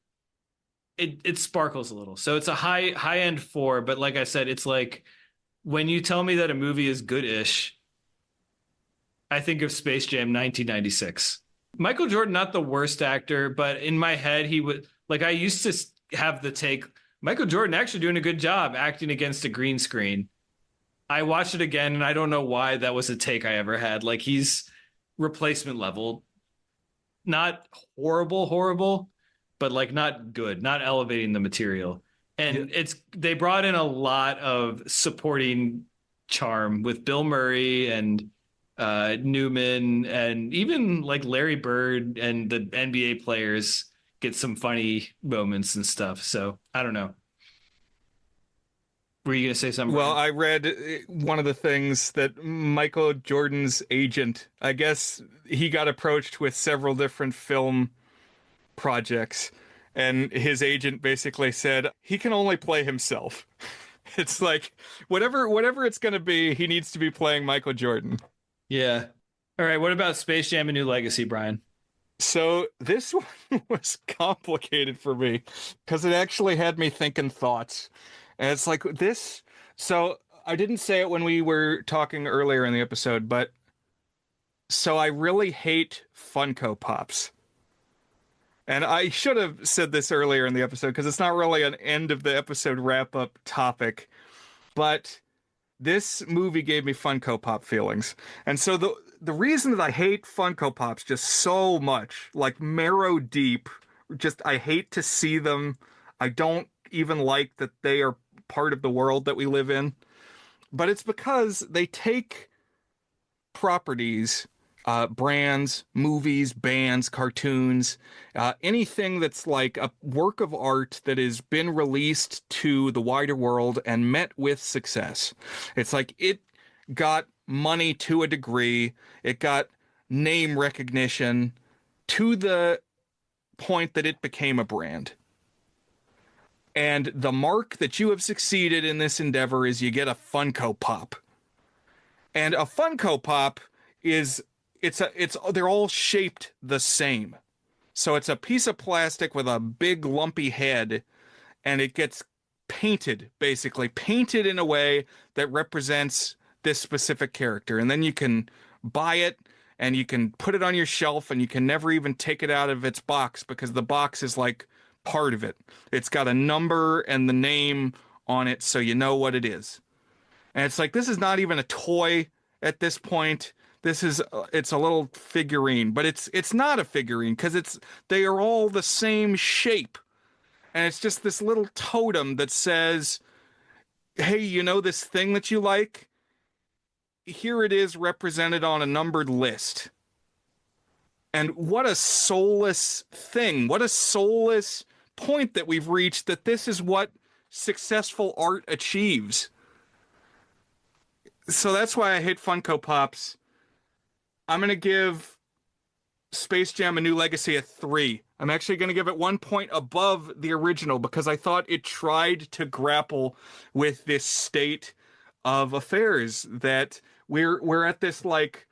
it sparkles a little. So it's a high end 4, but like I said, it's like when you tell me that a movie is good-ish, I think of Space Jam 1996. Michael Jordan, not the worst actor, but in my head, he would like I used to have the take Michael Jordan actually doing a good job acting against a green screen. I watched it again and I don't know why that was a take I ever had. Like he's replacement level, not horrible, but like not good, not elevating the material. And they brought in a lot of supporting charm with Bill Murray and Newman, and even like Larry Bird and the NBA players get some funny moments and stuff. So I don't know. Were you gonna say something, Well, Brian? I read one of the things that Michael Jordan's agent, I guess he got approached with several different film projects, and his agent basically said he can only play himself. It's like whatever it's going to be, he needs to be playing Michael Jordan. Yeah. All right. What about Space Jam: A New Legacy, Brian? So this one was complicated for me because it actually had me thinking thoughts. And it's like this. So I didn't say it when we were talking earlier in the episode, but so I really hate Funko Pops. And I should have said this earlier in the episode because it's not really an end of the episode wrap up topic, but this movie gave me Funko Pop feelings. And so the reason that I hate Funko Pops just so much, like marrow deep, just I hate to see them. I don't even like that they are part of the world that we live in. But it's because they take properties, brands, movies, bands, cartoons, anything that's like a work of art that has been released to the wider world and met with success. It's like it got money to a degree, it got name recognition to the point that it became a brand. And the mark that you have succeeded in this endeavor is you get a Funko Pop. And a Funko Pop is they're all shaped the same. So it's a piece of plastic with a big lumpy head, and it gets painted, basically painted in a way that represents this specific character. And then you can buy it and you can put it on your shelf, and you can never even take it out of its box because the box is like part of it. It's got a number and the name on it so you know what it is. And it's like, this is not even a toy at this point. This is it's a little figurine, but it's not a figurine because they are all the same shape. And it's just this little totem that says, hey, you know this thing that you like? Here it is represented on a numbered list. And what a soulless thing. What a soulless point that we've reached, that this is what successful art achieves. So that's why I hate Funko Pops. I'm going to give Space Jam: A New Legacy a 3. I'm actually going to give it 1 point above the original because I thought it tried to grapple with this state of affairs that we're at this like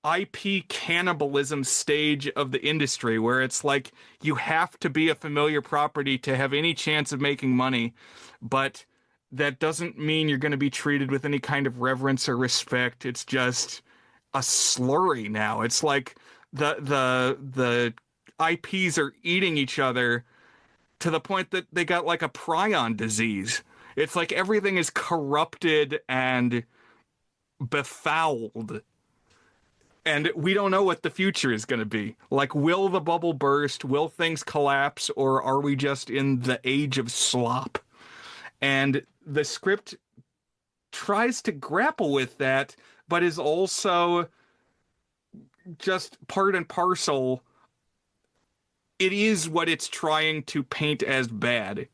IP cannibalism stage of the industry where it's like you have to be a familiar property to have any chance of making money, but that doesn't mean you're going to be treated with any kind of reverence or respect. It's just a slurry now. It's like the IPs are eating each other to the point that they got like a prion disease. It's like everything is corrupted and befouled. And we don't know what the future is going to be. Like, will the bubble burst? Will things collapse? Or are we just in the age of slop? And the script tries to grapple with that, but is also just part and parcel. It is what it's trying to paint as bad.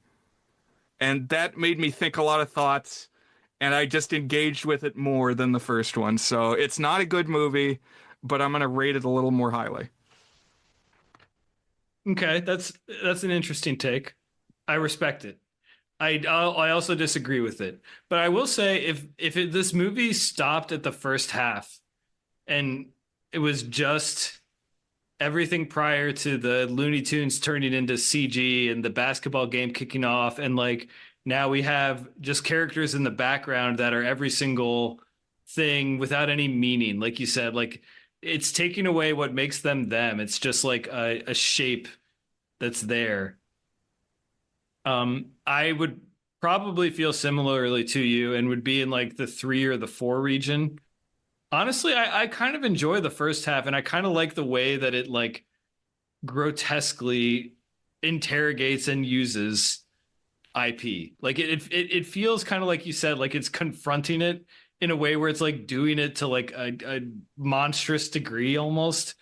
And that made me think a lot of thoughts, and I just engaged with it more than the first one. So it's not a good movie, but I'm going to rate it a little more highly. Okay, that's an interesting take. I respect it. I also disagree with it, but I will say this movie stopped at the first half, and it was just everything prior to the Looney Tunes turning into CG and the basketball game kicking off, and like now we have just characters in the background that are every single thing without any meaning. Like you said, like it's taking away what makes them them. It's just like a shape that's there. I would probably feel similarly to you and would be in like the 3 or the 4 region. Honestly, I kind of enjoy the first half, and I kind of like the way that it like grotesquely interrogates and uses IP. Like it feels kind of like you said, like it's confronting it in a way where it's like doing it to like a monstrous degree almost.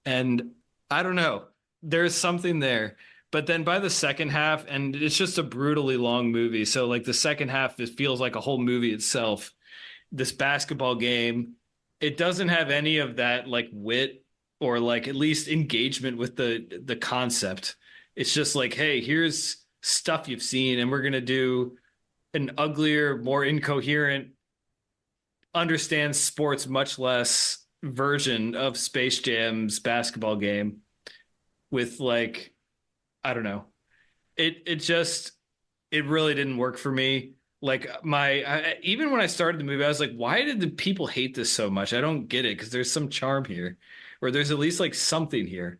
And I don't know, there's something there. But then by the second half, and it's just a brutally long movie. So like the second half, it feels like a whole movie itself. This basketball game, it doesn't have any of that like wit or like at least engagement with the concept. It's just like, hey, here's stuff you've seen, and we're gonna do an uglier, more incoherent, understands sports much less version of Space Jam's basketball game with like, I don't know. It just it really didn't work for me. Like even when I started the movie, I was like, why did the people hate this so much? I don't get it because there's some charm here, or there's at least like something here.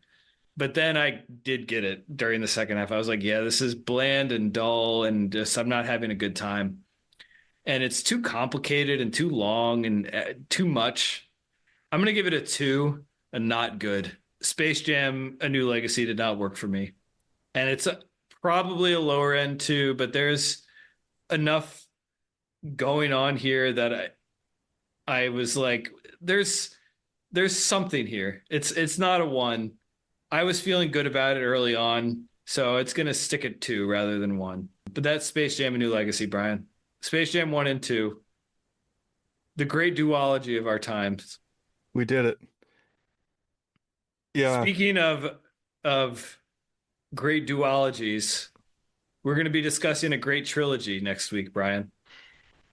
But then I did get it during the second half. I was like, yeah, this is bland and dull, and just I'm not having a good time. And it's too complicated and too long and too much. I'm gonna give it a 2, a not good. Space Jam: A New Legacy did not work for me, and it's probably a lower end 2, but there's enough going on here that I was like, there's something here. It's not a 1. I was feeling good about it early on, so it's gonna stick at 2 rather than 1. But that's Space Jam: A New Legacy, Brian. Space Jam 1 and 2, the great duology of our times. We did it. Yeah. Speaking of great duologies, we're going to be discussing a great trilogy next week, Brian.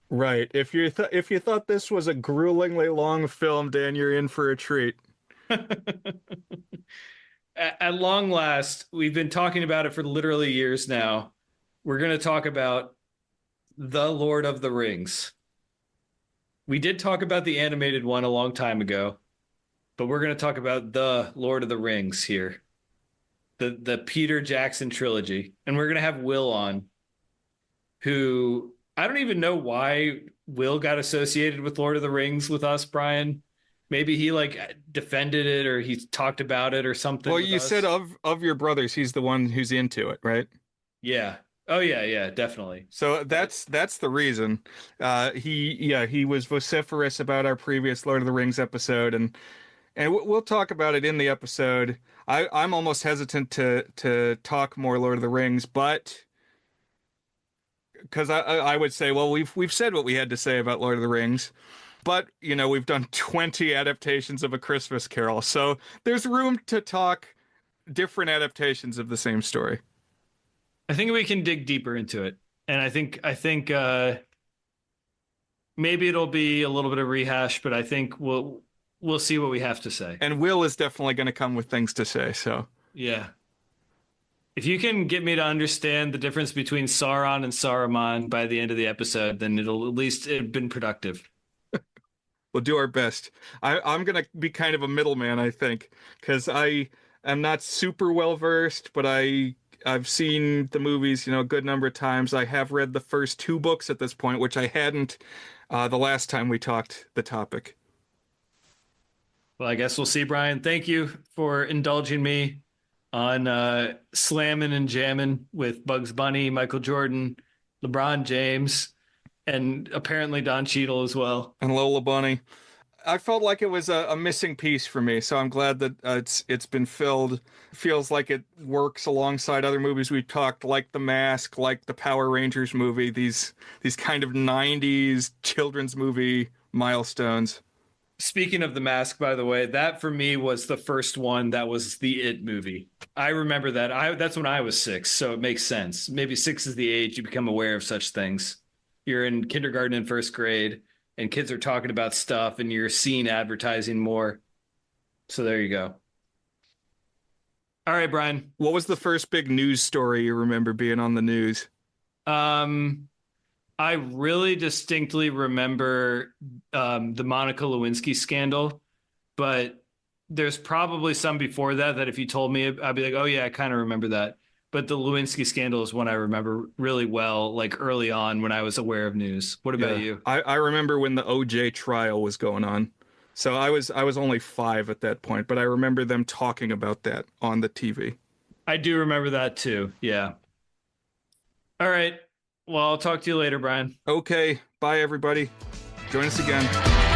Right. If you thought this was a gruelingly long film, Dan, you're in for a treat. At long last, we've been talking about it for literally years now. We're going to talk about The Lord of the Rings. We did talk about the animated one a long time ago, but we're going to talk about The Lord of the Rings here. The Peter Jackson trilogy. And we're going to have Will on, who I don't even know why Will got associated with Lord of the Rings with us, Brian. Maybe he like defended it or he talked about it or something. Well, with you us. said of your brothers, he's the one who's into it, right? Yeah. Oh yeah, definitely. So that's the reason. He was vociferous about our previous Lord of the Rings episode, and we'll talk about it in the episode. I'm almost hesitant to talk more Lord of the Rings, but because I would say, well, we've said what we had to say about Lord of the Rings, but we've done 20 adaptations of A Christmas Carol, so there's room to talk different adaptations of the same story. I think we can dig deeper into it. And I think maybe it'll be a little bit of rehash, but I think we'll see what we have to say. And Will is definitely going to come with things to say, so. Yeah. If you can get me to understand the difference between Sauron and Saruman by the end of the episode, then it'll at least have been productive. We'll do our best. I'm going to be kind of a middleman, I think, because I am not super well versed, but I've seen the movies, a good number of times. I have read the first 2 books at this point, which I hadn't the last time we talked the topic. Well, I guess we'll see, Brian. Thank you for indulging me on slamming and jamming with Bugs Bunny, Michael Jordan, LeBron James, and apparently Don Cheadle as well. And Lola Bunny. I felt like it was a missing piece for me, so I'm glad that it's been filled. Feels like it works alongside other movies we've talked, like The Mask, like the Power Rangers movie, these kind of 90s children's movie milestones. Speaking of The Mask, by the way, that for me was the first one that was the It movie. I remember that. That's when I was 6, so it makes sense. Maybe 6 is the age you become aware of such things. You're in kindergarten and first grade, and kids are talking about stuff, and you're seeing advertising more. So there you go. All right, Brian. What was the first big news story you remember being on the news? I really distinctly remember the Monica Lewinsky scandal, but there's probably some before that if you told me, I'd be like, oh yeah, I kind of remember that. But the Lewinsky scandal is one I remember really well, like early on when I was aware of news. What about you? I remember when the OJ trial was going on. So I was only 5 at that point, but I remember them talking about that on the TV. I do remember that too. Yeah. All right. Well, I'll talk to you later, Brian. Okay, bye everybody. Join us again.